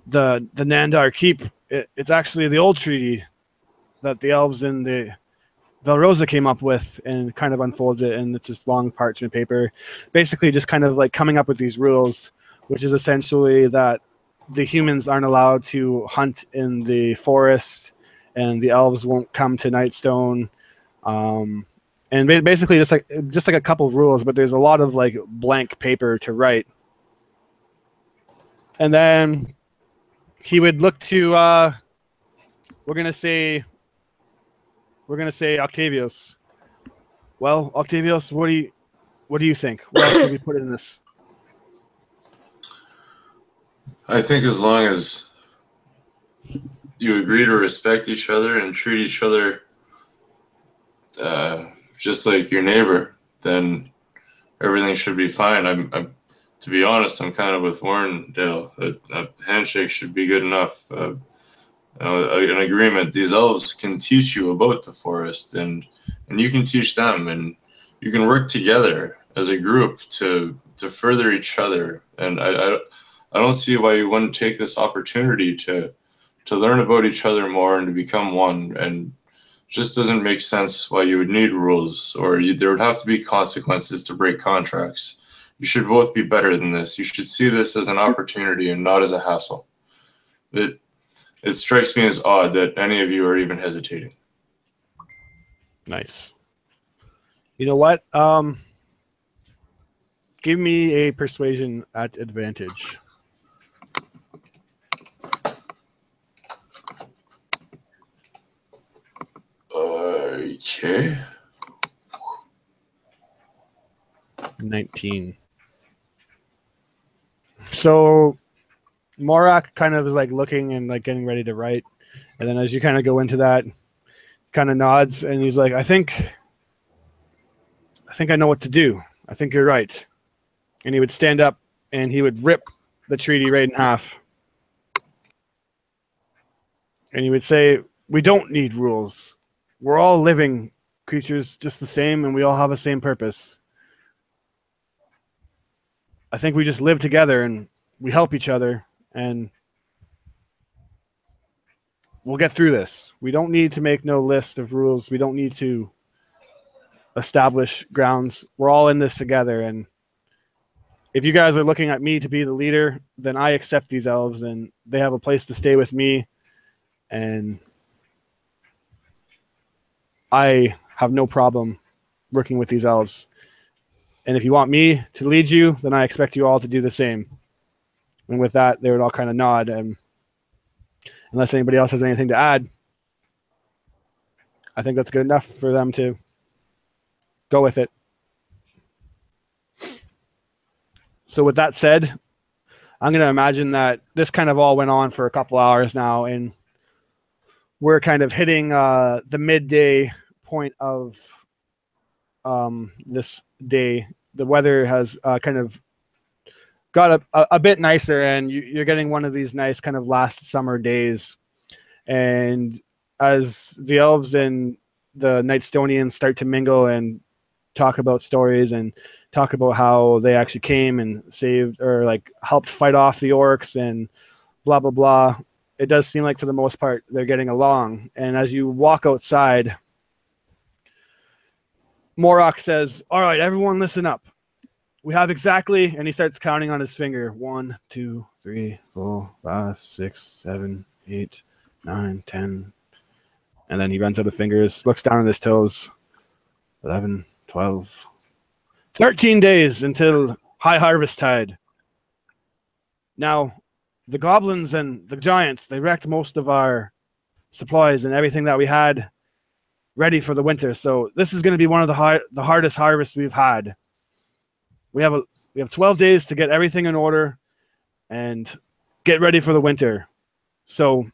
the Nandar Keep. It's actually the old treaty that the elves in the Velrosa came up with, and kind of unfolds it, and it's this long parchment paper, basically just kind of like coming up with these rules, which is essentially that the humans aren't allowed to hunt in the forest, and the elves won't come to Nightstone. And basically just like a couple of rules, but there's a lot of like blank paper to write. And then he would look to we're gonna say Octavius. Well, Octavius, what do you think? What else should we put in this? I think as long as you agree to respect each other and treat each other just like your neighbor, then everything should be fine. I'm to be honest, I'm kind of with Warrendale. A handshake should be good enough. An agreement. These elves can teach you about the forest, and you can teach them, and you can work together as a group to further each other. And I don't see why you wouldn't take this opportunity to learn about each other more and to become one. And just doesn't make sense why you would need rules, or there would have to be consequences to break contracts. You should both be better than this. You should see this as an opportunity and not as a hassle. It strikes me as odd that any of you are even hesitating. Nice. You know what? Give me a persuasion at advantage. Okay. 19. So Morak kind of is like looking and like getting ready to write. And then as you kind of go into that, kind of nods, and he's like, I think I know what to do. I think you're right. And he would stand up and he would rip the treaty right in half. And he would say, we don't need rules. We're all living creatures just the same, and we all have the same purpose. I think we just live together and we help each other, and we'll get through this. We don't need to make no list of rules. We don't need to establish grounds. We're all in this together, and if you guys are looking at me to be the leader, then I accept these elves, and they have a place to stay with me, and I have no problem working with these elves. And if you want me to lead you, then I expect you all to do the same. And with that, they would all kind of nod. And unless anybody else has anything to add, I think that's good enough for them to go with it. So with that said, I'm going to imagine that this kind of all went on for a couple hours now, and we're kind of hitting the midday point of this day. The weather has kind of got a bit nicer, and you're getting one of these nice kind of last summer days. And as the elves and the Nightstonians start to mingle and talk about stories and talk about how they actually came and saved or like helped fight off the orcs and blah, blah, blah, it does seem like for the most part they're getting along. And as you walk outside, Morok says, all right, everyone listen up. We have exactly, and he starts counting on his finger, 1, 2, 3, 4, 5, 6, 7, 8, 9, 10. And then he runs out of fingers, looks down at his toes. 11, 12, 13 days until high harvest tide. Now, the goblins and the giants, they wrecked most of our supplies and everything that we had ready for the winter. So this is going to be one of the hardest harvests we've had. We have 12 days to get everything in order and get ready for the winter. So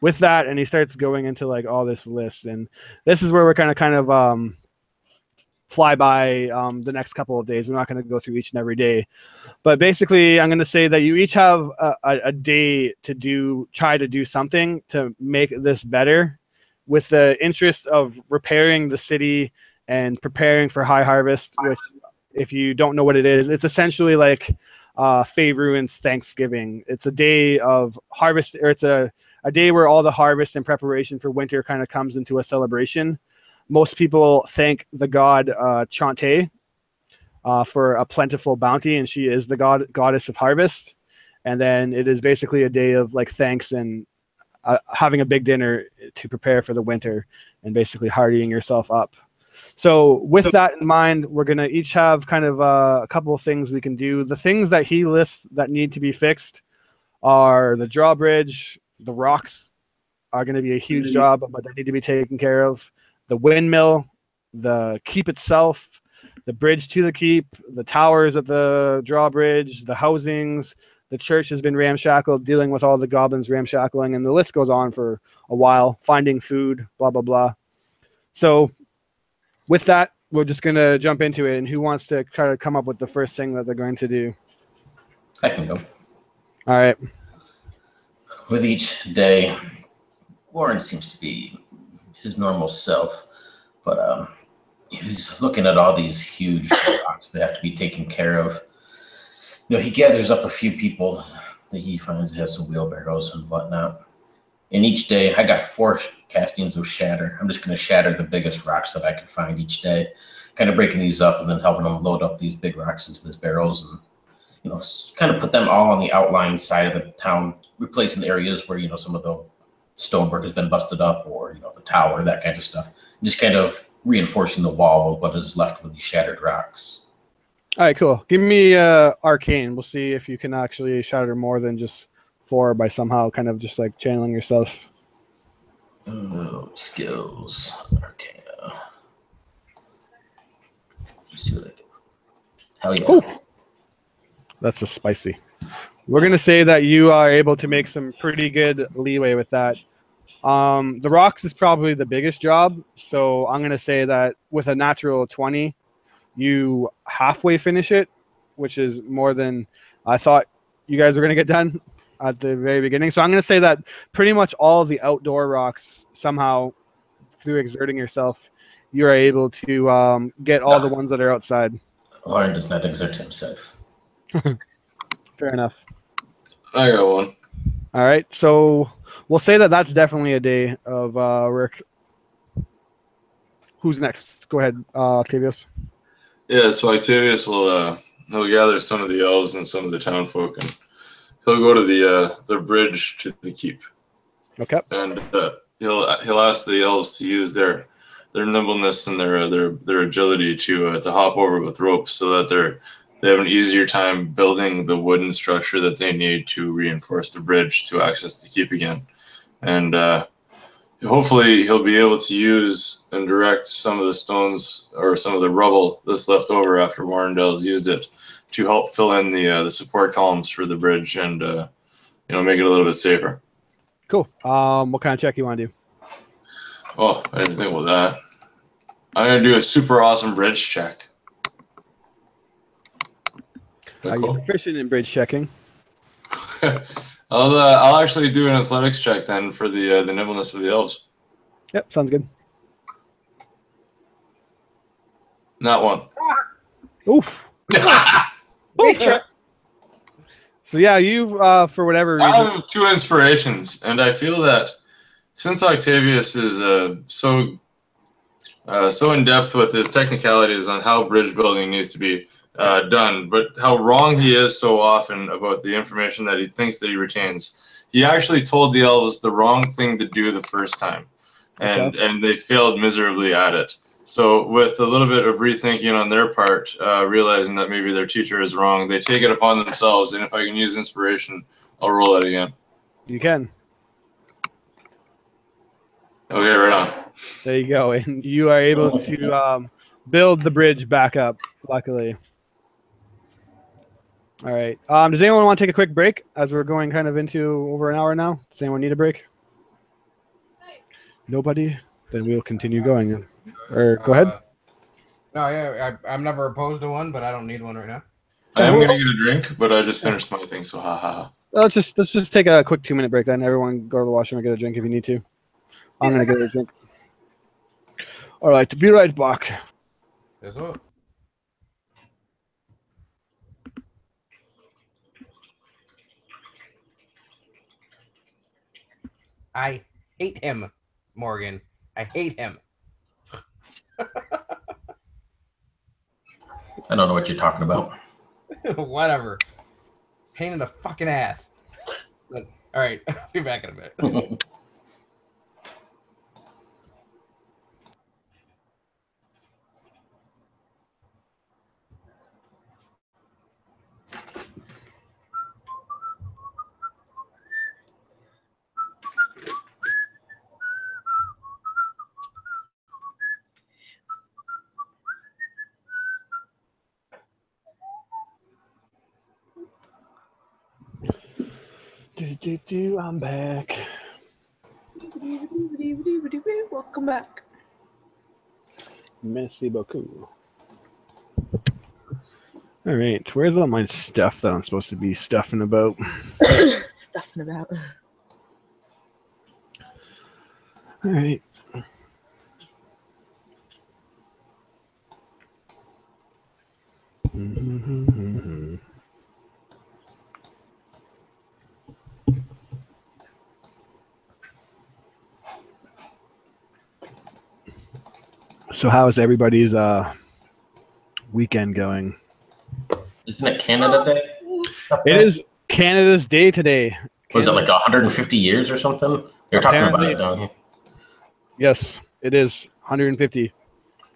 with that, and he starts going into like all this list, and this is where we're kind of fly by the next couple of days. We're not going to go through each and every day, but basically I'm going to say that you each have a day to try to do something to make this better, with the interest of repairing the city and preparing for high harvest, which, if you don't know what it is, it's essentially like Fae Ruin's Thanksgiving. It's a day of harvest, or it's a day where all the harvest and preparation for winter kind of comes into a celebration. Most people thank the god Chante for a plentiful bounty, and she is the goddess of harvest. And then it is basically a day of like thanks and having a big dinner to prepare for the winter and basically hardying yourself up. So with that in mind, we're going to each have kind of a couple of things we can do. The things that he lists that need to be fixed are the drawbridge. The rocks are going to be a huge job, but they need to be taken care of. The windmill, the keep itself, the bridge to the keep, the towers at the drawbridge, the housings. The church has been ramshackled, dealing with all the goblins ramshackling, and the list goes on for a while. Finding food, blah, blah, blah. So with that, we're just going to jump into it. And who wants to try to come up with the first thing that they're going to do? I can go. All right. With each day, Warren seems to be his normal self, but he's looking at all these huge rocks that have to be taken care of. You know, he gathers up a few people that he finds has some wheelbarrows and whatnot. And each day, I got 4 castings of shatter. I'm just going to shatter the biggest rocks that I can find each day, kind of breaking these up and then helping them load up these big rocks into these barrels and, you know, kind of put them all on the outlying side of the town, replacing areas where, you know, some of the stonework has been busted up, or, you know, the tower, that kind of stuff. Just kind of reinforcing the wall with what is left with these shattered rocks. All right, cool. Give me Arcane. We'll see if you can actually shatter more than just 4 by somehow kind of just like channeling yourself. Skills. Arcana. Let's see what I get. Hell yeah. Ooh. That's a spicy. We're going to say that you are able to make some pretty good leeway with that. The rocks is probably the biggest job, so I'm gonna say that with a natural 20, you halfway finish it, which is more than I thought you guys were gonna get done at the very beginning. So I'm gonna say that pretty much all of the outdoor rocks somehow, through exerting yourself, you are able to get all the ones that are outside. Lauren does not exert himself. Fair enough. I got one. All right, so we'll say that that's definitely a day of work. Who's next? Go ahead, Octavius. Yeah, so Octavius will he'll gather some of the elves and some of the townfolk, and he'll go to the bridge to the keep. Okay. And he'll ask the elves to use their nimbleness and their agility to hop over with ropes, so that they have an easier time building the wooden structure that they need to reinforce the bridge to access the keep again. And hopefully he'll be able to use and direct some of the stones or some of the rubble that's left over after Warrendale's used it to help fill in the support columns for the bridge and make it a little bit safer. Cool. What kind of check you want to do? Oh, I didn't think about that. I'm gonna do a super awesome bridge check. Are you proficient in bridge checking? I'll actually do an athletics check then for the nimbleness of the elves. Yep, sounds good. Not one. Oof. So yeah, you've for whatever reason. I have 2 inspirations, and I feel that since Octavius is so in depth with his technicalities on how bridge building needs to be done, but how wrong he is so often about the information that he thinks that he retains. He actually told the elves the wrong thing to do the first time, and they failed miserably at it. So with a little bit of rethinking on their part, realizing that maybe their teacher is wrong, they take it upon themselves, and if I can use inspiration, I'll roll it again. You can. Okay, right on. There you go, and you are able to build the bridge back up, luckily. All right. Does anyone want to take a quick break as we're going kind of into over an hour now? Does anyone need a break? Nobody? Then we'll continue going. Or go ahead. No, yeah, I'm never opposed to one, but I don't need one right now. I am going to get a drink, but I just finished my thing, so ha ha ha. Let's just take a quick 2-minute break then. Everyone go to the washroom and get a drink if you need to. I'm going to get a drink. All right, be right back. Yes, sir. I hate him, Morgan. I hate him. I don't know what you're talking about. Whatever. Pain in the fucking ass. But, all right, I'll be back in a bit. I'm back. Welcome back. Merci beaucoup. All right, where's all my stuff that I'm supposed to be stuffing about? Stuffing about. All right. So how is everybody's weekend going? Isn't it Canada Day? It is Canada's Day today. Was it like 150 years or something? They're talking about it down here. Yes, it is 150.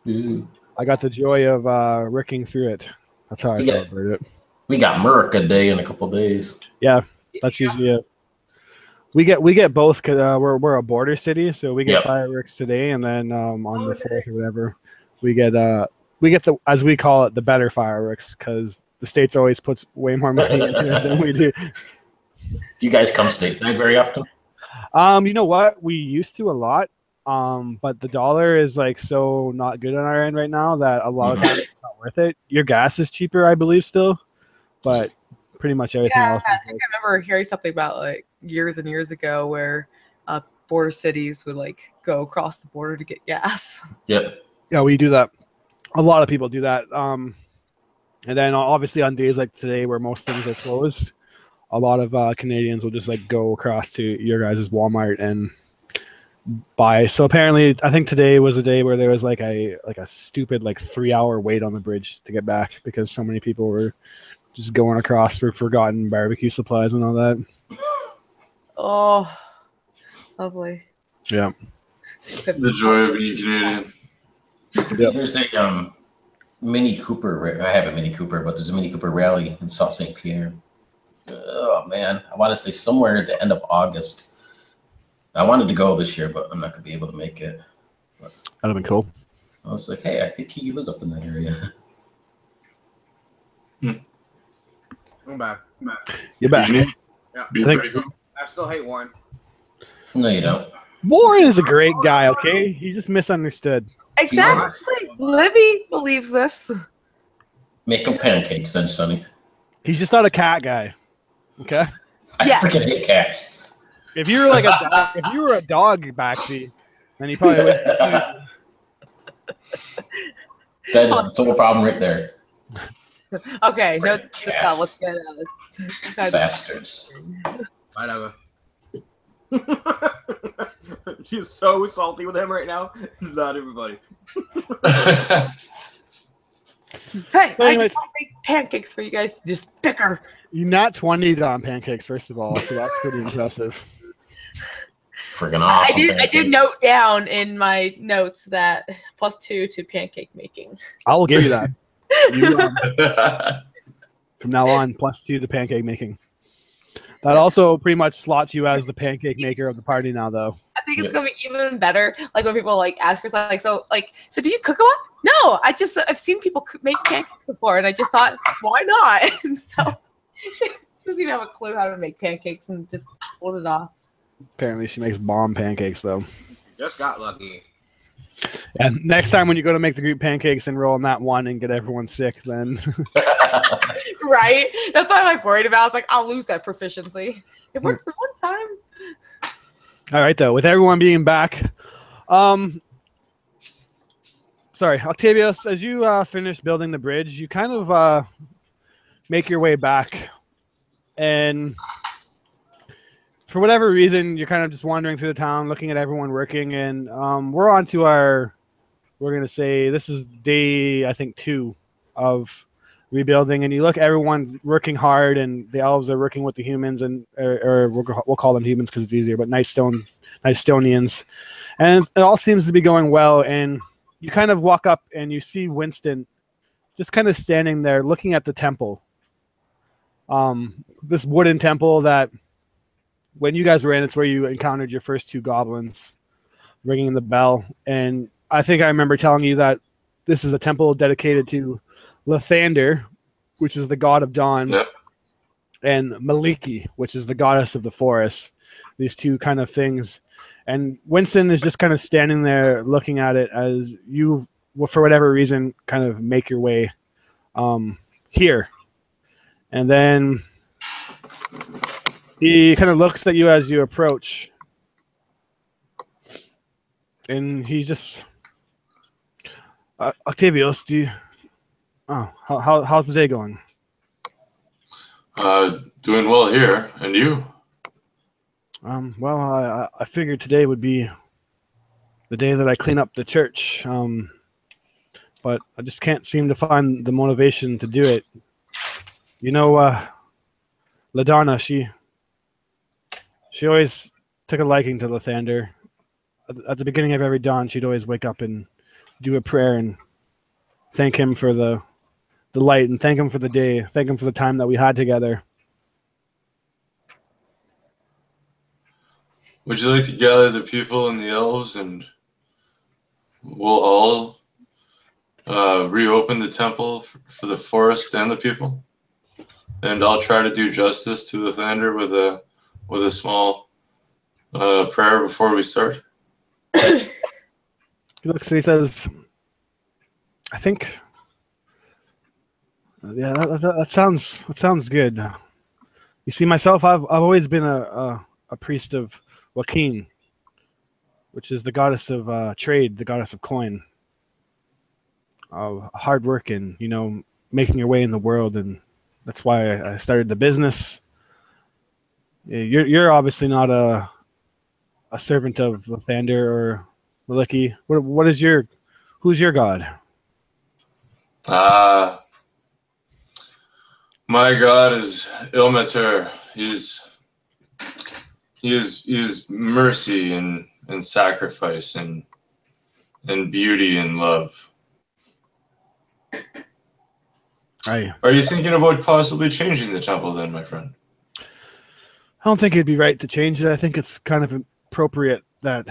Ooh. I got the joy of ricking through it. That's how I celebrate it. We got America Day in a couple days. Yeah, that's usually it. We get both because we're a border city, so we get fireworks today, and then on the 4th or whatever, we get the, as we call it, the better fireworks, because the States always puts way more money into it than we do. Do you guys come stateside very often? You know what? We used to a lot. But the dollar is like so not good on our end right now that a lot of times it's not worth it. Your gas is cheaper, I believe, still, but pretty much everything else. I think I remember hearing something about like years and years ago where border cities would like go across the border to get gas. Yep. Yeah, we do that. A lot of people do that. And then obviously on days like today where most things are closed, a lot of Canadians will just like go across to your guys' Walmart and buy. So apparently, I think today was a day where there was like a stupid like 3-hour wait on the bridge to get back because so many people were just going across for forgotten barbecue supplies and all that. Oh, lovely. Yeah. The joy of being Canadian. Yep. There's a Mini Cooper. I have a Mini Cooper, but there's a Mini Cooper rally in Sault Ste. Pierre. Oh man, I want to say somewhere at the end of August. I wanted to go this year, but I'm not gonna be able to make it. But That'd have been cool. I was like, hey, I think he lives up in that area. I'm back. You're back. Yeah. Be I think- pretty cool. I still hate Warren. No, you don't. Warren is a great guy, okay? He just misunderstood. Exactly. Libby believes this. Make him pancakes then, Sonny. He's just not a cat guy. Okay? I Yeah. freaking hate cats. If you were like a dog, if you were a dog backseat, then you probably would. That is the total problem right there. Okay, no, Cats. let's get it. Bastards. Whatever. She's so salty with him right now. It's not everybody. Hey, I Anyways. can make pancakes for you guys to just bicker. You not 20'd on pancakes, first of all, so that's pretty impressive. Freaking awesome. I did pancakes. note down in my notes that +2 to pancake making. I will give you that. From now on, +2 to pancake making. That also pretty much slots you as the pancake maker of the party now, though. I think it's gonna be even better. Like when people like ask her like, so do you cook a lot? No, I've seen people make pancakes before, and I just thought, why not? And so she doesn't even have a clue how to make pancakes, and just pulled it off. Apparently, she makes bomb pancakes, though. Just got lucky. And next time when you go to make the group pancakes and roll on that one and get everyone sick, then Right? That's what I'm like worried about. It's like I'll lose that proficiency. It worked for one time. all right, though. With everyone being back, sorry, Octavius, as you finish building the bridge, you kind of make your way back, and for whatever reason, you're kind of just wandering through the town, looking at everyone working, and we're on to we're going to say this is day, I think, 2 of rebuilding, and you look, everyone's working hard, and the elves are working with the humans, and or we'll call them humans because it's easier, but Nightstonians, and it all seems to be going well, and you kind of walk up, and you see Winston just kind of standing there looking at the temple, this wooden temple that when you guys were in, it's where you encountered your first 2 goblins ringing the bell. And I think I remember telling you that this is a temple dedicated to Lathander, which is the god of dawn, Yep. and Maliki, which is the goddess of the forest. These 2 kind of things. And Winston is just kind of standing there looking at it as you, for whatever reason, kind of make your way here. And then he kind of looks at you as you approach, and he just, Octavius, how's the day going? Doing well here, and you? Well, I figured today would be the day that I clean up the church, but I just can't seem to find the motivation to do it. You know, LaDonna, she always took a liking to Lathander. At the beginning of every dawn, she'd always wake up and do a prayer and thank him for the light, and thank him for the day, thank him for the time that we had together. Would you like to gather the people and the elves, and we'll all reopen the temple for the forest and the people? And I'll try to do justice to the Thunder with a small Prayer before we start. He looks and he says, I think, yeah, that sounds good. You see, myself, I've always been a priest of Joaquin, which is the goddess of trade, the goddess of coin, hard work and, making your way in the world. And that's why I started the business. You're obviously not a servant of Lathander or Maliki. Who's your god? My God is Ilmater. He is mercy and sacrifice and beauty and love. Are you thinking about possibly changing the temple then, my friend? I don't think it'd be right to change it. I think it's kind of appropriate that,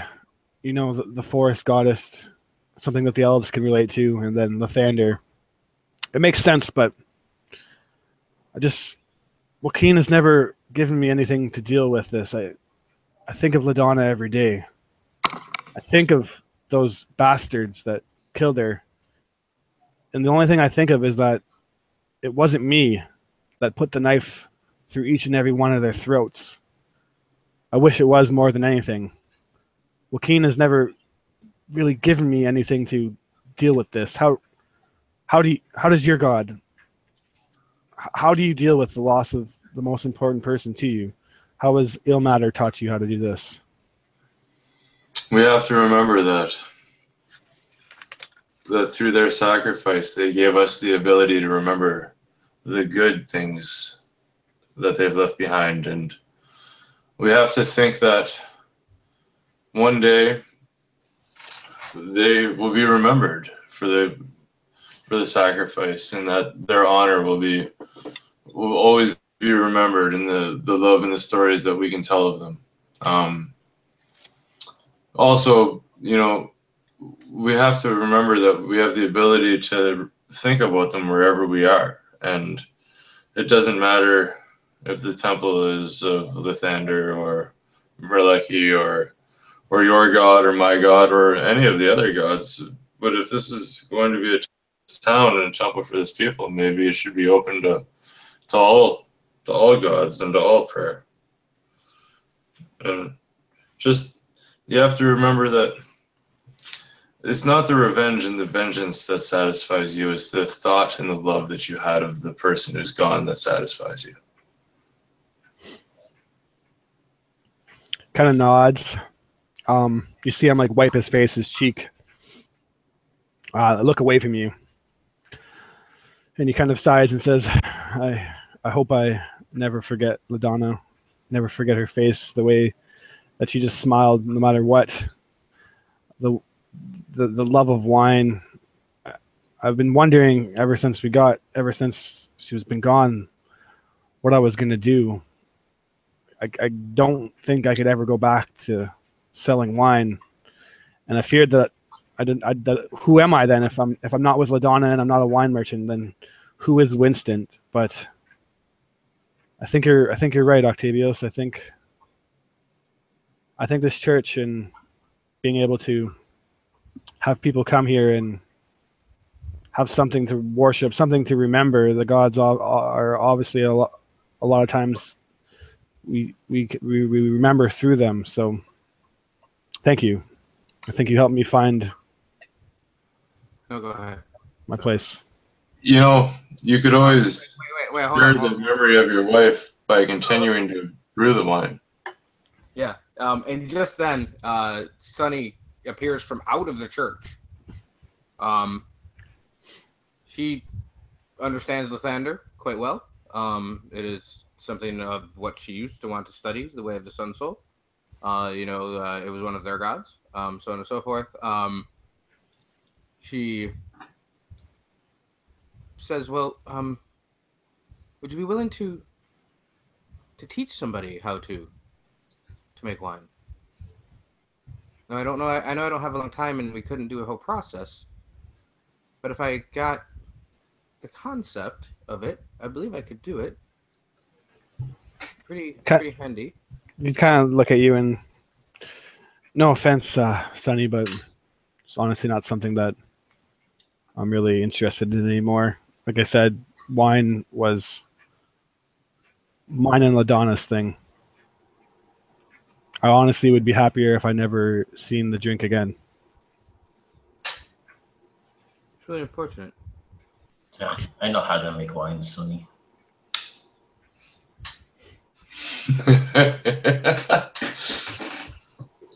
the forest goddess, something that the elves can relate to, and then Lathander. It makes sense, but Joaquin has never given me anything to deal with this. I think of LaDonna every day. I think of those bastards that killed her. And the only thing I think of is that it wasn't me that put the knife through each and every one of their throats. I wish it was more than anything. Joaquin has never really given me anything to deal with this. How does your god, how do you deal with the loss of the most important person to you? How has Ilmater taught you how to do this? We have to remember that through their sacrifice, they gave us the ability to remember the good things that they've left behind. And we have to think that one day they will be remembered for the sacrifice, and that their honor will always be remembered in the love and the stories that we can tell of them. Also, we have to remember that we have the ability to think about them wherever we are. And it doesn't matter if the temple is of Lathander or Merleki or your god or my god or any of the other gods. But if this is going to be a town and a temple for this people, maybe it should be open to all gods and to all prayer. And you have to remember that it's not the revenge and the vengeance that satisfies you. It's the thought and the love that you had of the person who's gone that satisfies you. Kind of nods. You see him wipe his face, his cheek. Look away from you. And he kind of sighs and says, I hope I never forget LaDonna, never forget her face, the way that she just smiled no matter what. The love of wine. I've been wondering ever since she was been gone, what I was going to do. I don't think I could ever go back to selling wine. And I feared that who am I then if I'm not with LaDonna and I'm not a wine merchant, then who is Winston? But I think you're right, Octavios. I think this church and being able to have people come here and have something to worship, something to remember. The gods are obviously a lot of times we remember through them. So thank you. I think you helped me find No, go ahead. my place. You could always Wait, share the memory of your wife by continuing to brew the wine. Yeah. And just then, Sunny appears from out of the church. She understands Lathander quite well. It is something of what she used to want to study, the way of the Sun Soul. It was one of their gods, so on and so forth. She says, well, would you be willing to teach somebody how to make wine? Now, I don't know. I know I don't have a long time, and we couldn't do a whole process. But if I got the concept of it, I believe I could do it. Pretty handy. He kind of look at you and No offense, Sonny, but it's honestly not something that I'm really interested in anymore. Like I said, wine was mine and LaDonna's thing. I honestly would be happier if I never seen the drink again. It's really unfortunate. Yeah, I know how to make wine, Sonny.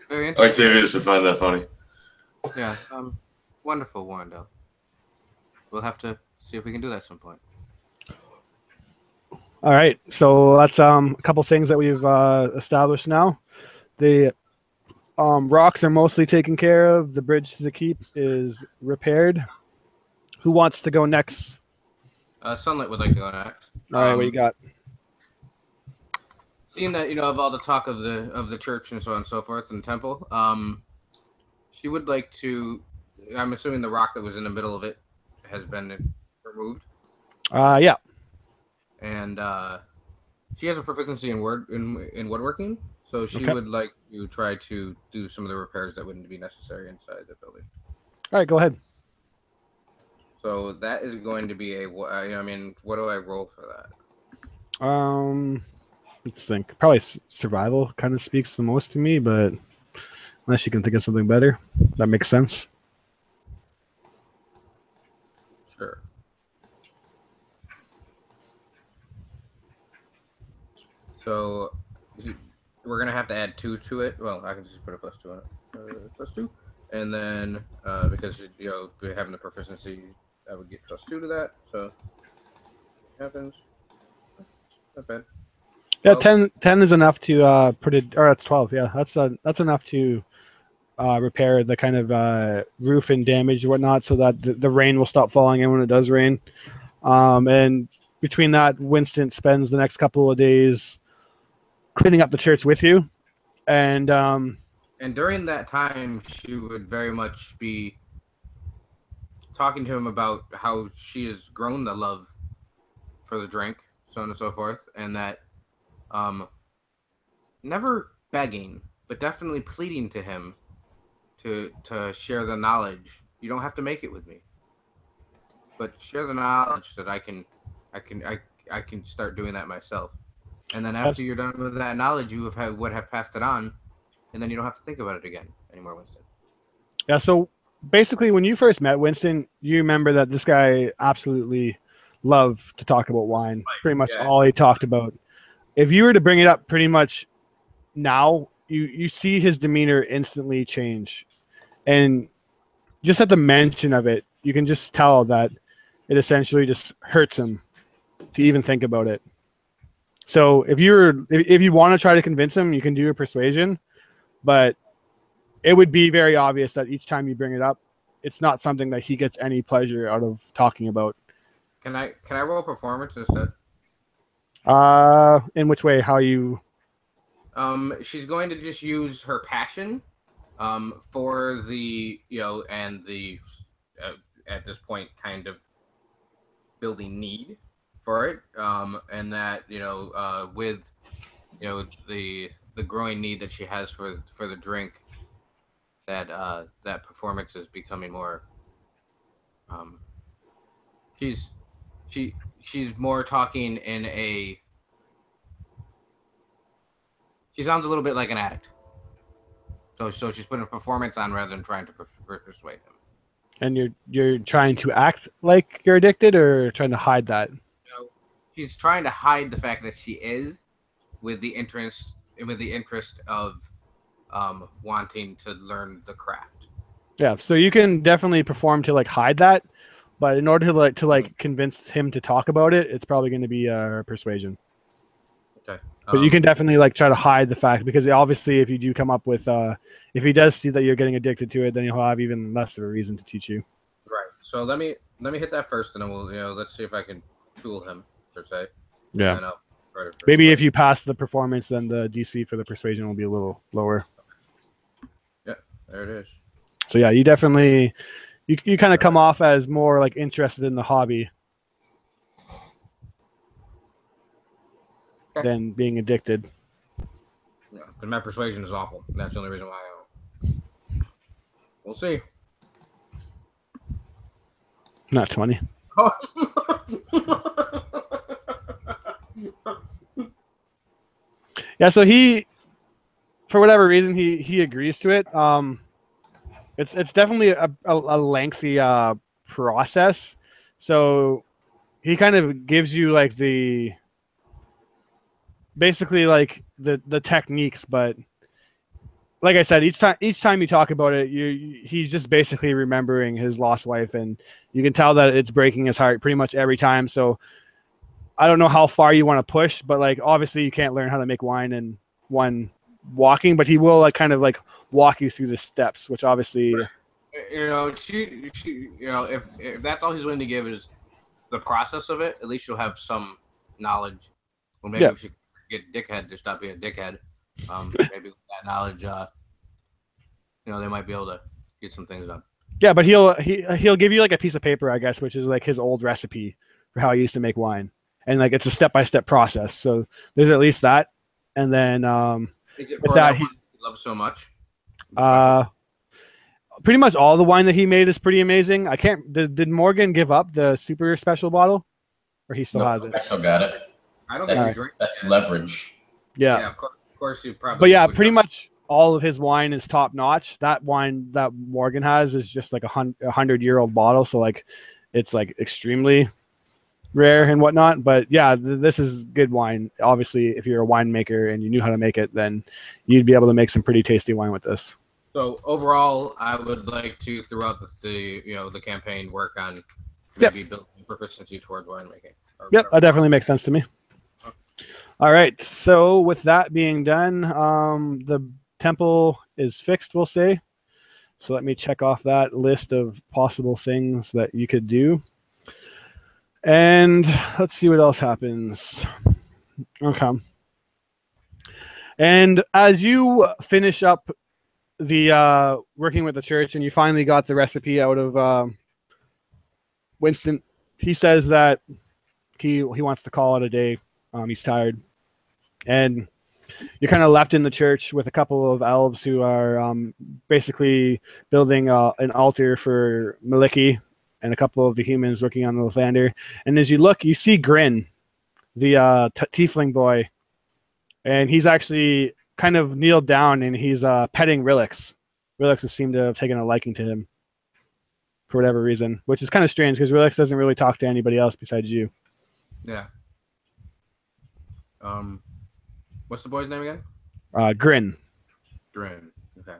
Very interesting. Octavius would find that funny. Yeah. Wonderful, Warrendale. We'll have to see if we can do that at some point. All right, so that's a couple things that we've established now. The rocks are mostly taken care of. The bridge to the keep is repaired. Who wants to go next? Sunlight would like to go next. All right, what you got? Seeing that of all the talk of the church and so on and so forth and the temple, she would like to. I'm assuming the rock that was in the middle of it has been removed. Yeah. And she has a proficiency in woodworking, so she Okay. would like to try to do some of the repairs that wouldn't be necessary inside the building. All right, go ahead. So that is going to be what do I roll for that? Let's think. Probably survival kind of speaks the most to me, but unless you can think of something better, that makes sense. Sure. So we're gonna have to add 2 to it. Well, I can just put a +2 on it. +2, and then because we're having the proficiency, I would get +2 to that. So it happens. Not bad. Yeah, 12. 10 is enough to put it, or that's 12. Yeah, that's enough to repair the kind of roof and damage and whatnot, so that the rain will stop falling in when it does rain. And between that, Winston spends the next couple of days cleaning up the church with you, and during that time, she would very much be talking to him about how she has grown the love for the drink, so on and so forth, and that never begging, but definitely pleading to him to share the knowledge. You don't have to make it with me, but share the knowledge that I can start doing that myself. And then after you're done with that knowledge, you would have passed it on, and then you don't have to think about it again anymore, Winston. yeah. So basically, when you first met Winston, you remember that this guy absolutely loved to talk about wine. Right. Pretty much Yeah. all he talked about. If you were to bring it up pretty much now, you see his demeanor instantly change. And just at the mention of it, you can just tell that it essentially just hurts him to even think about it. So if you want to try to convince him, you can do a persuasion, but it would be very obvious that each time you bring it up, it's not something that he gets any pleasure out of talking about. Can I roll performance instead? In which way? How you? She's going to just use her passion, for the and the at this point kind of building need for it, and that with the growing need that she has for the drink, that that performance is becoming more. She's more talking in a. She sounds a little bit like an addict. So she's putting a performance on rather than trying to persuade him. And you're trying to act like you're addicted, or trying to hide that? She's trying to hide the fact that she is, with the interest of wanting to learn the craft. Yeah, so you can definitely perform to like hide that, but in order to convince him to talk about it, it's probably going to be persuasion. Okay. But you can definitely try to hide the fact, because obviously if you do come up with if he does see that you're getting addicted to it, then he'll have even less of a reason to teach you. Right. So let me hit that first, and then we'll let's see if I can fool him per se. Yeah. And I'll try to Maybe if you pass the performance, then the DC for the persuasion will be a little lower. Yeah, there it is. So yeah, you definitely you kind of come off as more like interested in the hobby than being addicted. Yeah, because my persuasion is awful. That's the only reason why We'll see. Not 20. Yeah, so he, for whatever reason, he agrees to it. It's definitely a lengthy process. So he kind of gives you like basically like the techniques, but like I said, each time you talk about it, he's just basically remembering his lost wife, and you can tell that it's breaking his heart pretty much every time. So I don't know how far you want to push, but like obviously you can't learn how to make wine in one walking, but he will like kind of like walk you through the steps, which obviously, you know, she you know, if that's all he's willing to give is the process of it, at least you'll have some knowledge. Well, maybe if you get dickhead to stop being a dickhead, maybe with that knowledge, you know, they might be able to get some things done. Yeah, but he'll give you like a piece of paper, I guess, which is like his old recipe for how he used to make wine, and like it's a step-by-step process. So there's at least that, and then is it for that one he loves so much? Pretty much all the wine that he made is pretty amazing. I can't. Did Morgan give up the super special bottle, or he still has it? I still got it. I don't think that's leverage. Yeah, of course you probably. But yeah, pretty much all of his wine is top notch. That wine that Morgan has is just like a 100-year-old bottle, so like it's like extremely rare and whatnot. But yeah, this is good wine. Obviously, if you're a winemaker and you knew how to make it, then you'd be able to make some pretty tasty wine with this. So overall, I would like to throughout the campaign work on maybe building proficiency towards winemaking. Yep, that definitely makes sense to me. All right, so with that being done, the temple is fixed, we'll say. So let me check off that list of possible things that you could do. And let's see what else happens. Okay. And as you finish up the working with the church and you finally got the recipe out of Winston, he says that he wants to call it a day. He's tired. And you're kind of left in the church with a couple of elves who are basically building an altar for Maliki and a couple of the humans working on the Lathander. And as you look, you see Grin, the tiefling boy. And he's actually kind of kneeled down and he's petting Rilix. Rilix has seemed to have taken a liking to him for whatever reason, which is kind of strange because Rilix doesn't really talk to anybody else besides you. Yeah. What's the boy's name again? Grin. Grin. Okay.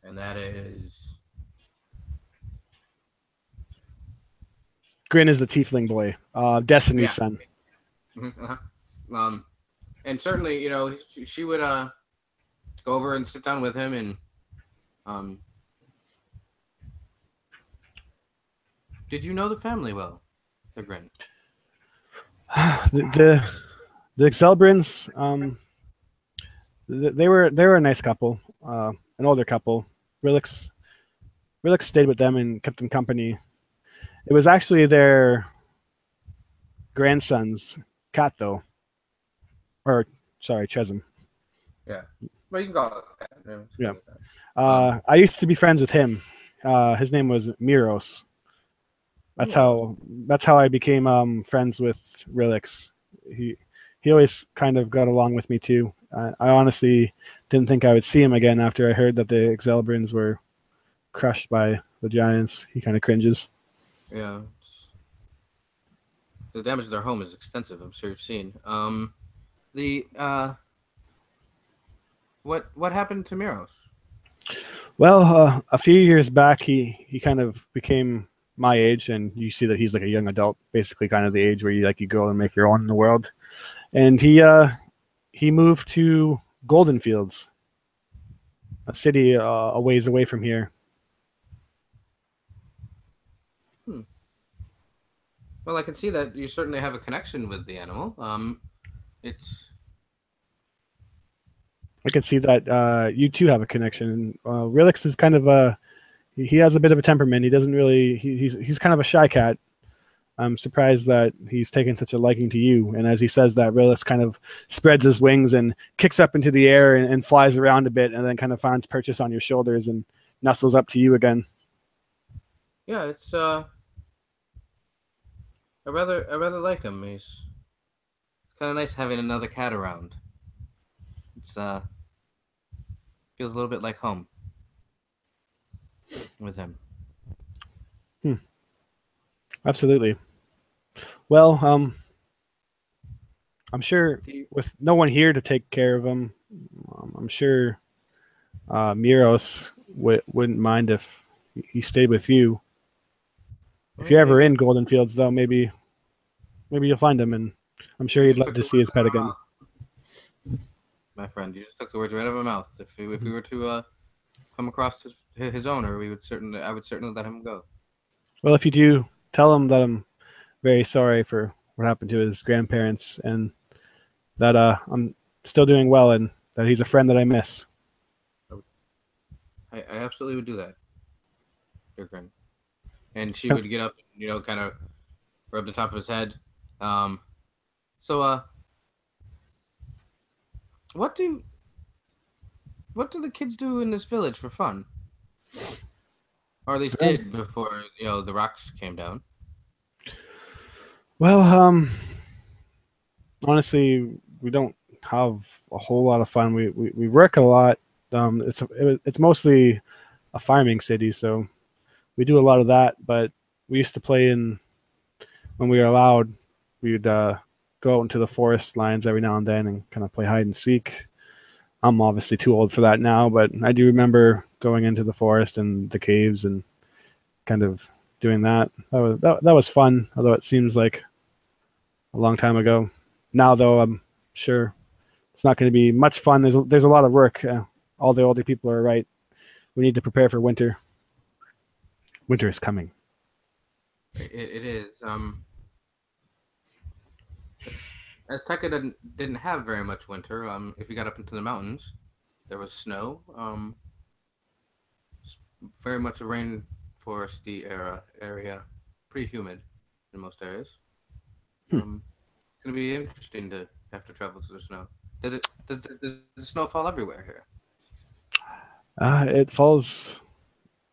And that is... Grin is the tiefling boy, Destiny's son. Mm-hmm. Uh-huh. And certainly, you know, she would go over and sit down with him and did you know the family well? The Grin. The Exelbrins, they were a nice couple, an older couple. Rilix stayed with them and kept them company. It was actually their grandson's cat, though. Or, sorry, Chesm. Yeah. Well, you can call it that. Yeah. I used to be friends with him. His name was Miros. That's how I became friends with Rilix. He always kind of got along with me too. I honestly didn't think I would see him again after I heard that the Exelbrins were crushed by the giants. He kind of cringes. Yeah. The damage to their home is extensive. I'm sure you've seen. What happened to Miros? Well, a few years back, he kind of became my age, and you see that he's like a young adult, basically kind of the age where you go and make your own in the world. And he moved to Golden Fields, a city a ways away from here. Well, I can see that you certainly have a connection with the animal. I can see that you two have a connection. Rilix is kind of he has a bit of a temperament. He doesn't really. He's kind of a shy cat. I'm surprised that he's taken such a liking to you. And as he says that, Rilix kind of spreads his wings and kicks up into the air and flies around a bit, and then kind of finds purchase on your shoulders and nestles up to you again. Yeah, it's I rather like him. It's kind of nice having another cat around. It's feels a little bit like home with him. Absolutely. Well, I'm sure with no one here to take care of him, I'm sure Miros wouldn't mind if he stayed with you. If you're ever in Golden Fields, though, maybe you'll find him, and I'm sure he'd love to see his pet again. My friend, you just took the words right out of my mouth. If we were to come across his owner, I would certainly let him go. Well, if you do, tell him that I'm very sorry for what happened to his grandparents, and that I'm still doing well, and that he's a friend that I miss. I absolutely would do that, dear friend. And she would get up, kind of rub the top of his head. So, what do the kids do in this village for fun? Or at least did before, the rocks came down. Well, honestly, we don't have a whole lot of fun. We work a lot. It's mostly a farming city, so we do a lot of that. But we used to play when we were allowed. We'd go out into the forest lines every now and then and kind of play hide and seek. I'm obviously too old for that now, but I do remember going into the forest and the caves and kind of doing that. That was fun, although it seems like a long time ago. Now, though, I'm sure it's not going to be much fun. There's a lot of work. All the older people are right. We need to prepare for winter. Winter is coming. It is. Azteca didn't have very much winter. If you got up into the mountains, there was snow. Very much a rainforesty area, pretty humid in most areas. It's gonna be interesting to have to travel through the snow. Does the snow fall everywhere here? It falls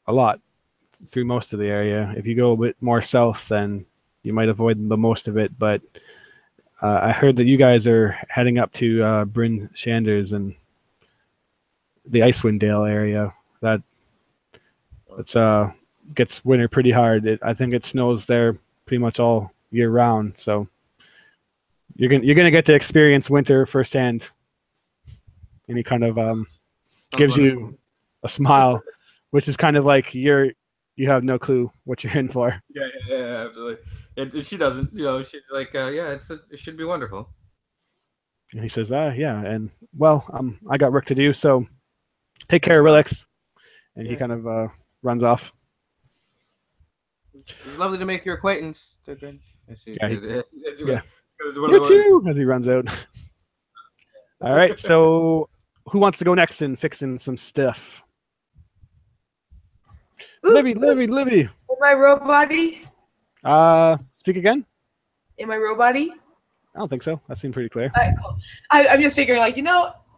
a lot through most of the area. If you go a bit more south, then you might avoid the most of it. But I heard that you guys are heading up to Bryn Shanders and the Icewind Dale area. It's gets winter pretty hard. I think it snows there pretty much all year round. So you're gonna get to experience winter firsthand. And he kind of gives you a smile, which is kind of like you have no clue what you're in for. Yeah, absolutely. And she doesn't, she's like, it should be wonderful. And he says, yeah, and well, I got work to do, so take care, Relix. And he kind of runs off. It's lovely to make your acquaintance. I see. Yeah, you too, as he runs out. All right, so who wants to go next in fixing some stuff? Libby. In my robot-y? Speak again? In my robot-y? I don't think so. That seemed pretty clear. All right, cool. I'm just figuring,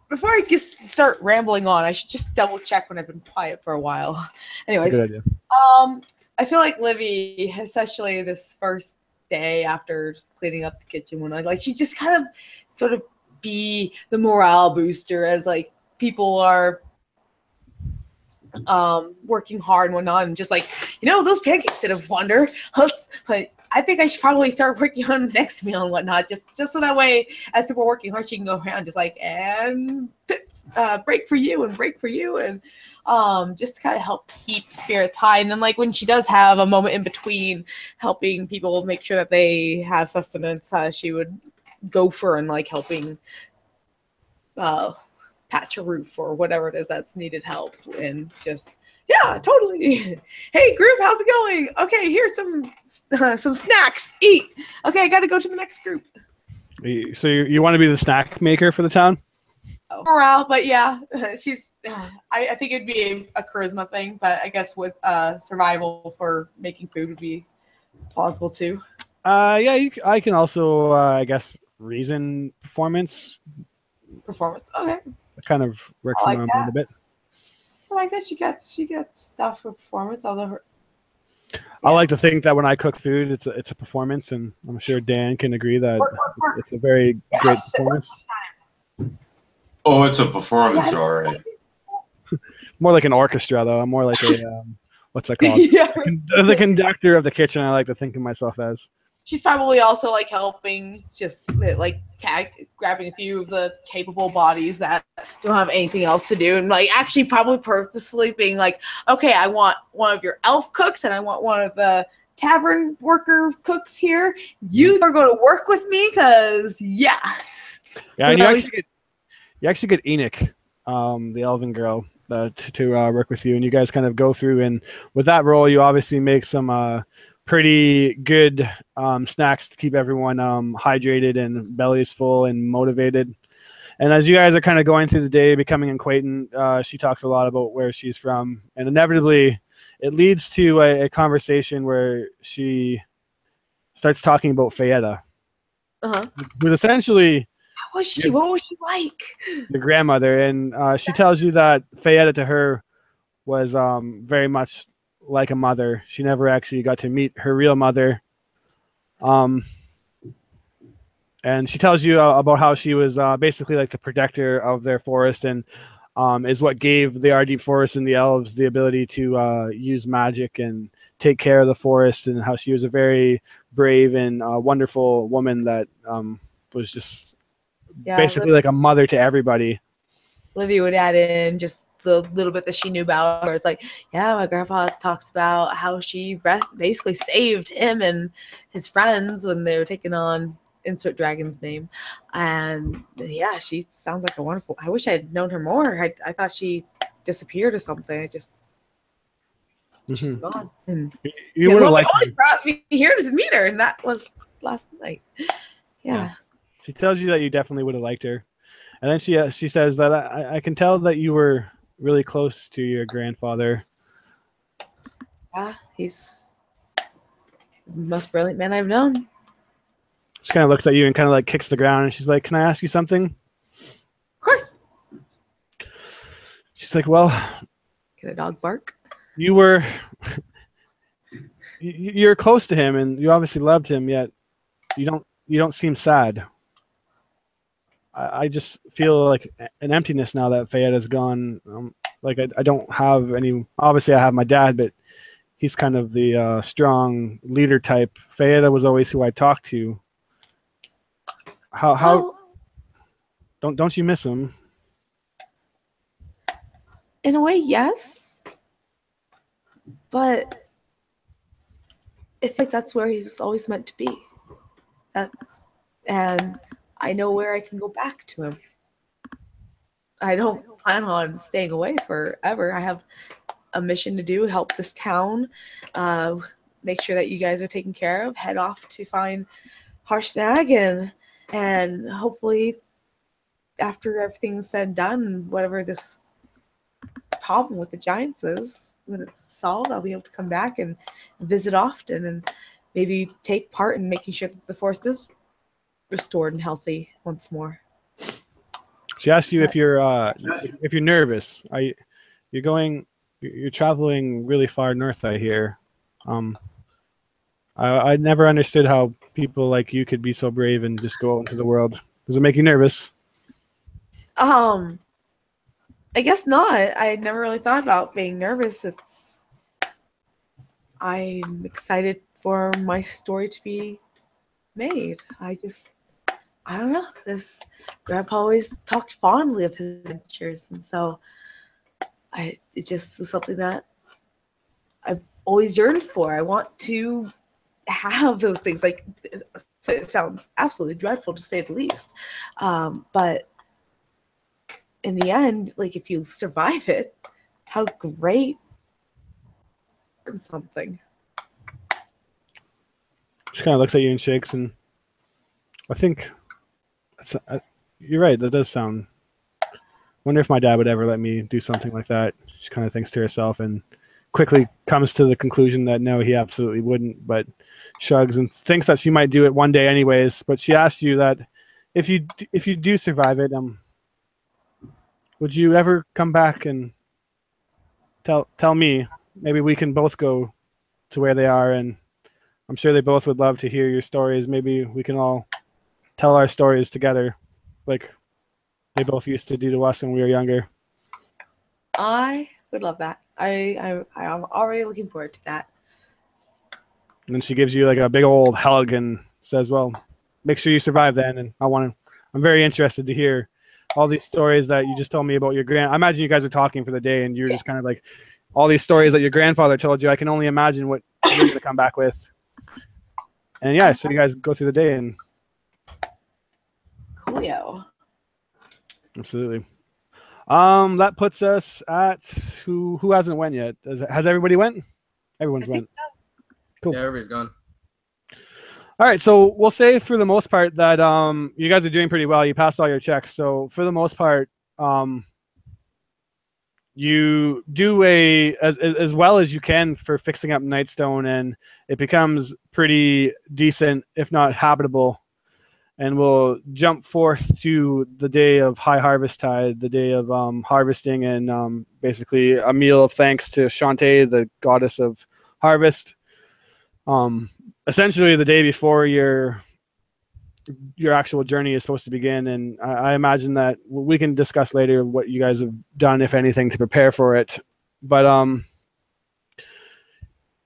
before I just start rambling on, I should just double check when I've been quiet for a while. Anyways, that's a good idea. I feel like Livy, especially this first day after cleaning up the kitchen, she just kind of sort of be the morale booster as people are working hard and whatnot, and just those pancakes did a wonder. I think I should probably start working on the next meal and whatnot, just so that way, as people are working hard, she can go around just and break for you, and just to kind of help keep spirits high. And then when she does have a moment in between helping people make sure that they have sustenance, she would go for and helping patch a roof or whatever it is that's needed help, and just totally. Hey group, how's it going? Okay, here's some snacks. Eat. Okay, I got to go to the next group. So you want to be the snack maker for the town? Morale, but yeah, she's. I think it'd be a charisma thing, but I guess with survival for making food would be plausible too. I can also I guess reason performance. Okay. It kind of works in my mind a bit. I like that she gets stuff for performance, although her. I like to think that when I cook food, it's a performance, and I'm sure Dan can agree that it's a very great performance. Oh, it's a performance, all right. More like an orchestra, though. I'm more like a what's that called? Yeah. The conductor of the kitchen. I like to think of myself as. She's probably also like helping, just like grabbing a few of the capable bodies that don't have anything else to do, and like actually probably purposefully being like, okay, I want one of your elf cooks and I want one of the tavern worker cooks here. You are going to work with me because Yeah, and you actually get Enoch, the elven girl, to work with you, and you guys kind of go through, and with that role, you obviously make some pretty good snacks to keep everyone hydrated and bellies full and motivated. And as you guys are kind of going through the day, becoming acquainted, she talks a lot about where she's from, and inevitably, it leads to a conversation where she starts talking about Fayetta, who's essentially how was she? What was she like? the grandmother, and she tells you that Fayetta to her was very much like a mother. She never actually got to meet her real mother. And she tells you about how she was basically like the protector of their forest, and is what gave the Ardeep Forest and the elves the ability to use magic and take care of the forest, and how she was a very brave and wonderful woman that was just basically like a mother to everybody. Livy would add in just the little bit that she knew about her. It's like, yeah, my grandpa talked about how she basically saved him and his friends when they were taking on insert dragon's name. And yeah, she sounds like a wonderful. I wish I had known her more. I thought she disappeared or something. She's gone. And you would have liked her. Brought me here to meet her, and that was last night. Yeah. She tells you that you definitely would have liked her. And then she says that I can tell that you were really close to your grandfather. Yeah, he's the most brilliant man I've known. She kind of looks at you and kind of like kicks the ground, and she's like, "Can I ask you something?" Of course. She's like, "Well, can a dog bark?" You're close to him, and you obviously loved him. Yet you don't seem sad. I just feel like an emptiness now that Fayetta's gone. Like I don't have any. Obviously, I have my dad, but he's kind of the strong leader type. Fayetta was always who I talked to. How don't you miss him? In a way, yes. But I think that's where he was always meant to be. And I know where I can go back to him. I don't plan on staying away forever. I have a mission to do, help this town, make sure that you guys are taken care of, head off to find Harshnag, and hopefully after everything's said and done, whatever this problem with the giants is, when it's solved, I'll be able to come back and visit often and maybe take part in making sure that the forest is restored and healthy once more. She asked you if you're nervous. You're traveling really far north, I hear. I never understood how people like you could be so brave and just go out into the world. Does it make you nervous? I guess not. I never really thought about being nervous. I'm excited for my story to be made. I don't know. This grandpa always talked fondly of his adventures, and so it just was something that I've always yearned for. I want to have those things. Like, it sounds absolutely dreadful to say the least, but in the end, like, if you survive it, how great something. She kind of looks at you and shakes, and I think you're right. That does sound. Wonder if my dad would ever let me do something like that. She kind of thinks to herself and quickly comes to the conclusion that no, he absolutely wouldn't, but shrugs and thinks that she might do it one day anyways. But she asked you that if you do survive it, would you ever come back and tell me. Maybe we can both go to where they are, and I'm sure they both would love to hear your stories. Maybe we can all tell our stories together, like they both used to do to us when we were younger. I would love that. I'm already looking forward to that. And then she gives you like a big old hug and says, "Well, make sure you survive then." And I'm very interested to hear all these stories that you just told me about your I imagine you guys were talking for the day, and you're just kind of like all these stories that your grandfather told you. I can only imagine what you're going to come back with. And yeah, so you guys go through the day, and Coolio. absolutely. That puts us at who hasn't went yet? Has everybody went? Everyone's went. Cool. Yeah, everybody's gone. All right, so we'll say for the most part that you guys are doing pretty well. You passed all your checks, so for the most part, you do as well as you can for fixing up Nightstone, and it becomes pretty decent, if not habitable. And we'll jump forth to the day of High Harvest Tide, the day of harvesting, and basically a meal of thanks to Shantae, the goddess of harvest. Essentially the day before your actual journey is supposed to begin, and I imagine that we can discuss later what you guys have done, if anything, to prepare for it. But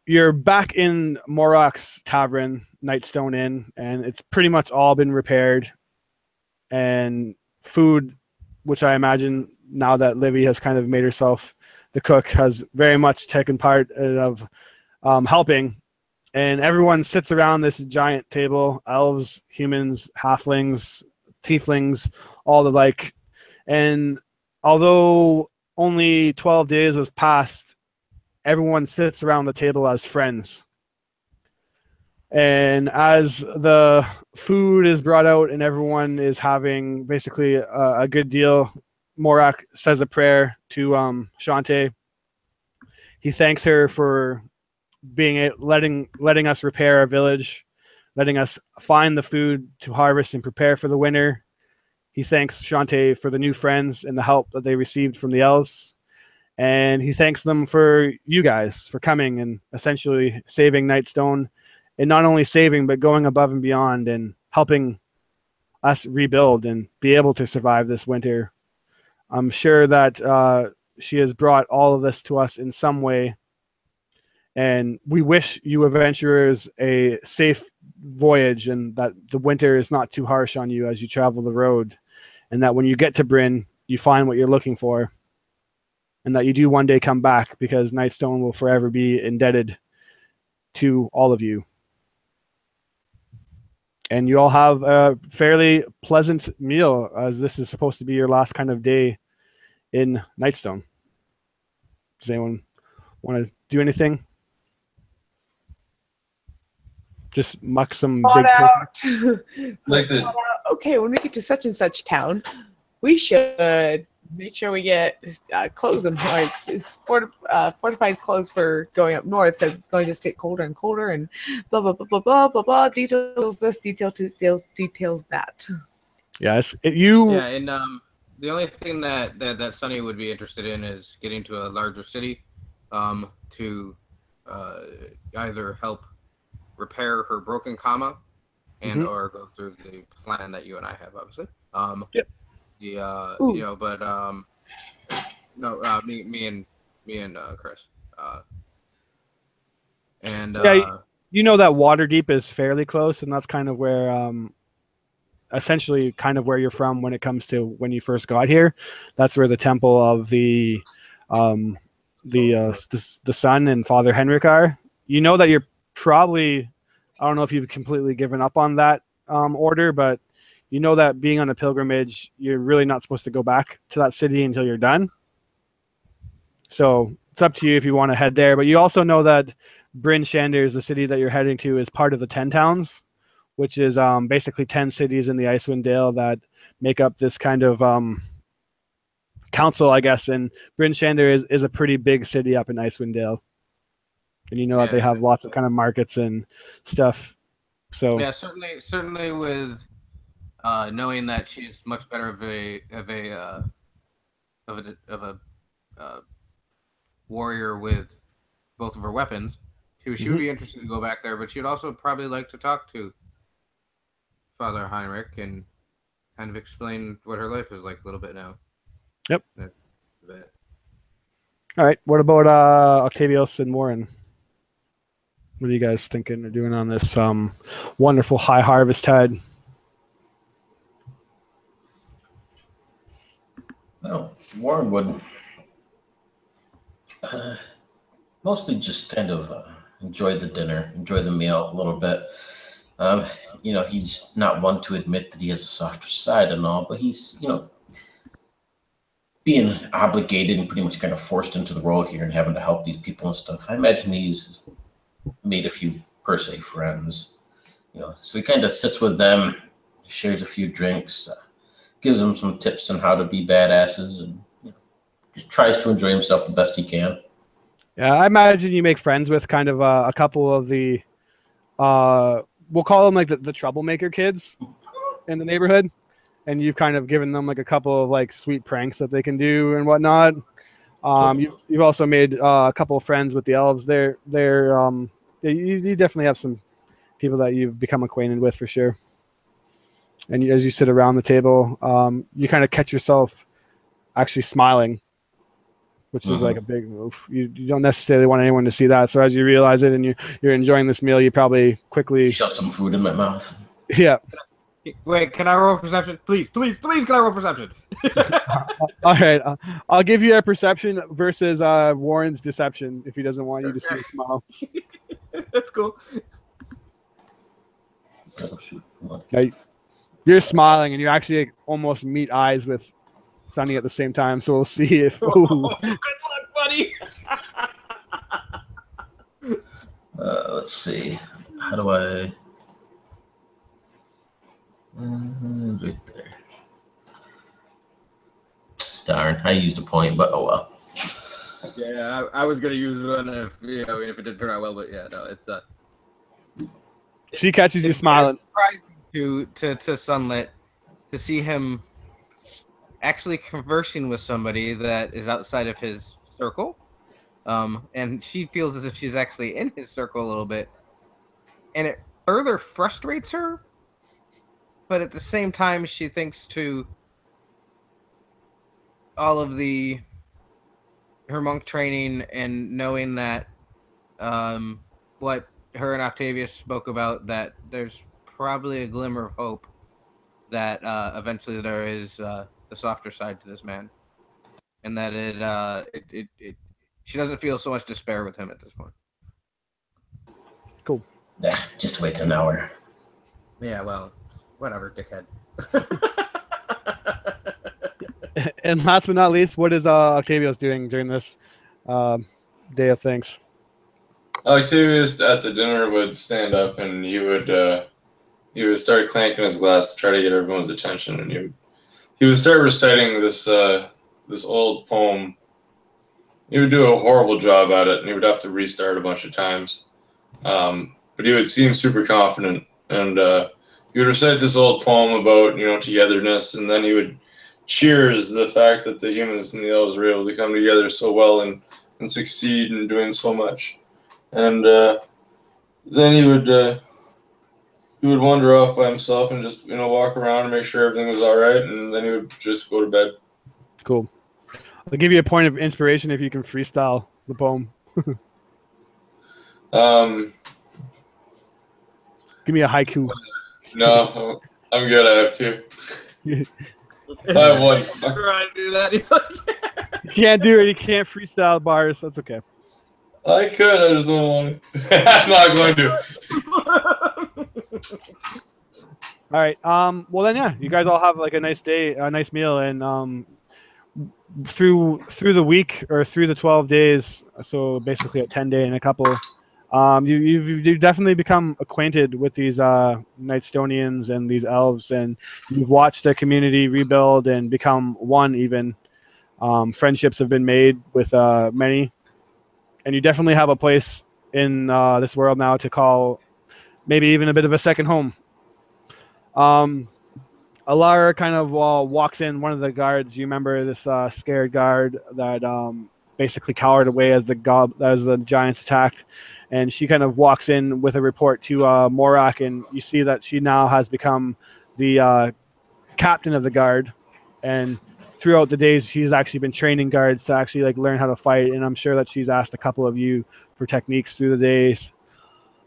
you're back in Morok's Tavern, Nightstone Inn, and it's pretty much all been repaired. And food, which I imagine now that Livy has kind of made herself the cook, has very much taken part of helping. And everyone sits around this giant table, elves, humans, halflings, tieflings, all the like. And although only 12 days has passed, everyone sits around the table as friends. And as the food is brought out and everyone is having basically a good deal, Morok says a prayer to Shantae. He thanks her for letting us repair our village, letting us find the food to harvest and prepare for the winter. He thanks Shantae for the new friends and the help that they received from the elves. And he thanks them for you guys for coming and essentially saving Nightstone, and not only saving, but going above and beyond and helping us rebuild and be able to survive this winter. I'm sure that she has brought all of this to us in some way. And we wish you adventurers a safe voyage, and that the winter is not too harsh on you as you travel the road, and that when you get to Bryn, you find what you're looking for, and that you do one day come back, because Nightstone will forever be indebted to all of you. And you all have a fairly pleasant meal, as this is supposed to be your last kind of day in Nightstone. Does anyone want to do anything? Just muck some big out. Like the Okay, when we get to such and such town, we should make sure we get clothes and like fortified clothes for going up north, because it's going to just get colder and colder, and blah blah blah blah blah blah blah. Details this, details that. Yes, Yeah, and the only thing that Sunny would be interested in is getting to a larger city, to either help repair her broken comma, and or go through the plan that you and I have, obviously. Yep. Me and Chris. And you know that Waterdeep is fairly close, and that's kind of where essentially kind of where you're from when it comes to when you first got here. That's where the temple of the son and Father Henrik are. You know that you're probably, I don't know if you've completely given up on that order, but you know that being on a pilgrimage, you're really not supposed to go back to that city until you're done. So it's up to you if you want to head there. But you also know that Bryn Shander is the city that you're heading to, is part of the 10 towns, which is basically 10 cities in the Icewind Dale that make up this kind of council, I guess. And Bryn Shander is a pretty big city up in Icewind Dale. And you know that they have lots of kind of markets and stuff. So yeah, certainly with knowing that she's much better of a warrior with both of her weapons. She would be interested to go back there, but she'd also probably like to talk to Father Heinrich and kind of explain what her life is like a little bit now. Yep. That's a bit. All right. What about Octavius and Warren? What are you guys thinking of doing on this wonderful high harvest tide? Well, Warren would mostly just kind of enjoy the dinner, enjoy the meal a little bit. He's not one to admit that he has a softer side and all, but he's, being obligated and pretty much kind of forced into the role here and having to help these people and stuff. I imagine he's made a few per se friends, so he kind of sits with them, shares a few drinks, gives them some tips on how to be badasses, and just tries to enjoy himself the best he can. Yeah, I imagine you make friends with kind of a couple of the, we'll call them like the troublemaker kids in the neighborhood, and you've kind of given them like a couple of like sweet pranks that they can do and whatnot. You've also made a couple of friends with the elves. You definitely have some people that you've become acquainted with for sure. And as you sit around the table, you kind of catch yourself actually smiling, which is like a big move. You don't necessarily want anyone to see that. So as you realize it and you're enjoying this meal, you probably quickly shove some food in my mouth. Yeah. Wait, can I roll perception? Please, can I roll perception? All right. I'll give you a perception versus Warren's deception if he doesn't want you to see a smile. That's cool. Oh, shoot. Okay. You're smiling and you actually almost meet eyes with Sunny at the same time. So we'll see if. Good luck, buddy. Let's see. How do I? Right there. Darn, I used a point, but oh well. Yeah, I was gonna use one if it didn't turn out well, but yeah, no, it's She catches you smiling. To Sunlit to see him actually conversing with somebody that is outside of his circle, and she feels as if she's actually in his circle a little bit, and it further frustrates her. But at the same time, she thinks to all of her monk training and knowing that what her and Octavius spoke about, that there's probably a glimmer of hope that eventually there is the softer side to this man, and that she doesn't feel so much despair with him at this point. Cool. Just wait an hour. Yeah, well, whatever, dickhead. And last but not least, what is Octavius doing during this day of thanks? Octavius at the dinner would stand up and he would start clanking his glass to try to get everyone's attention, and he would start reciting this old poem. He would do a horrible job at it, and he would have to restart a bunch of times. But he would seem super confident, and he would recite this old poem about togetherness, and then he would cheers the fact that the humans and the elves were able to come together so well and succeed in doing so much. And then he would wander off by himself and just walk around and make sure everything was all right, and then he would just go to bed. Cool. I'll give you a point of inspiration if you can freestyle the poem. Give me a haiku. No, I'm good. I have two. I have one. Try to do that. You can't do it. You can't freestyle bars. That's okay. I could. I just don't want to. I'm not going to. All right. Well then, yeah. You guys all have like a nice day, a nice meal, and through the week or through the 12 days. So basically, a 10-day and a couple. You've definitely become acquainted with these Nightstonians and these elves, and you've watched the community rebuild and become one. Even friendships have been made with many, and you definitely have a place in this world now to call maybe even a bit of a second home. Alara kind of walks in. One of the guards, you remember this scared guard that basically cowered away as the giants attacked. And she kind of walks in with a report to Morak, and you see that she now has become the captain of the guard. And throughout the days, she's actually been training guards to actually like learn how to fight. And I'm sure that she's asked a couple of you for techniques through the days.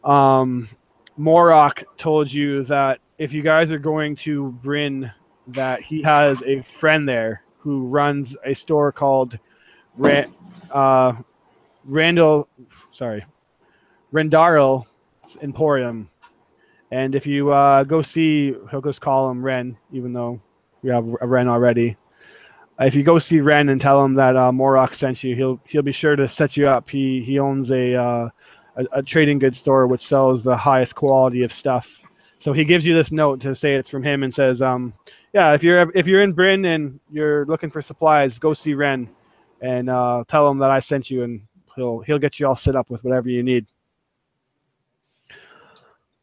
Morak told you that if you guys are going to Bryn, that he has a friend there who runs a store called Rendarl Emporium. And if you go see, he'll just call him Ren, even though we have a Ren already. If you go see Ren and tell him that Morak sent you, he'll be sure to set you up. He owns a trading goods store which sells the highest quality of stuff. So he gives you this note to say it's from him and says, yeah, if you're in Bryn and you're looking for supplies, go see Ren and tell him that I sent you, and he'll get you all set up with whatever you need.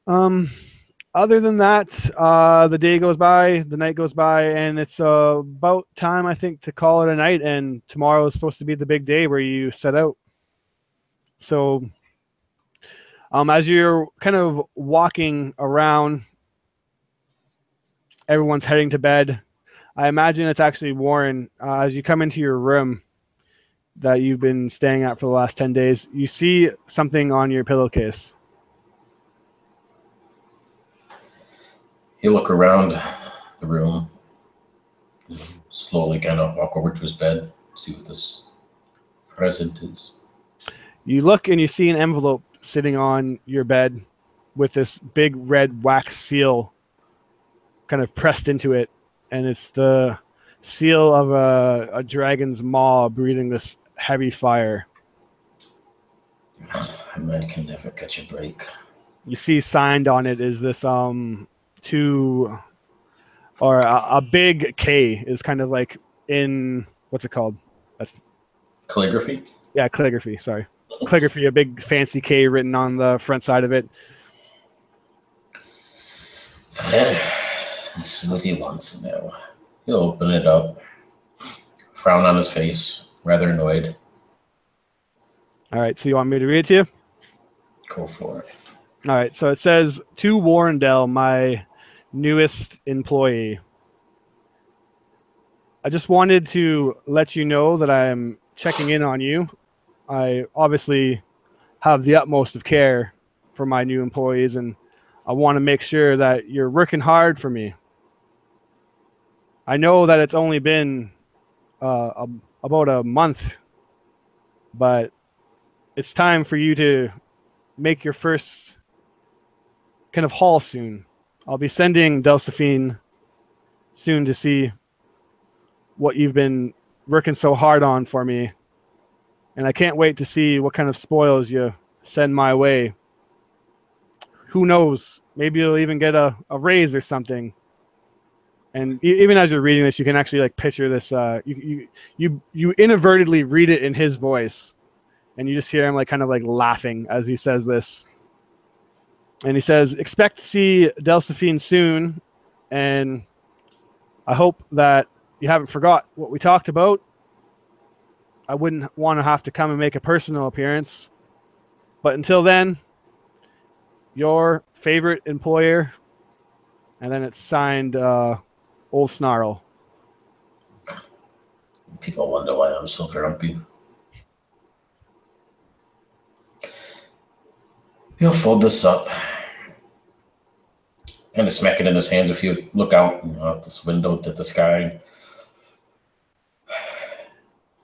Other than that, the day goes by, the night goes by, and it's about time, I think, to call it a night. And tomorrow is supposed to be the big day where you set out. So as you're kind of walking around, everyone's heading to bed. I imagine it's actually Warren. As you come into your room that you've been staying at for the last 10 days, you see something on your pillowcase. You look around the room, slowly kind of walk over to his bed, see what this present is. You look and you see an envelope sitting on your bed with this big red wax seal kind of pressed into it. And it's the seal of a dragon's maw breathing this heavy fire. A man can never catch a break. You see signed on it is this a big K is kind of like in, what's it called? Calligraphy? Yeah, calligraphy, sorry. Calligraphy, a big fancy K written on the front side of it. Let's see what he wants now. He'll open it up. Frown on his face, rather annoyed. All right, so you want me to read it to you? Go for it. All right, so it says, to Warrendale, my newest employee. I just wanted to let you know that I am checking in on you. I obviously have the utmost of care for my new employees, and I want to make sure that you're working hard for me. I know that it's only been about a month, but it's time for you to make your first kind of haul soon. I'll be sending Delphine soon to see what you've been working so hard on for me. And I can't wait to see what kind of spoils you send my way. Who knows? Maybe you'll even get a raise or something. And even as you're reading this, you can actually like picture this. You inadvertently read it in his voice, and you just hear him like kind of like laughing as he says this. And he says, "Expect to see Delphine soon, and I hope that you haven't forgot what we talked about. I wouldn't want to have to come and make a personal appearance. But until then, your favorite employer," and then it's signed Old Snarl. People wonder why I'm so grumpy. He'll fold this up, kind of smack it in his hands. If you look out this window at the sky,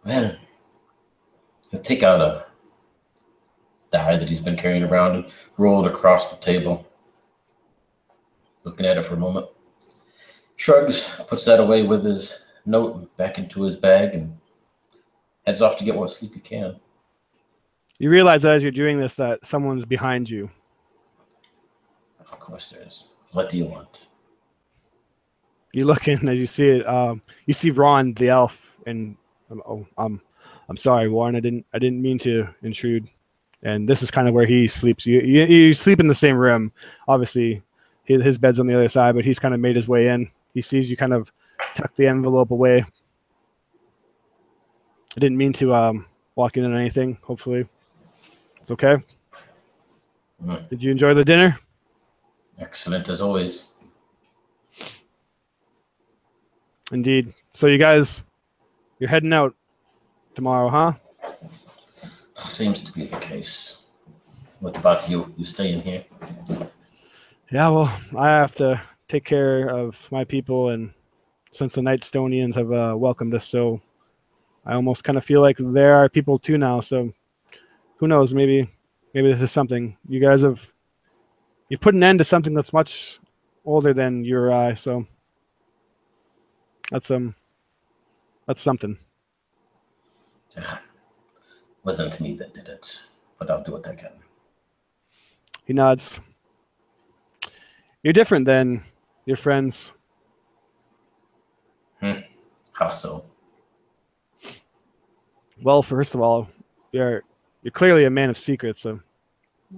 man, he'll take out a die that he's been carrying around and roll it across the table. Looking at it for a moment, shrugs, puts that away with his note back into his bag, and heads off to get what sleep he can. You realize that as you're doing this that someone's behind you. Of course there is. What do you want? You look in as you see it. You see Ron the elf, and I'm sorry, Warren. I didn't mean to intrude. And this is kind of where he sleeps. You sleep in the same room. Obviously, his bed's on the other side, but he's kind of made his way in. He sees you kind of tuck the envelope away. I didn't mean to walking in on anything. Hopefully, it's okay. Mm. Did you enjoy the dinner? Excellent as always. Indeed. So you guys, you're heading out tomorrow, huh? Seems to be the case. What about you? You staying here? Yeah, well, I have to take care of my people, and since the Nightstonians have welcomed us, so I almost kind of feel like they're our people too now. So who knows? Maybe this is something you guys you've put an end to something that's much older than you or I. So that's something. Wasn't me that did it, but I'll do what I can. He nods. You're different than your friends. How so? Well, first of all, you're clearly a man of secrets. So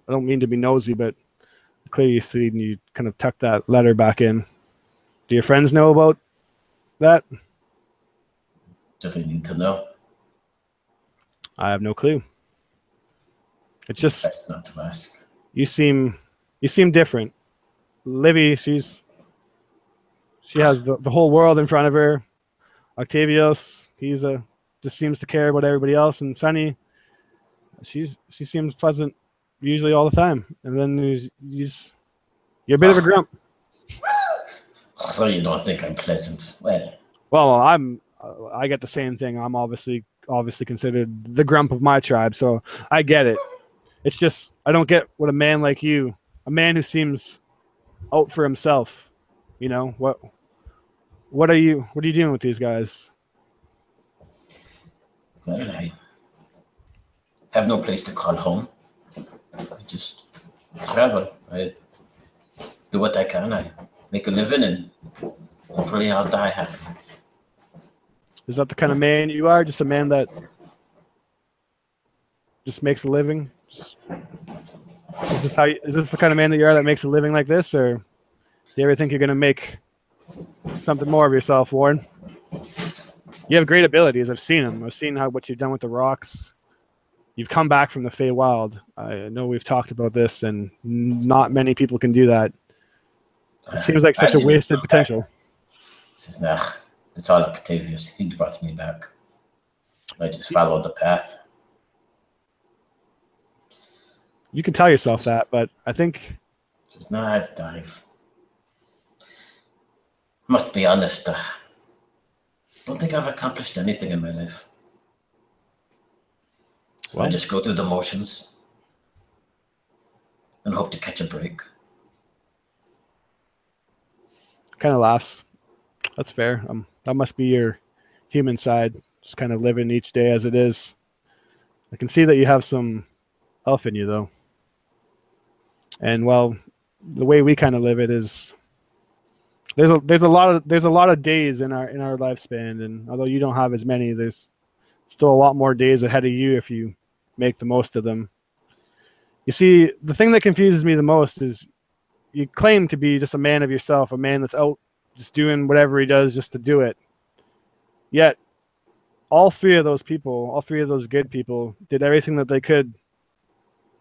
I don't mean to be nosy, but clearly you kind of tuck that letter back in. Do your friends know about that? Do they need to know? I have no clue. It's just Best not to ask. you seem different. Livy, she has the whole world in front of her. Octavius, just seems to care about everybody else, and Sunny, she seems pleasant usually all the time. And then you're a bit of a grump. So you don't think I'm pleasant? Well, I get the same thing. I'm obviously considered the grump of my tribe, so I get it. It's just I don't get what a man like you, a man who seems out for himself, what are you doing with these guys? Well, I have no place to call home. I just travel. I do what I can. I make a living, and hopefully I'll die happy. Is that the kind of man you are? Just a man that just makes a living? Is this the kind of man that you are that makes a living like this, or do you ever think you're gonna make something more of yourself, Warren? You have great abilities. I've seen them. I've seen what you've done with the rocks. You've come back from the Feywild. I know we've talked about this, and not many people can do that. It seems like such a wasted potential. It's all Octavius. He brought me back. I just followed the path. You can tell yourself that, but I think I've must be honest. Don't think I've accomplished anything in my life. So I just go through the motions and hope to catch a break. Kind of laughs. That's fair. That must be your human side, just kind of living each day as it is. I can see that you have some elf in you, though. And well, the way we kind of live it is there's a lot of days in our lifespan, and although you don't have as many, there's still a lot more days ahead of you if you make the most of them. You see, the thing that confuses me the most is you claim to be just a man of yourself, a man that's out just doing whatever he does just to do it. Yet, all three of those good people, did everything that they could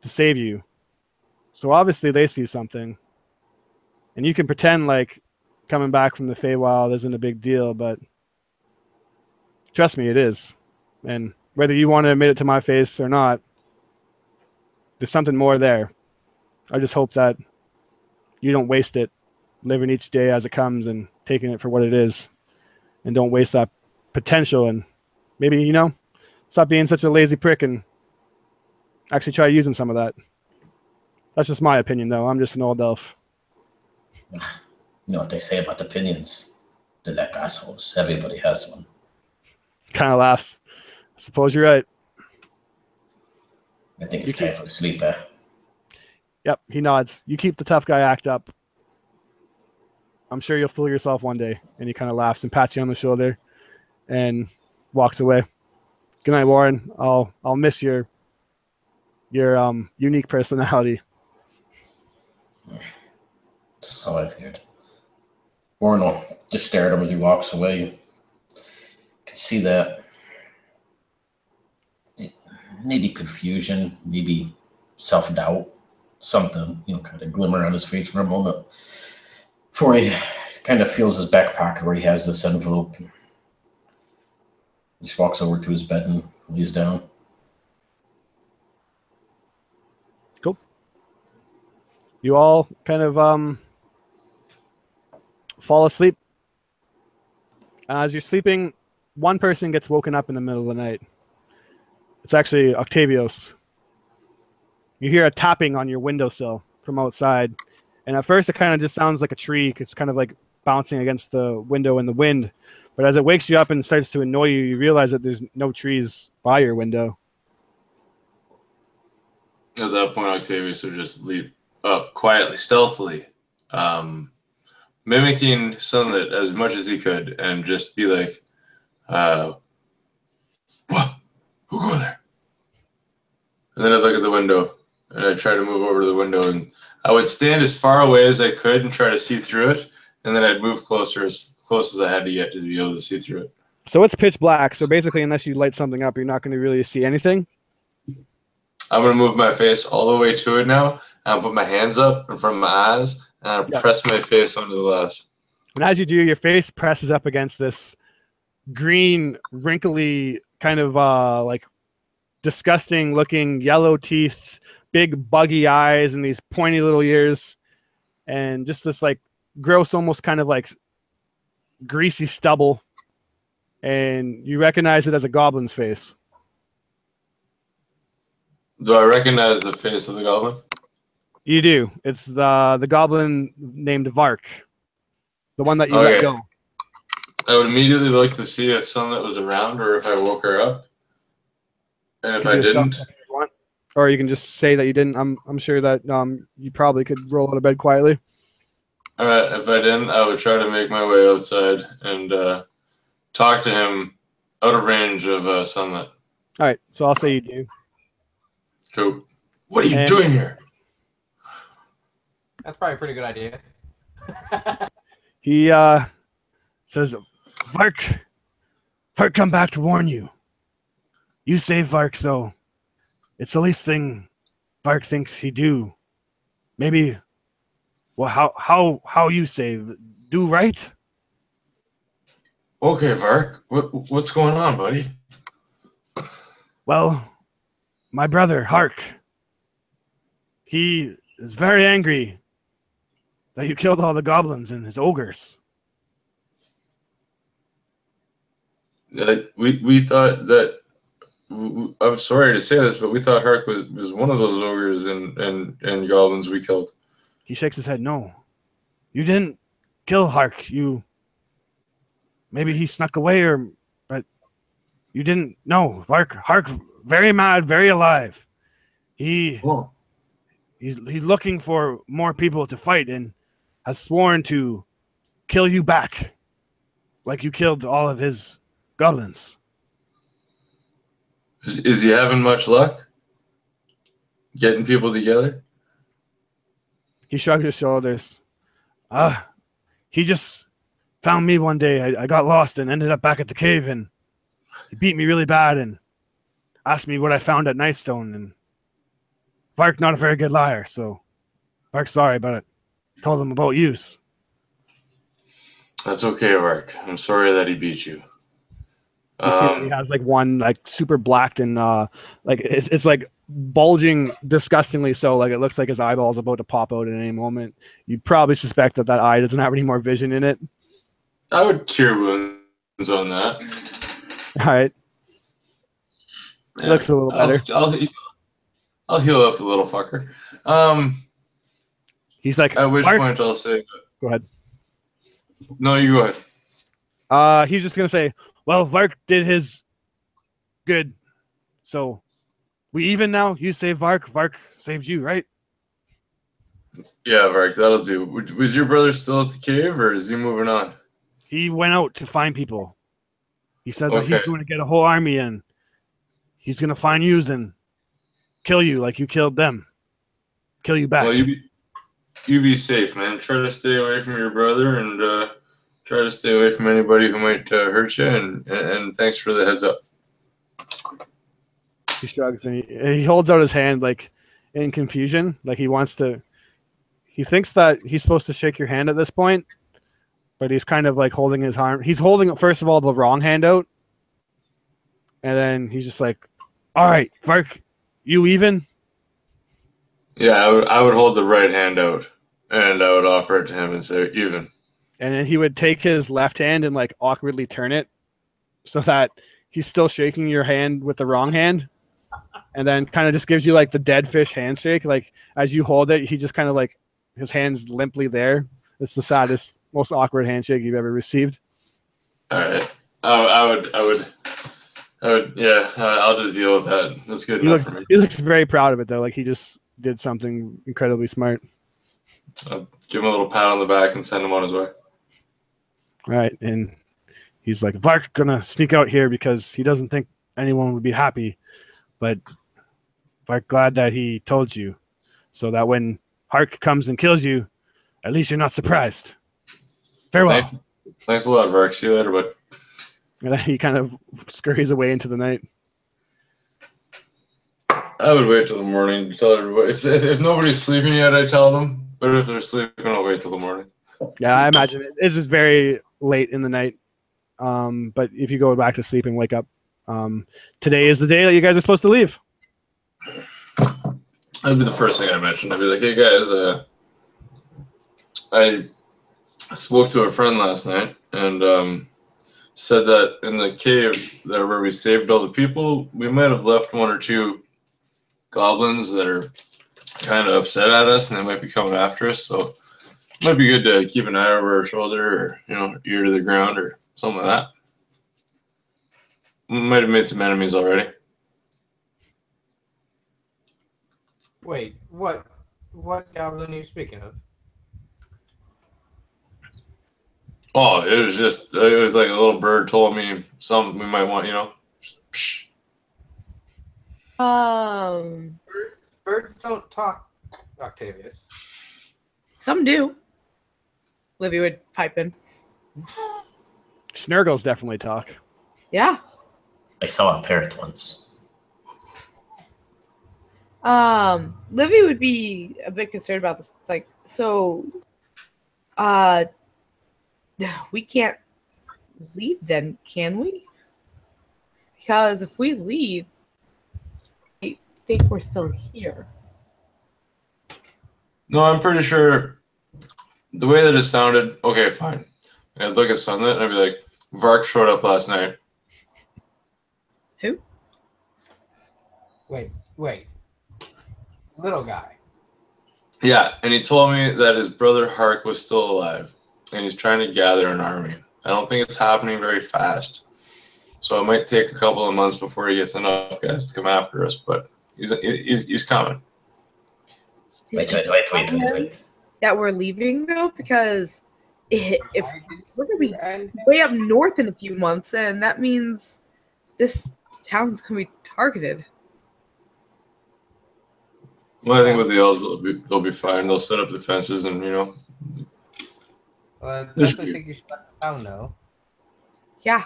to save you. So obviously they see something. And you can pretend like coming back from the Feywild isn't a big deal, but trust me, it is. And whether you want to admit it to my face or not, there's something more there. I just hope that you don't waste it living each day as it comes and taking it for what it is, and don't waste that potential, and maybe, stop being such a lazy prick and actually try using some of that. That's just my opinion, though. I'm just an old elf. You know what they say about opinions? They're like assholes. Everybody has one. Kind of laughs. I suppose you're right. I think it's time for sleep, eh? Yep, he nods. You keep the tough guy act up. I'm sure you'll fool yourself one day. And he kind of laughs and pats you on the shoulder and walks away. Good night, Warren. I'll miss your unique personality. So I've heard. Warren will just stare at him as he walks away. You can see that maybe confusion, maybe self-doubt, something, kind of glimmer on his face for a moment before he kind of feels his back pocket where he has this envelope. He just walks over to his bed and lays down. Cool. You all kind of fall asleep. As you're sleeping, one person gets woken up in the middle of the night. It's actually Octavios. You hear a tapping on your windowsill from outside. And at first, it kind of just sounds like a tree. It's kind of like bouncing against the window in the wind. But as it wakes you up and starts to annoy you, you realize that there's no trees by your window. At that point, Octavius would just leap up quietly, stealthily, mimicking Sunlit as much as he could, and just be like, "What? Who go there?" And then I'd look at the window, and I'd try to move over to the window, and I would stand as far away as I could and try to see through it, and then I'd move closer, as close as I had to get to be able to see through it. So it's pitch black. So basically, unless you light something up, you're not going to really see anything. I'm going to move my face all the way to it now, and I'll put my hands up in front of my eyes, and I'll press my face onto the glass. And as you do, your face presses up against this green, wrinkly, kind of like disgusting looking yellow teeth, big buggy eyes, and these pointy little ears, and just this like gross, almost kind of like greasy stubble. And you recognize it as a goblin's face. Do I recognize the face of the goblin? You do. It's the goblin named Vark, the one that you let go. I would immediately like to see if Sunlit was around or if I woke her up. And if I didn't, or you can just say that you didn't. I'm sure that you probably could roll out of bed quietly. All right. If I didn't, I would try to make my way outside and talk to him out of range of Sunlit. All right. So I'll say you do. Cool. What are you doing here? That's probably a pretty good idea. He says, Vark, come back to warn you. You saved Vark, so it's the least thing Vark thinks he do. Maybe, well, how you save? Do right? Okay, Vark. What's going on, buddy? Well, my brother, Hark, he is very angry that you killed all the goblins and his ogres. We thought that, I'm sorry to say this, but we thought Hark was one of those ogres and goblins we killed. He shakes his head. No, you didn't kill Hark. Maybe he snuck away, but you didn't. No, Hark, very mad, very alive. He's looking for more people to fight and has sworn to kill you back, like you killed all of his goblins. Is he having much luck getting people together? He shrugs his shoulders. He just found me one day. I got lost and ended up back at the cave, and he beat me really bad and asked me what I found at Nightstone. And Vark not a very good liar, so Vark's sorry about it. Told him about use. That's okay, Vark. I'm sorry that he beat you. You see that he has like one like super blacked and like it's like bulging disgustingly, so like it looks like his eyeball's about to pop out at any moment. You probably suspect that eye doesn't have any more vision in it. I would cure wounds on that. All right. Yeah, looks a little better. I'll heal up the little fucker. He's like, at which point I'll say, go ahead. No, you go ahead. He's just gonna say, well, Vark did his good, so we even now. You saved Vark. Vark saved you, right? Yeah, Vark, that'll do. Was your brother still at the cave, or is he moving on? He went out to find people. He said that he's going to get a whole army and he's going to find you and kill you like you killed them. Kill you back. Well, you be safe, man. Try to stay away from your brother and try to stay away from anybody who might hurt you. And thanks for the heads up. He shrugs and he holds out his hand like in confusion, like he wants to. He thinks that he's supposed to shake your hand at this point, but he's kind of like holding his arm. He's holding, first of all, the wrong hand out, and then he's just like, "All right, Vark, you even?" Yeah, I would hold the right hand out, and I would offer it to him and say, even. And then he would take his left hand and like awkwardly turn it so that he's still shaking your hand with the wrong hand, and then kind of just gives you like the dead fish handshake. Like as you hold it, he just kind of like his hand's limply there. It's the saddest, most awkward handshake you've ever received. All right. I would. Yeah. I'll just deal with that. That's good enough for me. He looks very proud of it though. Like he just did something incredibly smart. I'll give him a little pat on the back and send him on his way. All right, and he's like, Vark's gonna sneak out here because he doesn't think anyone would be happy, but Vark glad that he told you, so that when Hark comes and kills you, at least you're not surprised. Farewell. Thanks a lot, Vark. See you later, bud. And then he kind of scurries away into the night. I would wait till the morning to tell everybody. If nobody's sleeping yet, I tell them. But if they're sleeping, I'll wait till the morning. Yeah, I imagine it is very late in the night. But if you go back to sleep and wake up, today is the day that you guys are supposed to leave. That'd be the first thing I mentioned. I'd be like, hey guys, I spoke to a friend last night and said that in the cave there where we saved all the people, we might have left one or two goblins that are kind of upset at us and they might be coming after us. So it might be good to keep an eye over our shoulder or, ear to the ground or something like that. We might have made some enemies already. Wait, what goblin are you speaking of? Oh, it was like a little bird told me something we might want, Psh. Birds don't talk, Octavius. Some do. Livy would pipe in. Snurgles definitely talk. Yeah. I saw a parrot once. Livy would be a bit concerned about this. Like, so, we can't leave then, can we? Because if we leave, I think we're still here. No, I'm pretty sure the way that it sounded, okay, fine. And I'd look at Sunlit and I'd be like, Vark showed up last night. Who? Wait. Little guy. Yeah, and he told me that his brother Hark was still alive and he's trying to gather an army. I don't think it's happening very fast. So it might take a couple of months before he gets enough guys to come after us, but he's coming. Wait. That we're leaving though, because if we're gonna be way up north in a few months, and that means this town's gonna be targeted. Well, I think with the elves, they'll be fine. They'll set up the fences and, Well, I definitely think you should let the town know. Yeah.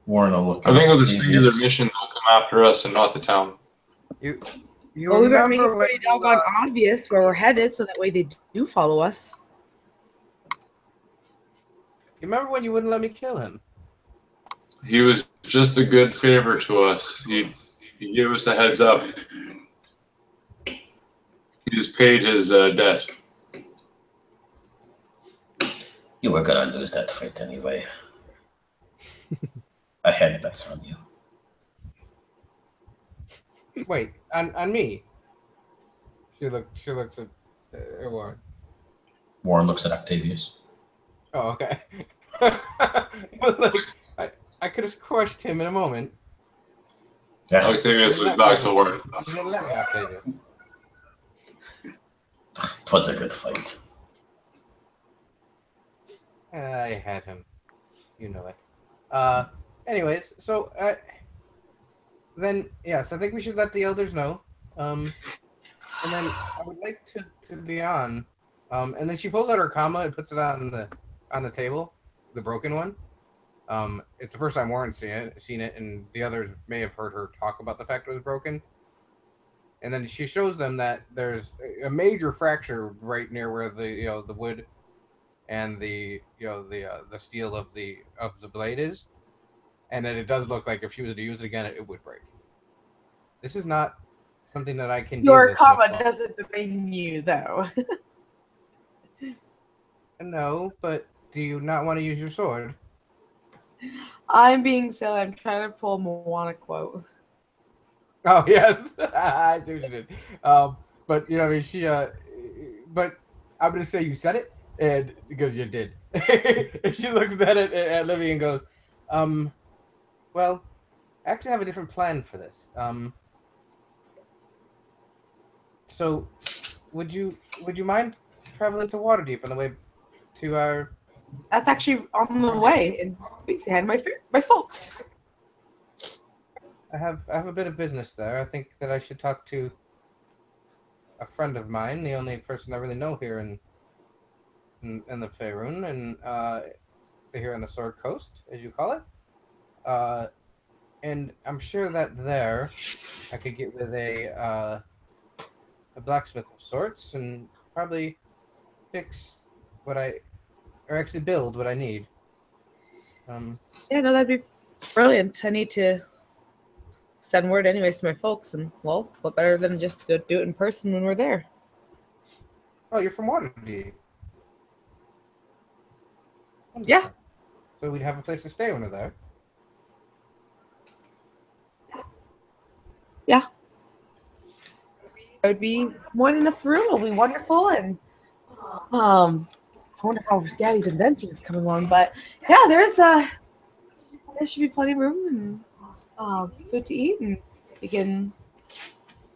Warren will look. I think with the singular mission, they'll come after us and not the town. You Well, we better make it remember pretty doggone obvious where we're headed, so that way they do follow us. you remember when you wouldn't let me kill him? He was just a good favor to us. He gave us a heads up. He just paid his debt. You were gonna lose that fight anyway. I had bets on you. Wait, on me. She looks at Warren. Warren looks at Octavius. Oh, okay. I was like, I could have crushed him in a moment. Yeah. Octavius was back to work. You didn't let me, Octavius. It was a good fight. I had him. You know it. Anyways, so then yes, I think we should let the elders know. And then I would like to be on. And then she pulls out her comma and puts it on the table, the broken one. It's the first time Warren's seen it, and the others may have heard her talk about the fact it was broken. And then she shows them that there's a major fracture right near where the wood and the steel of the blade is, and that it does look like if she was to use it again, it would break. This is not something that I can. Your karma doesn't define you, though. No, but do you not want to use your sword? I'm being silly. I'm trying to pull a Moana quote. Oh yes, I see what you did. But I mean, she. But I'm gonna say you said it, and because you did. And she looks at it at Livy and goes, well, I actually have a different plan for this. So, would you mind traveling to Waterdeep on the way to our? That's actually on the way, and we say hi to my folks. I have a bit of business there. I think that I should talk to a friend of mine, the only person I really know here in the Faerun, and here on the Sword Coast, as you call it. And I'm sure that there I could get with a blacksmith of sorts and probably fix actually build what I need. Yeah, no, that'd be brilliant. I need to send word anyways to my folks, and well, what better than just to go do it in person when we're there? Oh, you're from Waterdeep. Yeah. So we'd have a place to stay when we're there. Yeah. It would be more than enough room. It'll be wonderful, and I wonder how Daddy's invention is coming along. But yeah, there should be plenty of room and food to eat, and we can.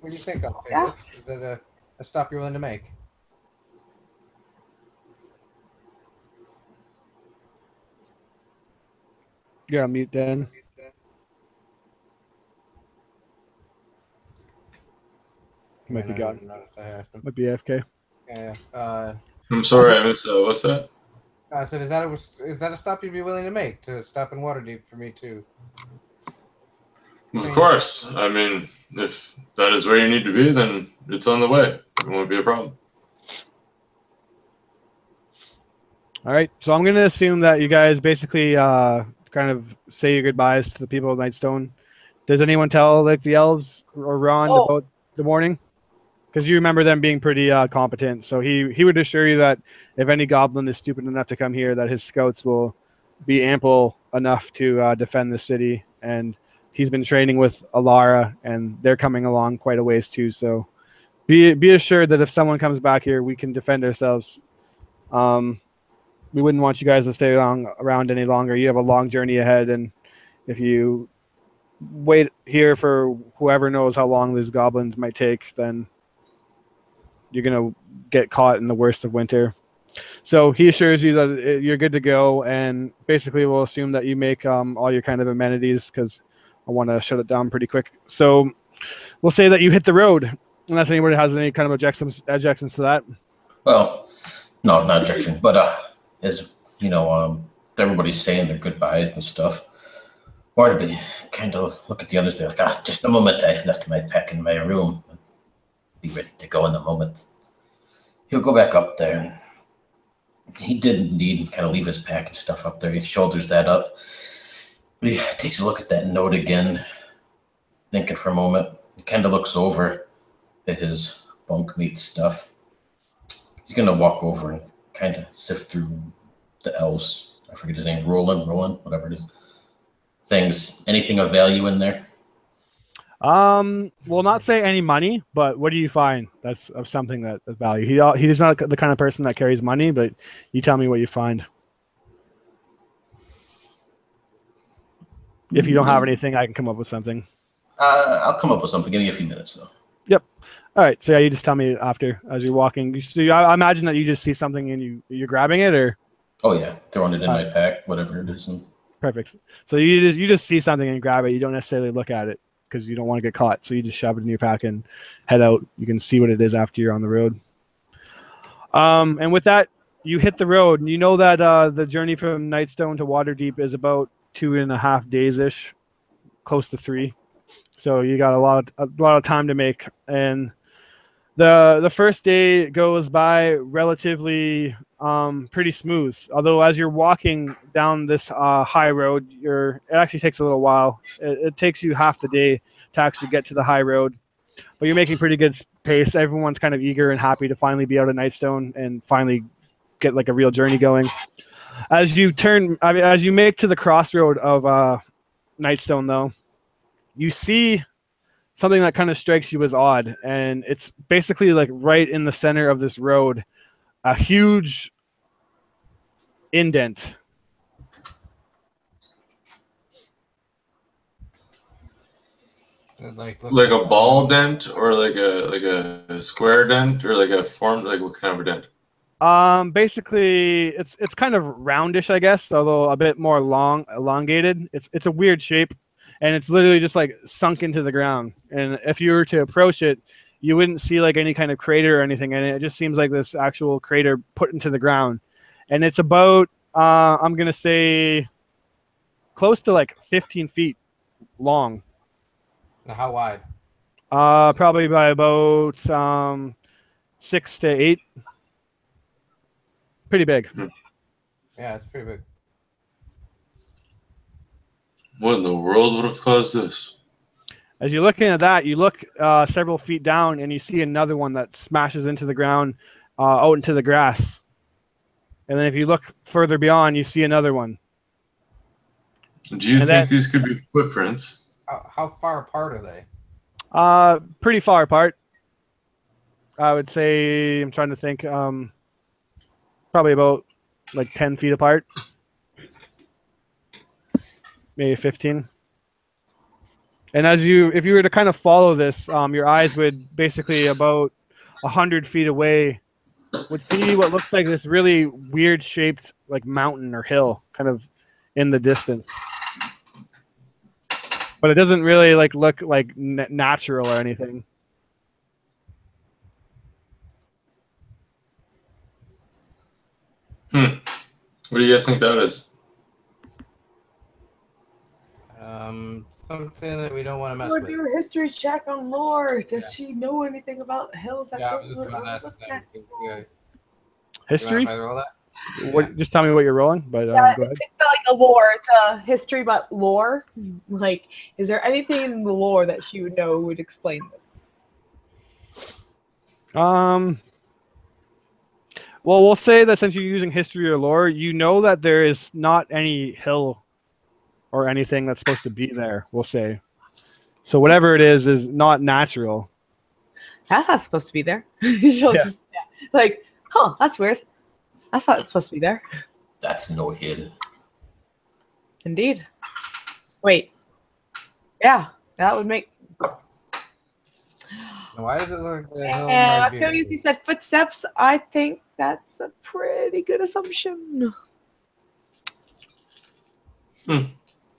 What do you think, Octavius? Yeah. Is that a stop you're willing to make? You're on mute, Dan. Might be gone. Might be AFK. Yeah. I'm sorry, I missed that. What's that? I said, is that a stop you'd be willing to make, to stop in Waterdeep for me too? Of course. I mean, if that is where you need to be, then it's on the way. It won't be a problem. All right, so I'm going to assume that you guys basically kind of say your goodbyes to the people of Nightstone. Does anyone tell like the elves or Ron about the warning? Because you remember them being pretty competent. So he would assure you that if any goblin is stupid enough to come here, that his scouts will be ample enough to defend the city. And he's been training with Alara, and they're coming along quite a ways too. So be assured that if someone comes back here, we can defend ourselves. We wouldn't want you guys to stay around any longer. You have a long journey ahead, and if you wait here for whoever knows how long these goblins might take, then you're going to get caught in the worst of winter. So he assures you that you're good to go, and basically we'll assume that you make all your kind of amenities, because I want to shut it down pretty quick. So we'll say that you hit the road, unless anybody has any kind of objections to that. Well, no, not objection, but as you know, everybody's saying their goodbyes and stuff. Or to be kind of look at the others, be like, just a moment, I left my pack in my room. Be ready to go in a moment. He'll go back up there. He did indeed kind of leave his pack and stuff up there. He shoulders that up. But he takes a look at that note again, thinking for a moment. He kind of looks over at his bunkmate stuff. He's going to walk over and kind of sift through the elves. I forget his name. Roland, whatever it is. Things. Anything of value in there? Will not say any money, but what do you find that's of something that of value? He's not the kind of person that carries money, but you tell me what you find. If you don't have anything, I can come up with something. I'll come up with something. Give me a few minutes, though. Yep. All right. So yeah, you just tell me after as you're walking. So I imagine that you just see something and you're grabbing it, or? Oh yeah, throwing it in my pack, whatever it is. Perfect. So you just see something and grab it. You don't necessarily look at it, because you don't want to get caught. So you just shove it in your pack and head out. You can see what it is after you're on the road. And with that, you hit the road. And you know that the journey from Nightstone to Waterdeep is about 2.5 days ish, close to 3. So you got a lot of time to make. And the first day goes by relatively pretty smooth. Although as you're walking down this high road, it actually takes a little while. It takes you half the day to actually get to the high road, but you're making pretty good pace. Everyone's kind of eager and happy to finally be out of Nightstone and finally get like a real journey going. As you make to the crossroad of Nightstone, though, you see something that kind of strikes you as odd, and it's basically like right in the center of this road, a huge indent. Like a ball dent, or like a square dent, or like a form, like what kind of a dent? Basically it's kind of roundish, I guess, although a bit more elongated. It's a weird shape, and it's literally just like sunk into the ground. And if you were to approach it, you wouldn't see like any kind of crater or anything in it. It just seems like this actual crater put into the ground. And it's about, I'm going to say, close to like 15 feet long. How wide? Probably by about 6 to 8. Pretty big. Yeah, it's pretty big. What in the world would have caused this? As you're looking at that, you look several feet down, and you see another one that smashes into the ground, out into the grass. And then if you look further beyond, you see another one. Do you think these could be footprints? How far apart are they? Pretty far apart. I would say, I'm trying to think, probably about like 10 feet apart. Maybe 15. And if you were to kind of follow this, your eyes would basically about 100 feet away would see what looks like this really weird shaped like mountain or hill kind of in the distance. But it doesn't really like look like natural or anything. What do you guys think that is? Something that we don't want to mess We'll with. do a history check on lore. Does she know anything about hills that Yeah, I go was just about to ask that. Yeah. History? Do you mind if I roll that? What, just tell me what you're rolling, but go ahead. It's not like a lore. It's a history, but lore. Like, is there anything in the lore that she would know would explain this? Well, we'll say that since you're using history or lore, you know that there is not any hill or anything that's supposed to be there, we'll say. So whatever it is not natural. That's not supposed to be there. She'll just like, huh, that's weird. That's not supposed to be there. That's no hill. Indeed. Wait. Yeah, that would make. Why does it look like the hill And might be- Octavius, you said footsteps. I think that's a pretty good assumption.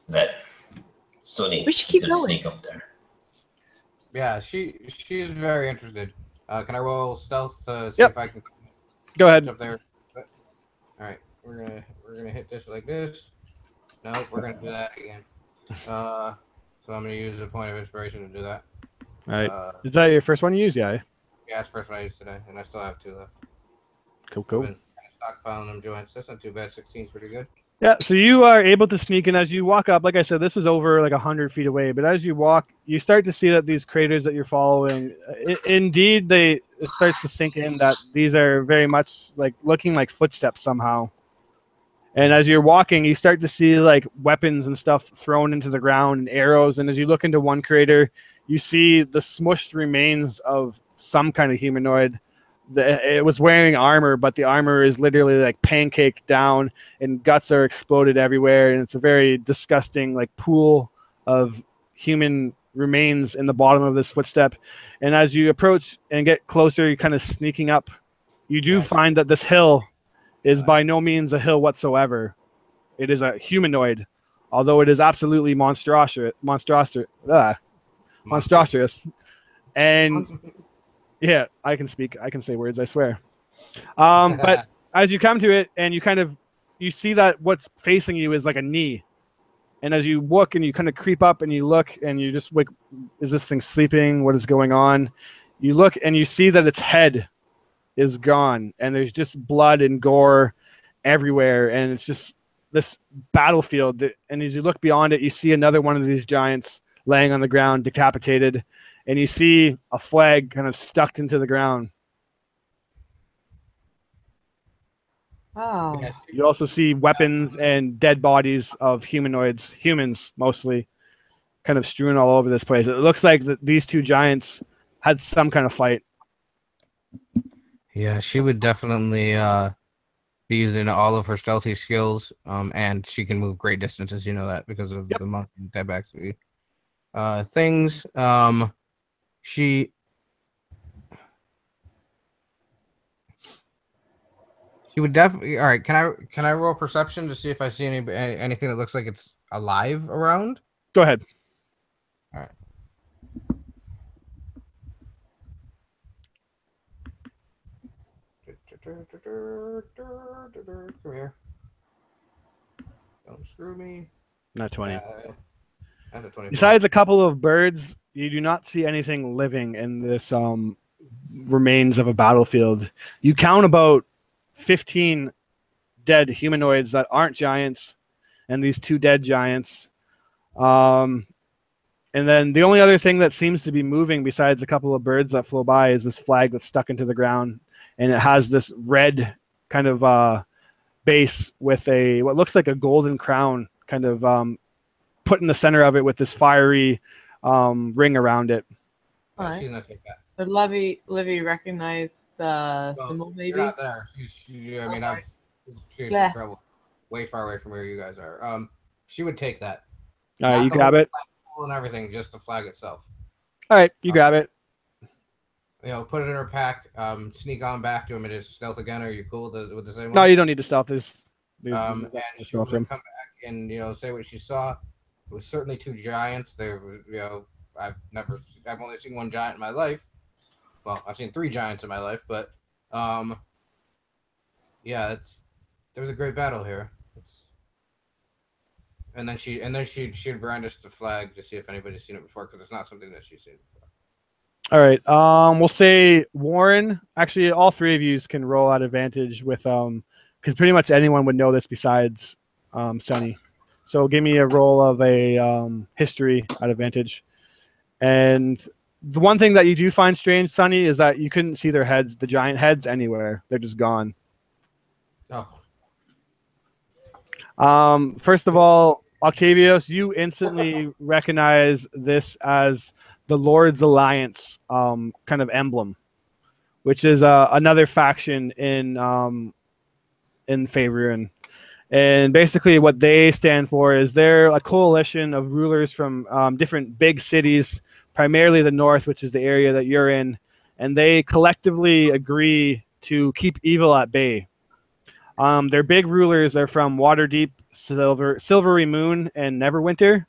That Sunny, We should keep you can going. sneak up there. Yeah, she's very interested. Can I roll stealth to see Yep. if I can Go ahead. up there? All right, we're gonna hit this like this. No, we're gonna do that again. So I'm gonna use a point of inspiration to do that. All right. Is that your first one you used? Yeah. Yeah, that's the first one I used today, and I still have 2 left. Cool. I've been kind of stockpiling them joints. That's not too bad. 16's pretty good. Yeah, so you are able to sneak in as you walk up. Like I said, this is over like 100 feet away, but as you walk, you start to see that these craters that you're following, indeed, it starts to sink in that these are very much like looking like footsteps somehow. And as you're walking, you start to see like weapons and stuff thrown into the ground and arrows. And as you look into one crater, you see the smushed remains of some kind of humanoid. It was wearing armor, but the armor is literally like pancaked down and guts are exploded everywhere. And it's a very disgusting like pool of human remains in the bottom of this footstep. And as you approach and get closer, you're kind of sneaking up. You do find that this hill is by no means a hill whatsoever. It is a humanoid, although it is absolutely monstrous. And yeah, I can speak. I can say words, I swear. But as you come to it and you see that what's facing you is like a knee. And as you look and you kind of creep up and you look and you just like, is this thing sleeping? What is going on? You look and you see that its head is gone, and there's just blood and gore everywhere, and it's just this battlefield. And as you look beyond it, you see another one of these giants laying on the ground, decapitated, and you see a flag kind of stuck into the ground. Wow. You also see weapons and dead bodies of humans mostly, kind of strewn all over this place. It looks like these two giants had some kind of fight. Yeah, she would definitely be using all of her stealthy skills, and she can move great distances. You know that because of the monkey deadback things. She would definitely. All right, can I roll perception to see if I see anything that looks like it's alive around? Go ahead. All right. Come here. Don't screw me. Not 20. And a 24. Besides a couple of birds, you do not see anything living in this remains of a battlefield. You count about 15 dead humanoids that aren't giants, and these two dead giants. And then the only other thing that seems to be moving besides a couple of birds that flew by is this flag that's stuck into the ground, and it has this red kind of base with what looks like a golden crown kind of put in the center of it with this fiery ring around it. She's not take that. Did Livy recognize the symbol, maybe? You're not there. I mean, she's in trouble. Way far away from where you guys are. She would take that. All right, you grab it. And everything, just the flag itself. All right, you grab it. You know, put it in her pack. Sneak on back to him and just stealth again. Are you cool with the same one? No, you don't need to stealth this. And she would come back and say what she saw. It was certainly two giants. There was, I've only seen one giant in my life. Well, I've seen 3 giants in my life, but yeah, there was a great battle here. And then she'd brandish the flag to see if anybody's seen it before, because it's not something that she's seen before. All right. We'll say Warren. Actually, all 3 of you can roll at advantage with because pretty much anyone would know this besides Sunny. So give me a roll of a history at advantage. And the one thing that you do find strange, Sunny, is that you couldn't see their heads, the giant heads, anywhere. They're just gone. Oh. First of all, Octavius, you instantly recognize this as the Lord's Alliance kind of emblem, which is another faction in Faerun. And basically what they stand for is they're a coalition of rulers from different big cities, primarily the north, which is the area that you're in. And they collectively agree to keep evil at bay. Their big rulers are from Waterdeep, Silvery Moon, and Neverwinter.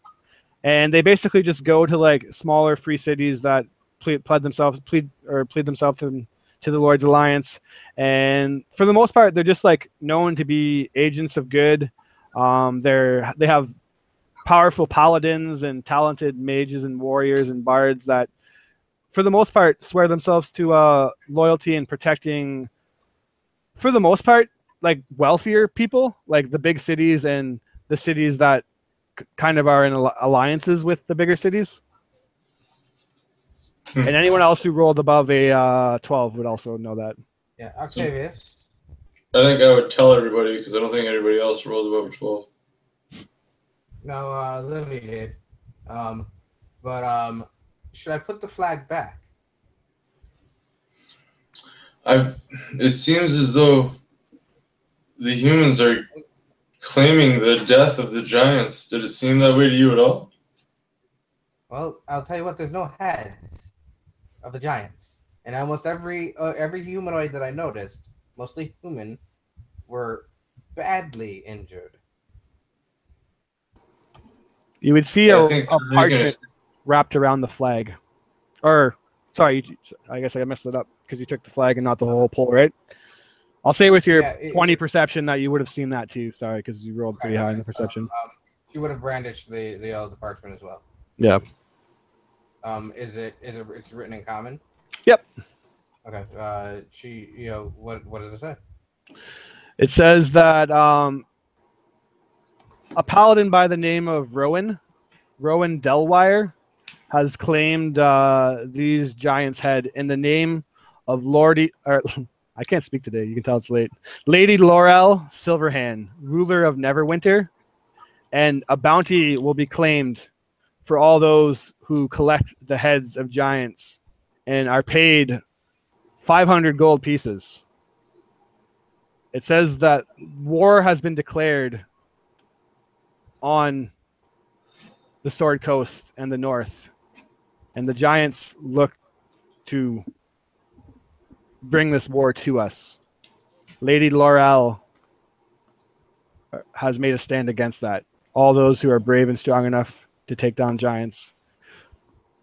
And they basically just go to like smaller free cities that plead themselves to the Lord's Alliance, and for the most part, they're just like known to be agents of good. They have powerful paladins and talented mages and warriors and bards that, for the most part, swear themselves to loyalty and protecting, for the most part, like wealthier people, like the big cities and the cities that kind of are in alliances with the bigger cities. And anyone else who rolled above a 12 would also know that. Yeah, Octavius. I think I would tell everybody because I don't think anybody else rolled above a 12. No, Livy did. But should I put the flag back? It seems as though the humans are claiming the death of the giants. Did it seem that way to you at all? Well, I'll tell you what. There's no heads of the giants, and almost every humanoid that I noticed, mostly human, were badly injured. You would see a parchment wrapped around the flag. Or, sorry, I guess I messed it up because you took the flag and not the whole pole, right? I'll say with your 20 perception that you would have seen that too. Sorry, because you rolled pretty high in the perception. She would have brandished the parchment as well. Yeah. It's written in common? Yep. Okay. What does it say? It says that a paladin by the name of Rowan Delwire, has claimed these giants' head in the name of I can't speak today. You can tell it's late. Lady Laurel Silverhand, ruler of Neverwinter, and a bounty will be claimed for all those who collect the heads of giants and are paid 500 gold pieces. It says that war has been declared on the Sword Coast and the North, and the giants look to bring this war to us. Lady Laurel has made a stand against that. All those who are brave and strong enough to take down giants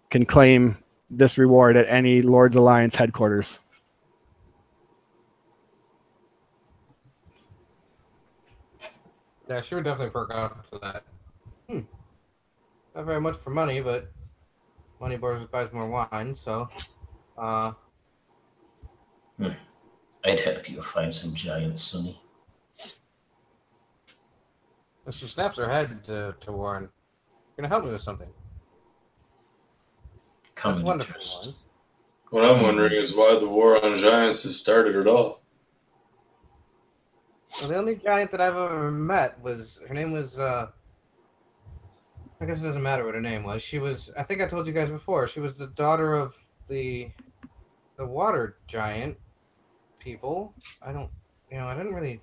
can claim this reward at any Lord's Alliance headquarters. Yeah, she would definitely perk up to that. Not very much for money, but money buys more wine, so I'd help you find some giants, Sonny. and she snaps her head to Warren. You're gonna help me with something. That's wonderful, Warren. What I'm wondering is why the war on giants has started at all. Well, the only giant that I've ever met her name was I guess it doesn't matter what her name was. She was, I think I told you guys before, she was the daughter of the water giant people. I didn't really.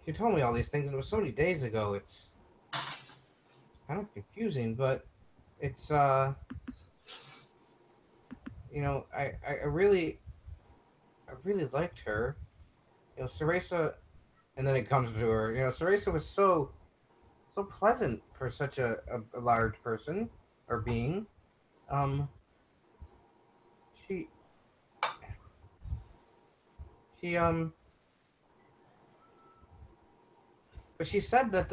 She told me all these things, and it was so many days ago. It's kind of confusing, but it's I really liked her. Ceresa, and then it comes to her. Ceresa was so pleasant for such a large person or being. But she said that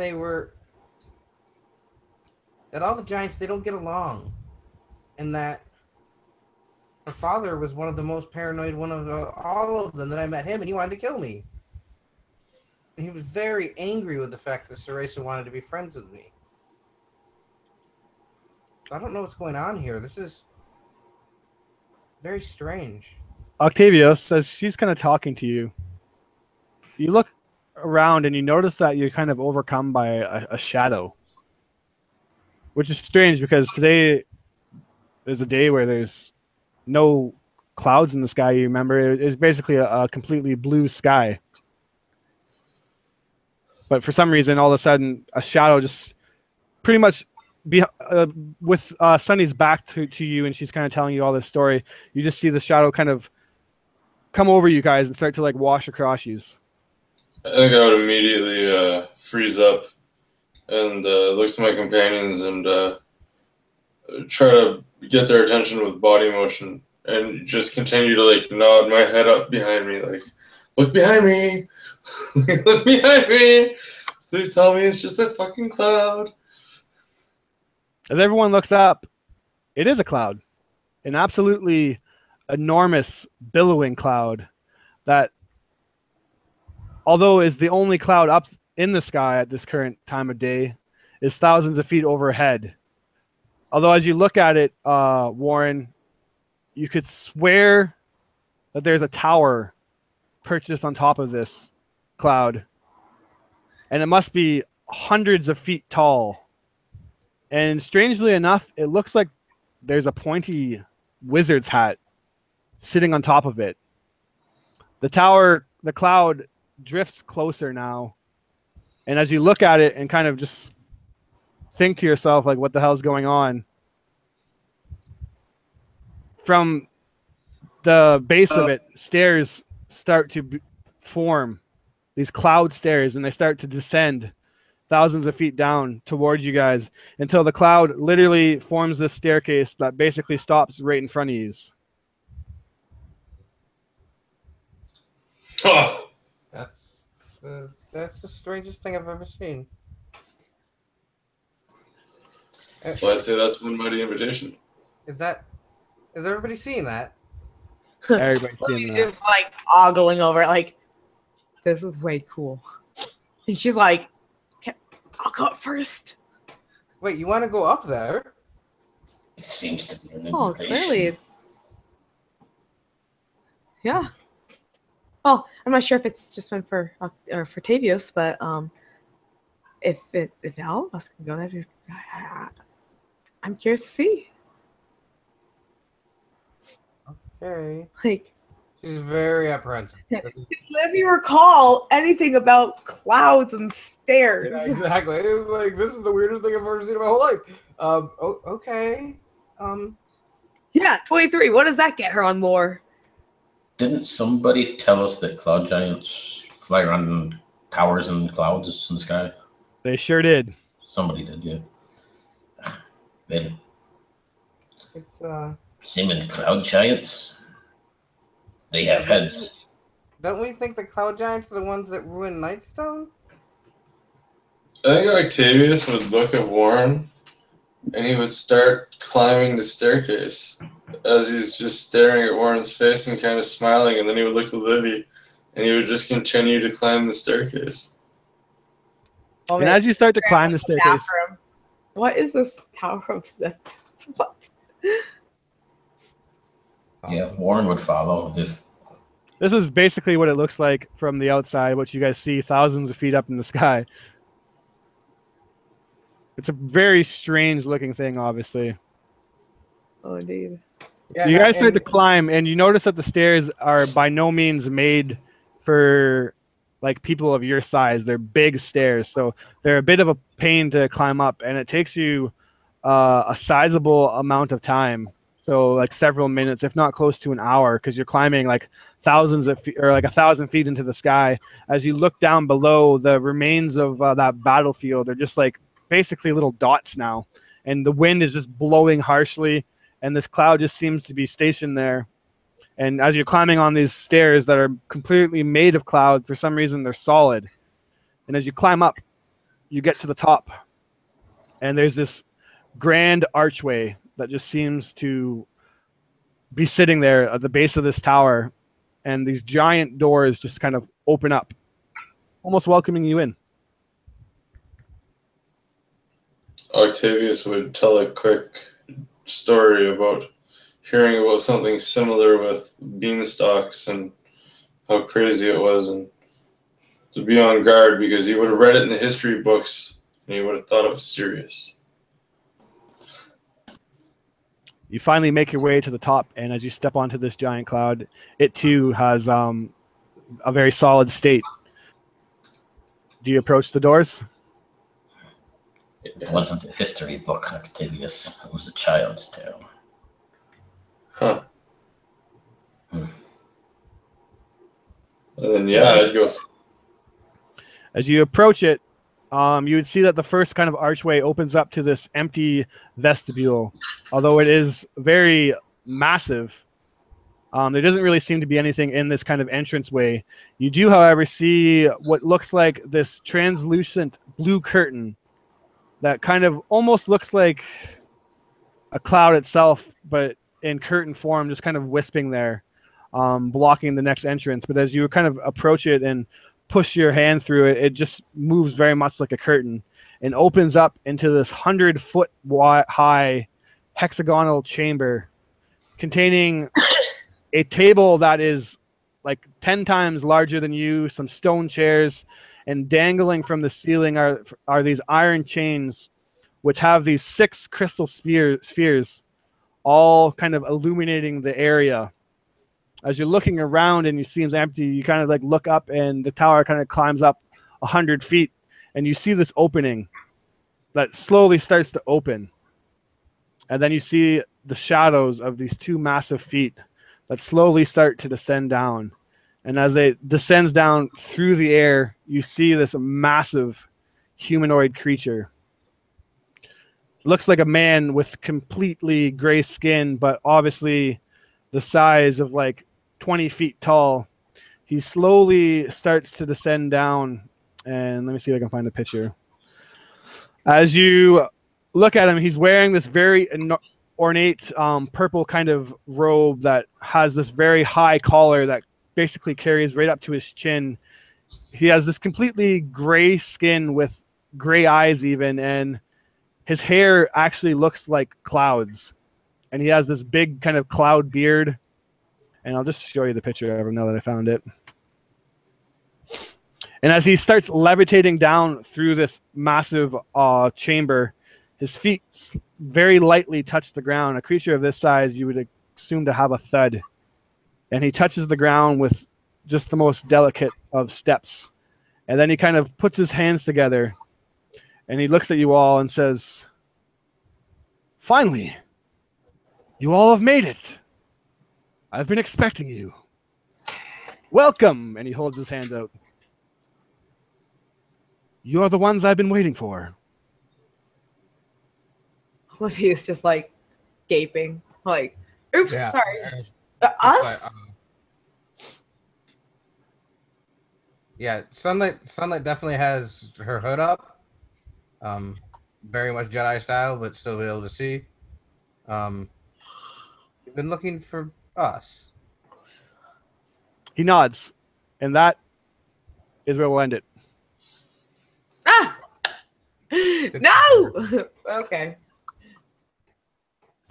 that all the giants, they don't get along, and that her father was one of the most paranoid one of all of them. That I met him, and he wanted to kill me. And he was very angry with the fact that Ceresa wanted to be friends with me. I don't know what's going on here. This is very strange. Octavius, as she's kind of talking to you, you look around and you notice that you're kind of overcome by a shadow, which is strange because today is a day where there's no clouds in the sky. You remember, it's basically a completely blue sky. But for some reason, all of a sudden, a shadow just pretty much with Sunny's back to you, and she's kind of telling you all this story. You just see the shadow kind of come over you guys and start to like wash across you. I think I would immediately freeze up and look to my companions and try to get their attention with body motion and just continue to like nod my head up behind me, like, look behind me, look behind me. Please tell me it's just a fucking cloud. As everyone looks up, it is a cloud, an absolutely enormous billowing cloud that, although is the only cloud up in the sky at this current time of day, is thousands of feet overhead. Although as you look at it, Warren, you could swear that there's a tower perched on top of this cloud. And it must be hundreds of feet tall. And strangely enough, it looks like there's a pointy wizard's hat sitting on top of it. The cloud drifts closer now. And as you look at it and kind of just think to yourself, like, what the hell's going on? From the base of it, stairs start to form, these cloud stairs, and they start to descend thousands of feet down towards you guys until the cloud literally forms this staircase that basically stops right in front of you. Oh. That's the strangest thing I've ever seen. Well, I'd say that's one mighty invitation. Is everybody seeing that? Everybody's seeing She's that. just like ogling over it, like, this is way cool. And she's like, I'll go up first. Wait, you want to go up there? It seems to be an Oh, invitation. clearly. Yeah. Well, I'm not sure if it's just meant for Tavius, but if all of us can go there, I'm curious to see. Okay. Like, She's very apprehensive. let me recall anything about clouds and stairs. Yeah, exactly. It's like, this is the weirdest thing I've ever seen in my whole life. Okay. Yeah, 23. What does that get her on lore? Didn't somebody tell us that cloud giants fly around in towers and clouds in the sky? They sure did. Somebody did, yeah. They It's seeming cloud giants. They have heads. Don't we think the cloud giants are the ones that ruin Nightstone? I think Octavius would look at Warren and he would start climbing the staircase as he's just staring at Warren's face and kind of smiling, and then he would look to Livy and he would just continue to climb the staircase. Oh, And as you start to climb the staircase, bathroom. What is this tower of steps? What? Yeah, Warren would follow if this is basically what it looks like from the outside, what you guys see thousands of feet up in the sky. It's a very strange looking thing, obviously. Oh, indeed. Yeah, You guys start to climb, and you notice that the stairs are by no means made for like people of your size. They're big stairs, so they're a bit of a pain to climb up, and it takes you a sizable amount of time. So like several minutes, if not close to an hour, because you're climbing like thousands of feet, or like 1,000 feet into the sky. As you look down below, the remains of that battlefield are just like basically little dots now, and the wind is just blowing harshly, and this cloud just seems to be stationed there. And as you're climbing on these stairs that are completely made of cloud, for some reason they're solid. And as you climb up, you get to the top, and there's this grand archway that just seems to be sitting there at the base of this tower, and these giant doors just kind of open up, almost welcoming you in. Octavius would tell a quick story about hearing about something similar with beanstalks and how crazy it was, and to be on guard because he would have read it in the history books and he would have thought it was serious. You finally make your way to the top, and as you step onto this giant cloud, it too has a very solid state. Do you approach the doors? it wasn't a history book, Octavius. It was a child's tale. Huh. Hmm. And then, yeah, I'd go. As you approach it, you would see that the first kind of archway opens up to this empty vestibule. Although it is very massive, there doesn't really seem to be anything in this kind of entranceway. You do, however, see what looks like this translucent blue curtain that kind of almost looks like a cloud itself, but in curtain form, just kind of wisping there, blocking the next entrance. But as you kind of approach it and push your hand through it, it just moves very much like a curtain and opens up into this 100-foot high hexagonal chamber containing a table that is like 10 times larger than you, some stone chairs, and dangling from the ceiling are these iron chains which have these 6 crystal spheres all kind of illuminating the area. As you're looking around and it seems empty, you kind of like look up, and the tower kind of climbs up 100 feet, and you see this opening that slowly starts to open. And then you see the shadows of these 2 massive feet that slowly start to descend down. And as it descends down through the air, you see this massive humanoid creature. Looks like a man with completely gray skin, but obviously the size of like 20 feet tall. He slowly starts to descend down, and let me see if I can find a picture. As you look at him. He's wearing this very ornate purple kind of robe that has this very high collar that basically carries right up to his chin. He has this completely gray skin with gray eyes even, and his hair actually looks like clouds. And he has this big kind of cloud beard. And I'll just show you the picture of him now that I found it. And as he starts levitating down through this massive chamber, his feet very lightly touch the ground. A creature of this size, you would assume to have a thud. And he touches the ground with just the most delicate of steps. And then he kind of puts his hands together and he looks at you all and says, "Finally, you all have made it. I've been expecting you. Welcome." And he holds his hand out. "You are the ones I've been waiting for." Olivia's just like gaping, like, "Oops, Yeah. sorry." But, Us? yeah, Sunlight definitely has her hood up. Very much Jedi style, but still be able to see. You've been looking for us. He nods. And that is where we'll end it. Ah! No! Okay.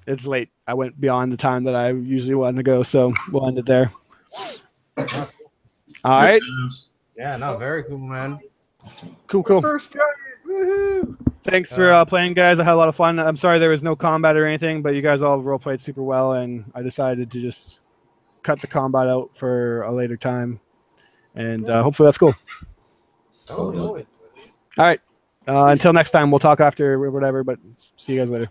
It's late. I went beyond the time that I usually wanted to go, so we'll end it there. All right. Yeah, no, very cool, man. Cool. First Giant, woohoo! Thanks for playing, guys. I had a lot of fun. I'm sorry there was no combat or anything, but you guys all role played super well, and I decided to just cut the combat out for a later time. And hopefully that's cool. Oh, All right. Until next time, we'll talk after whatever, but see you guys later.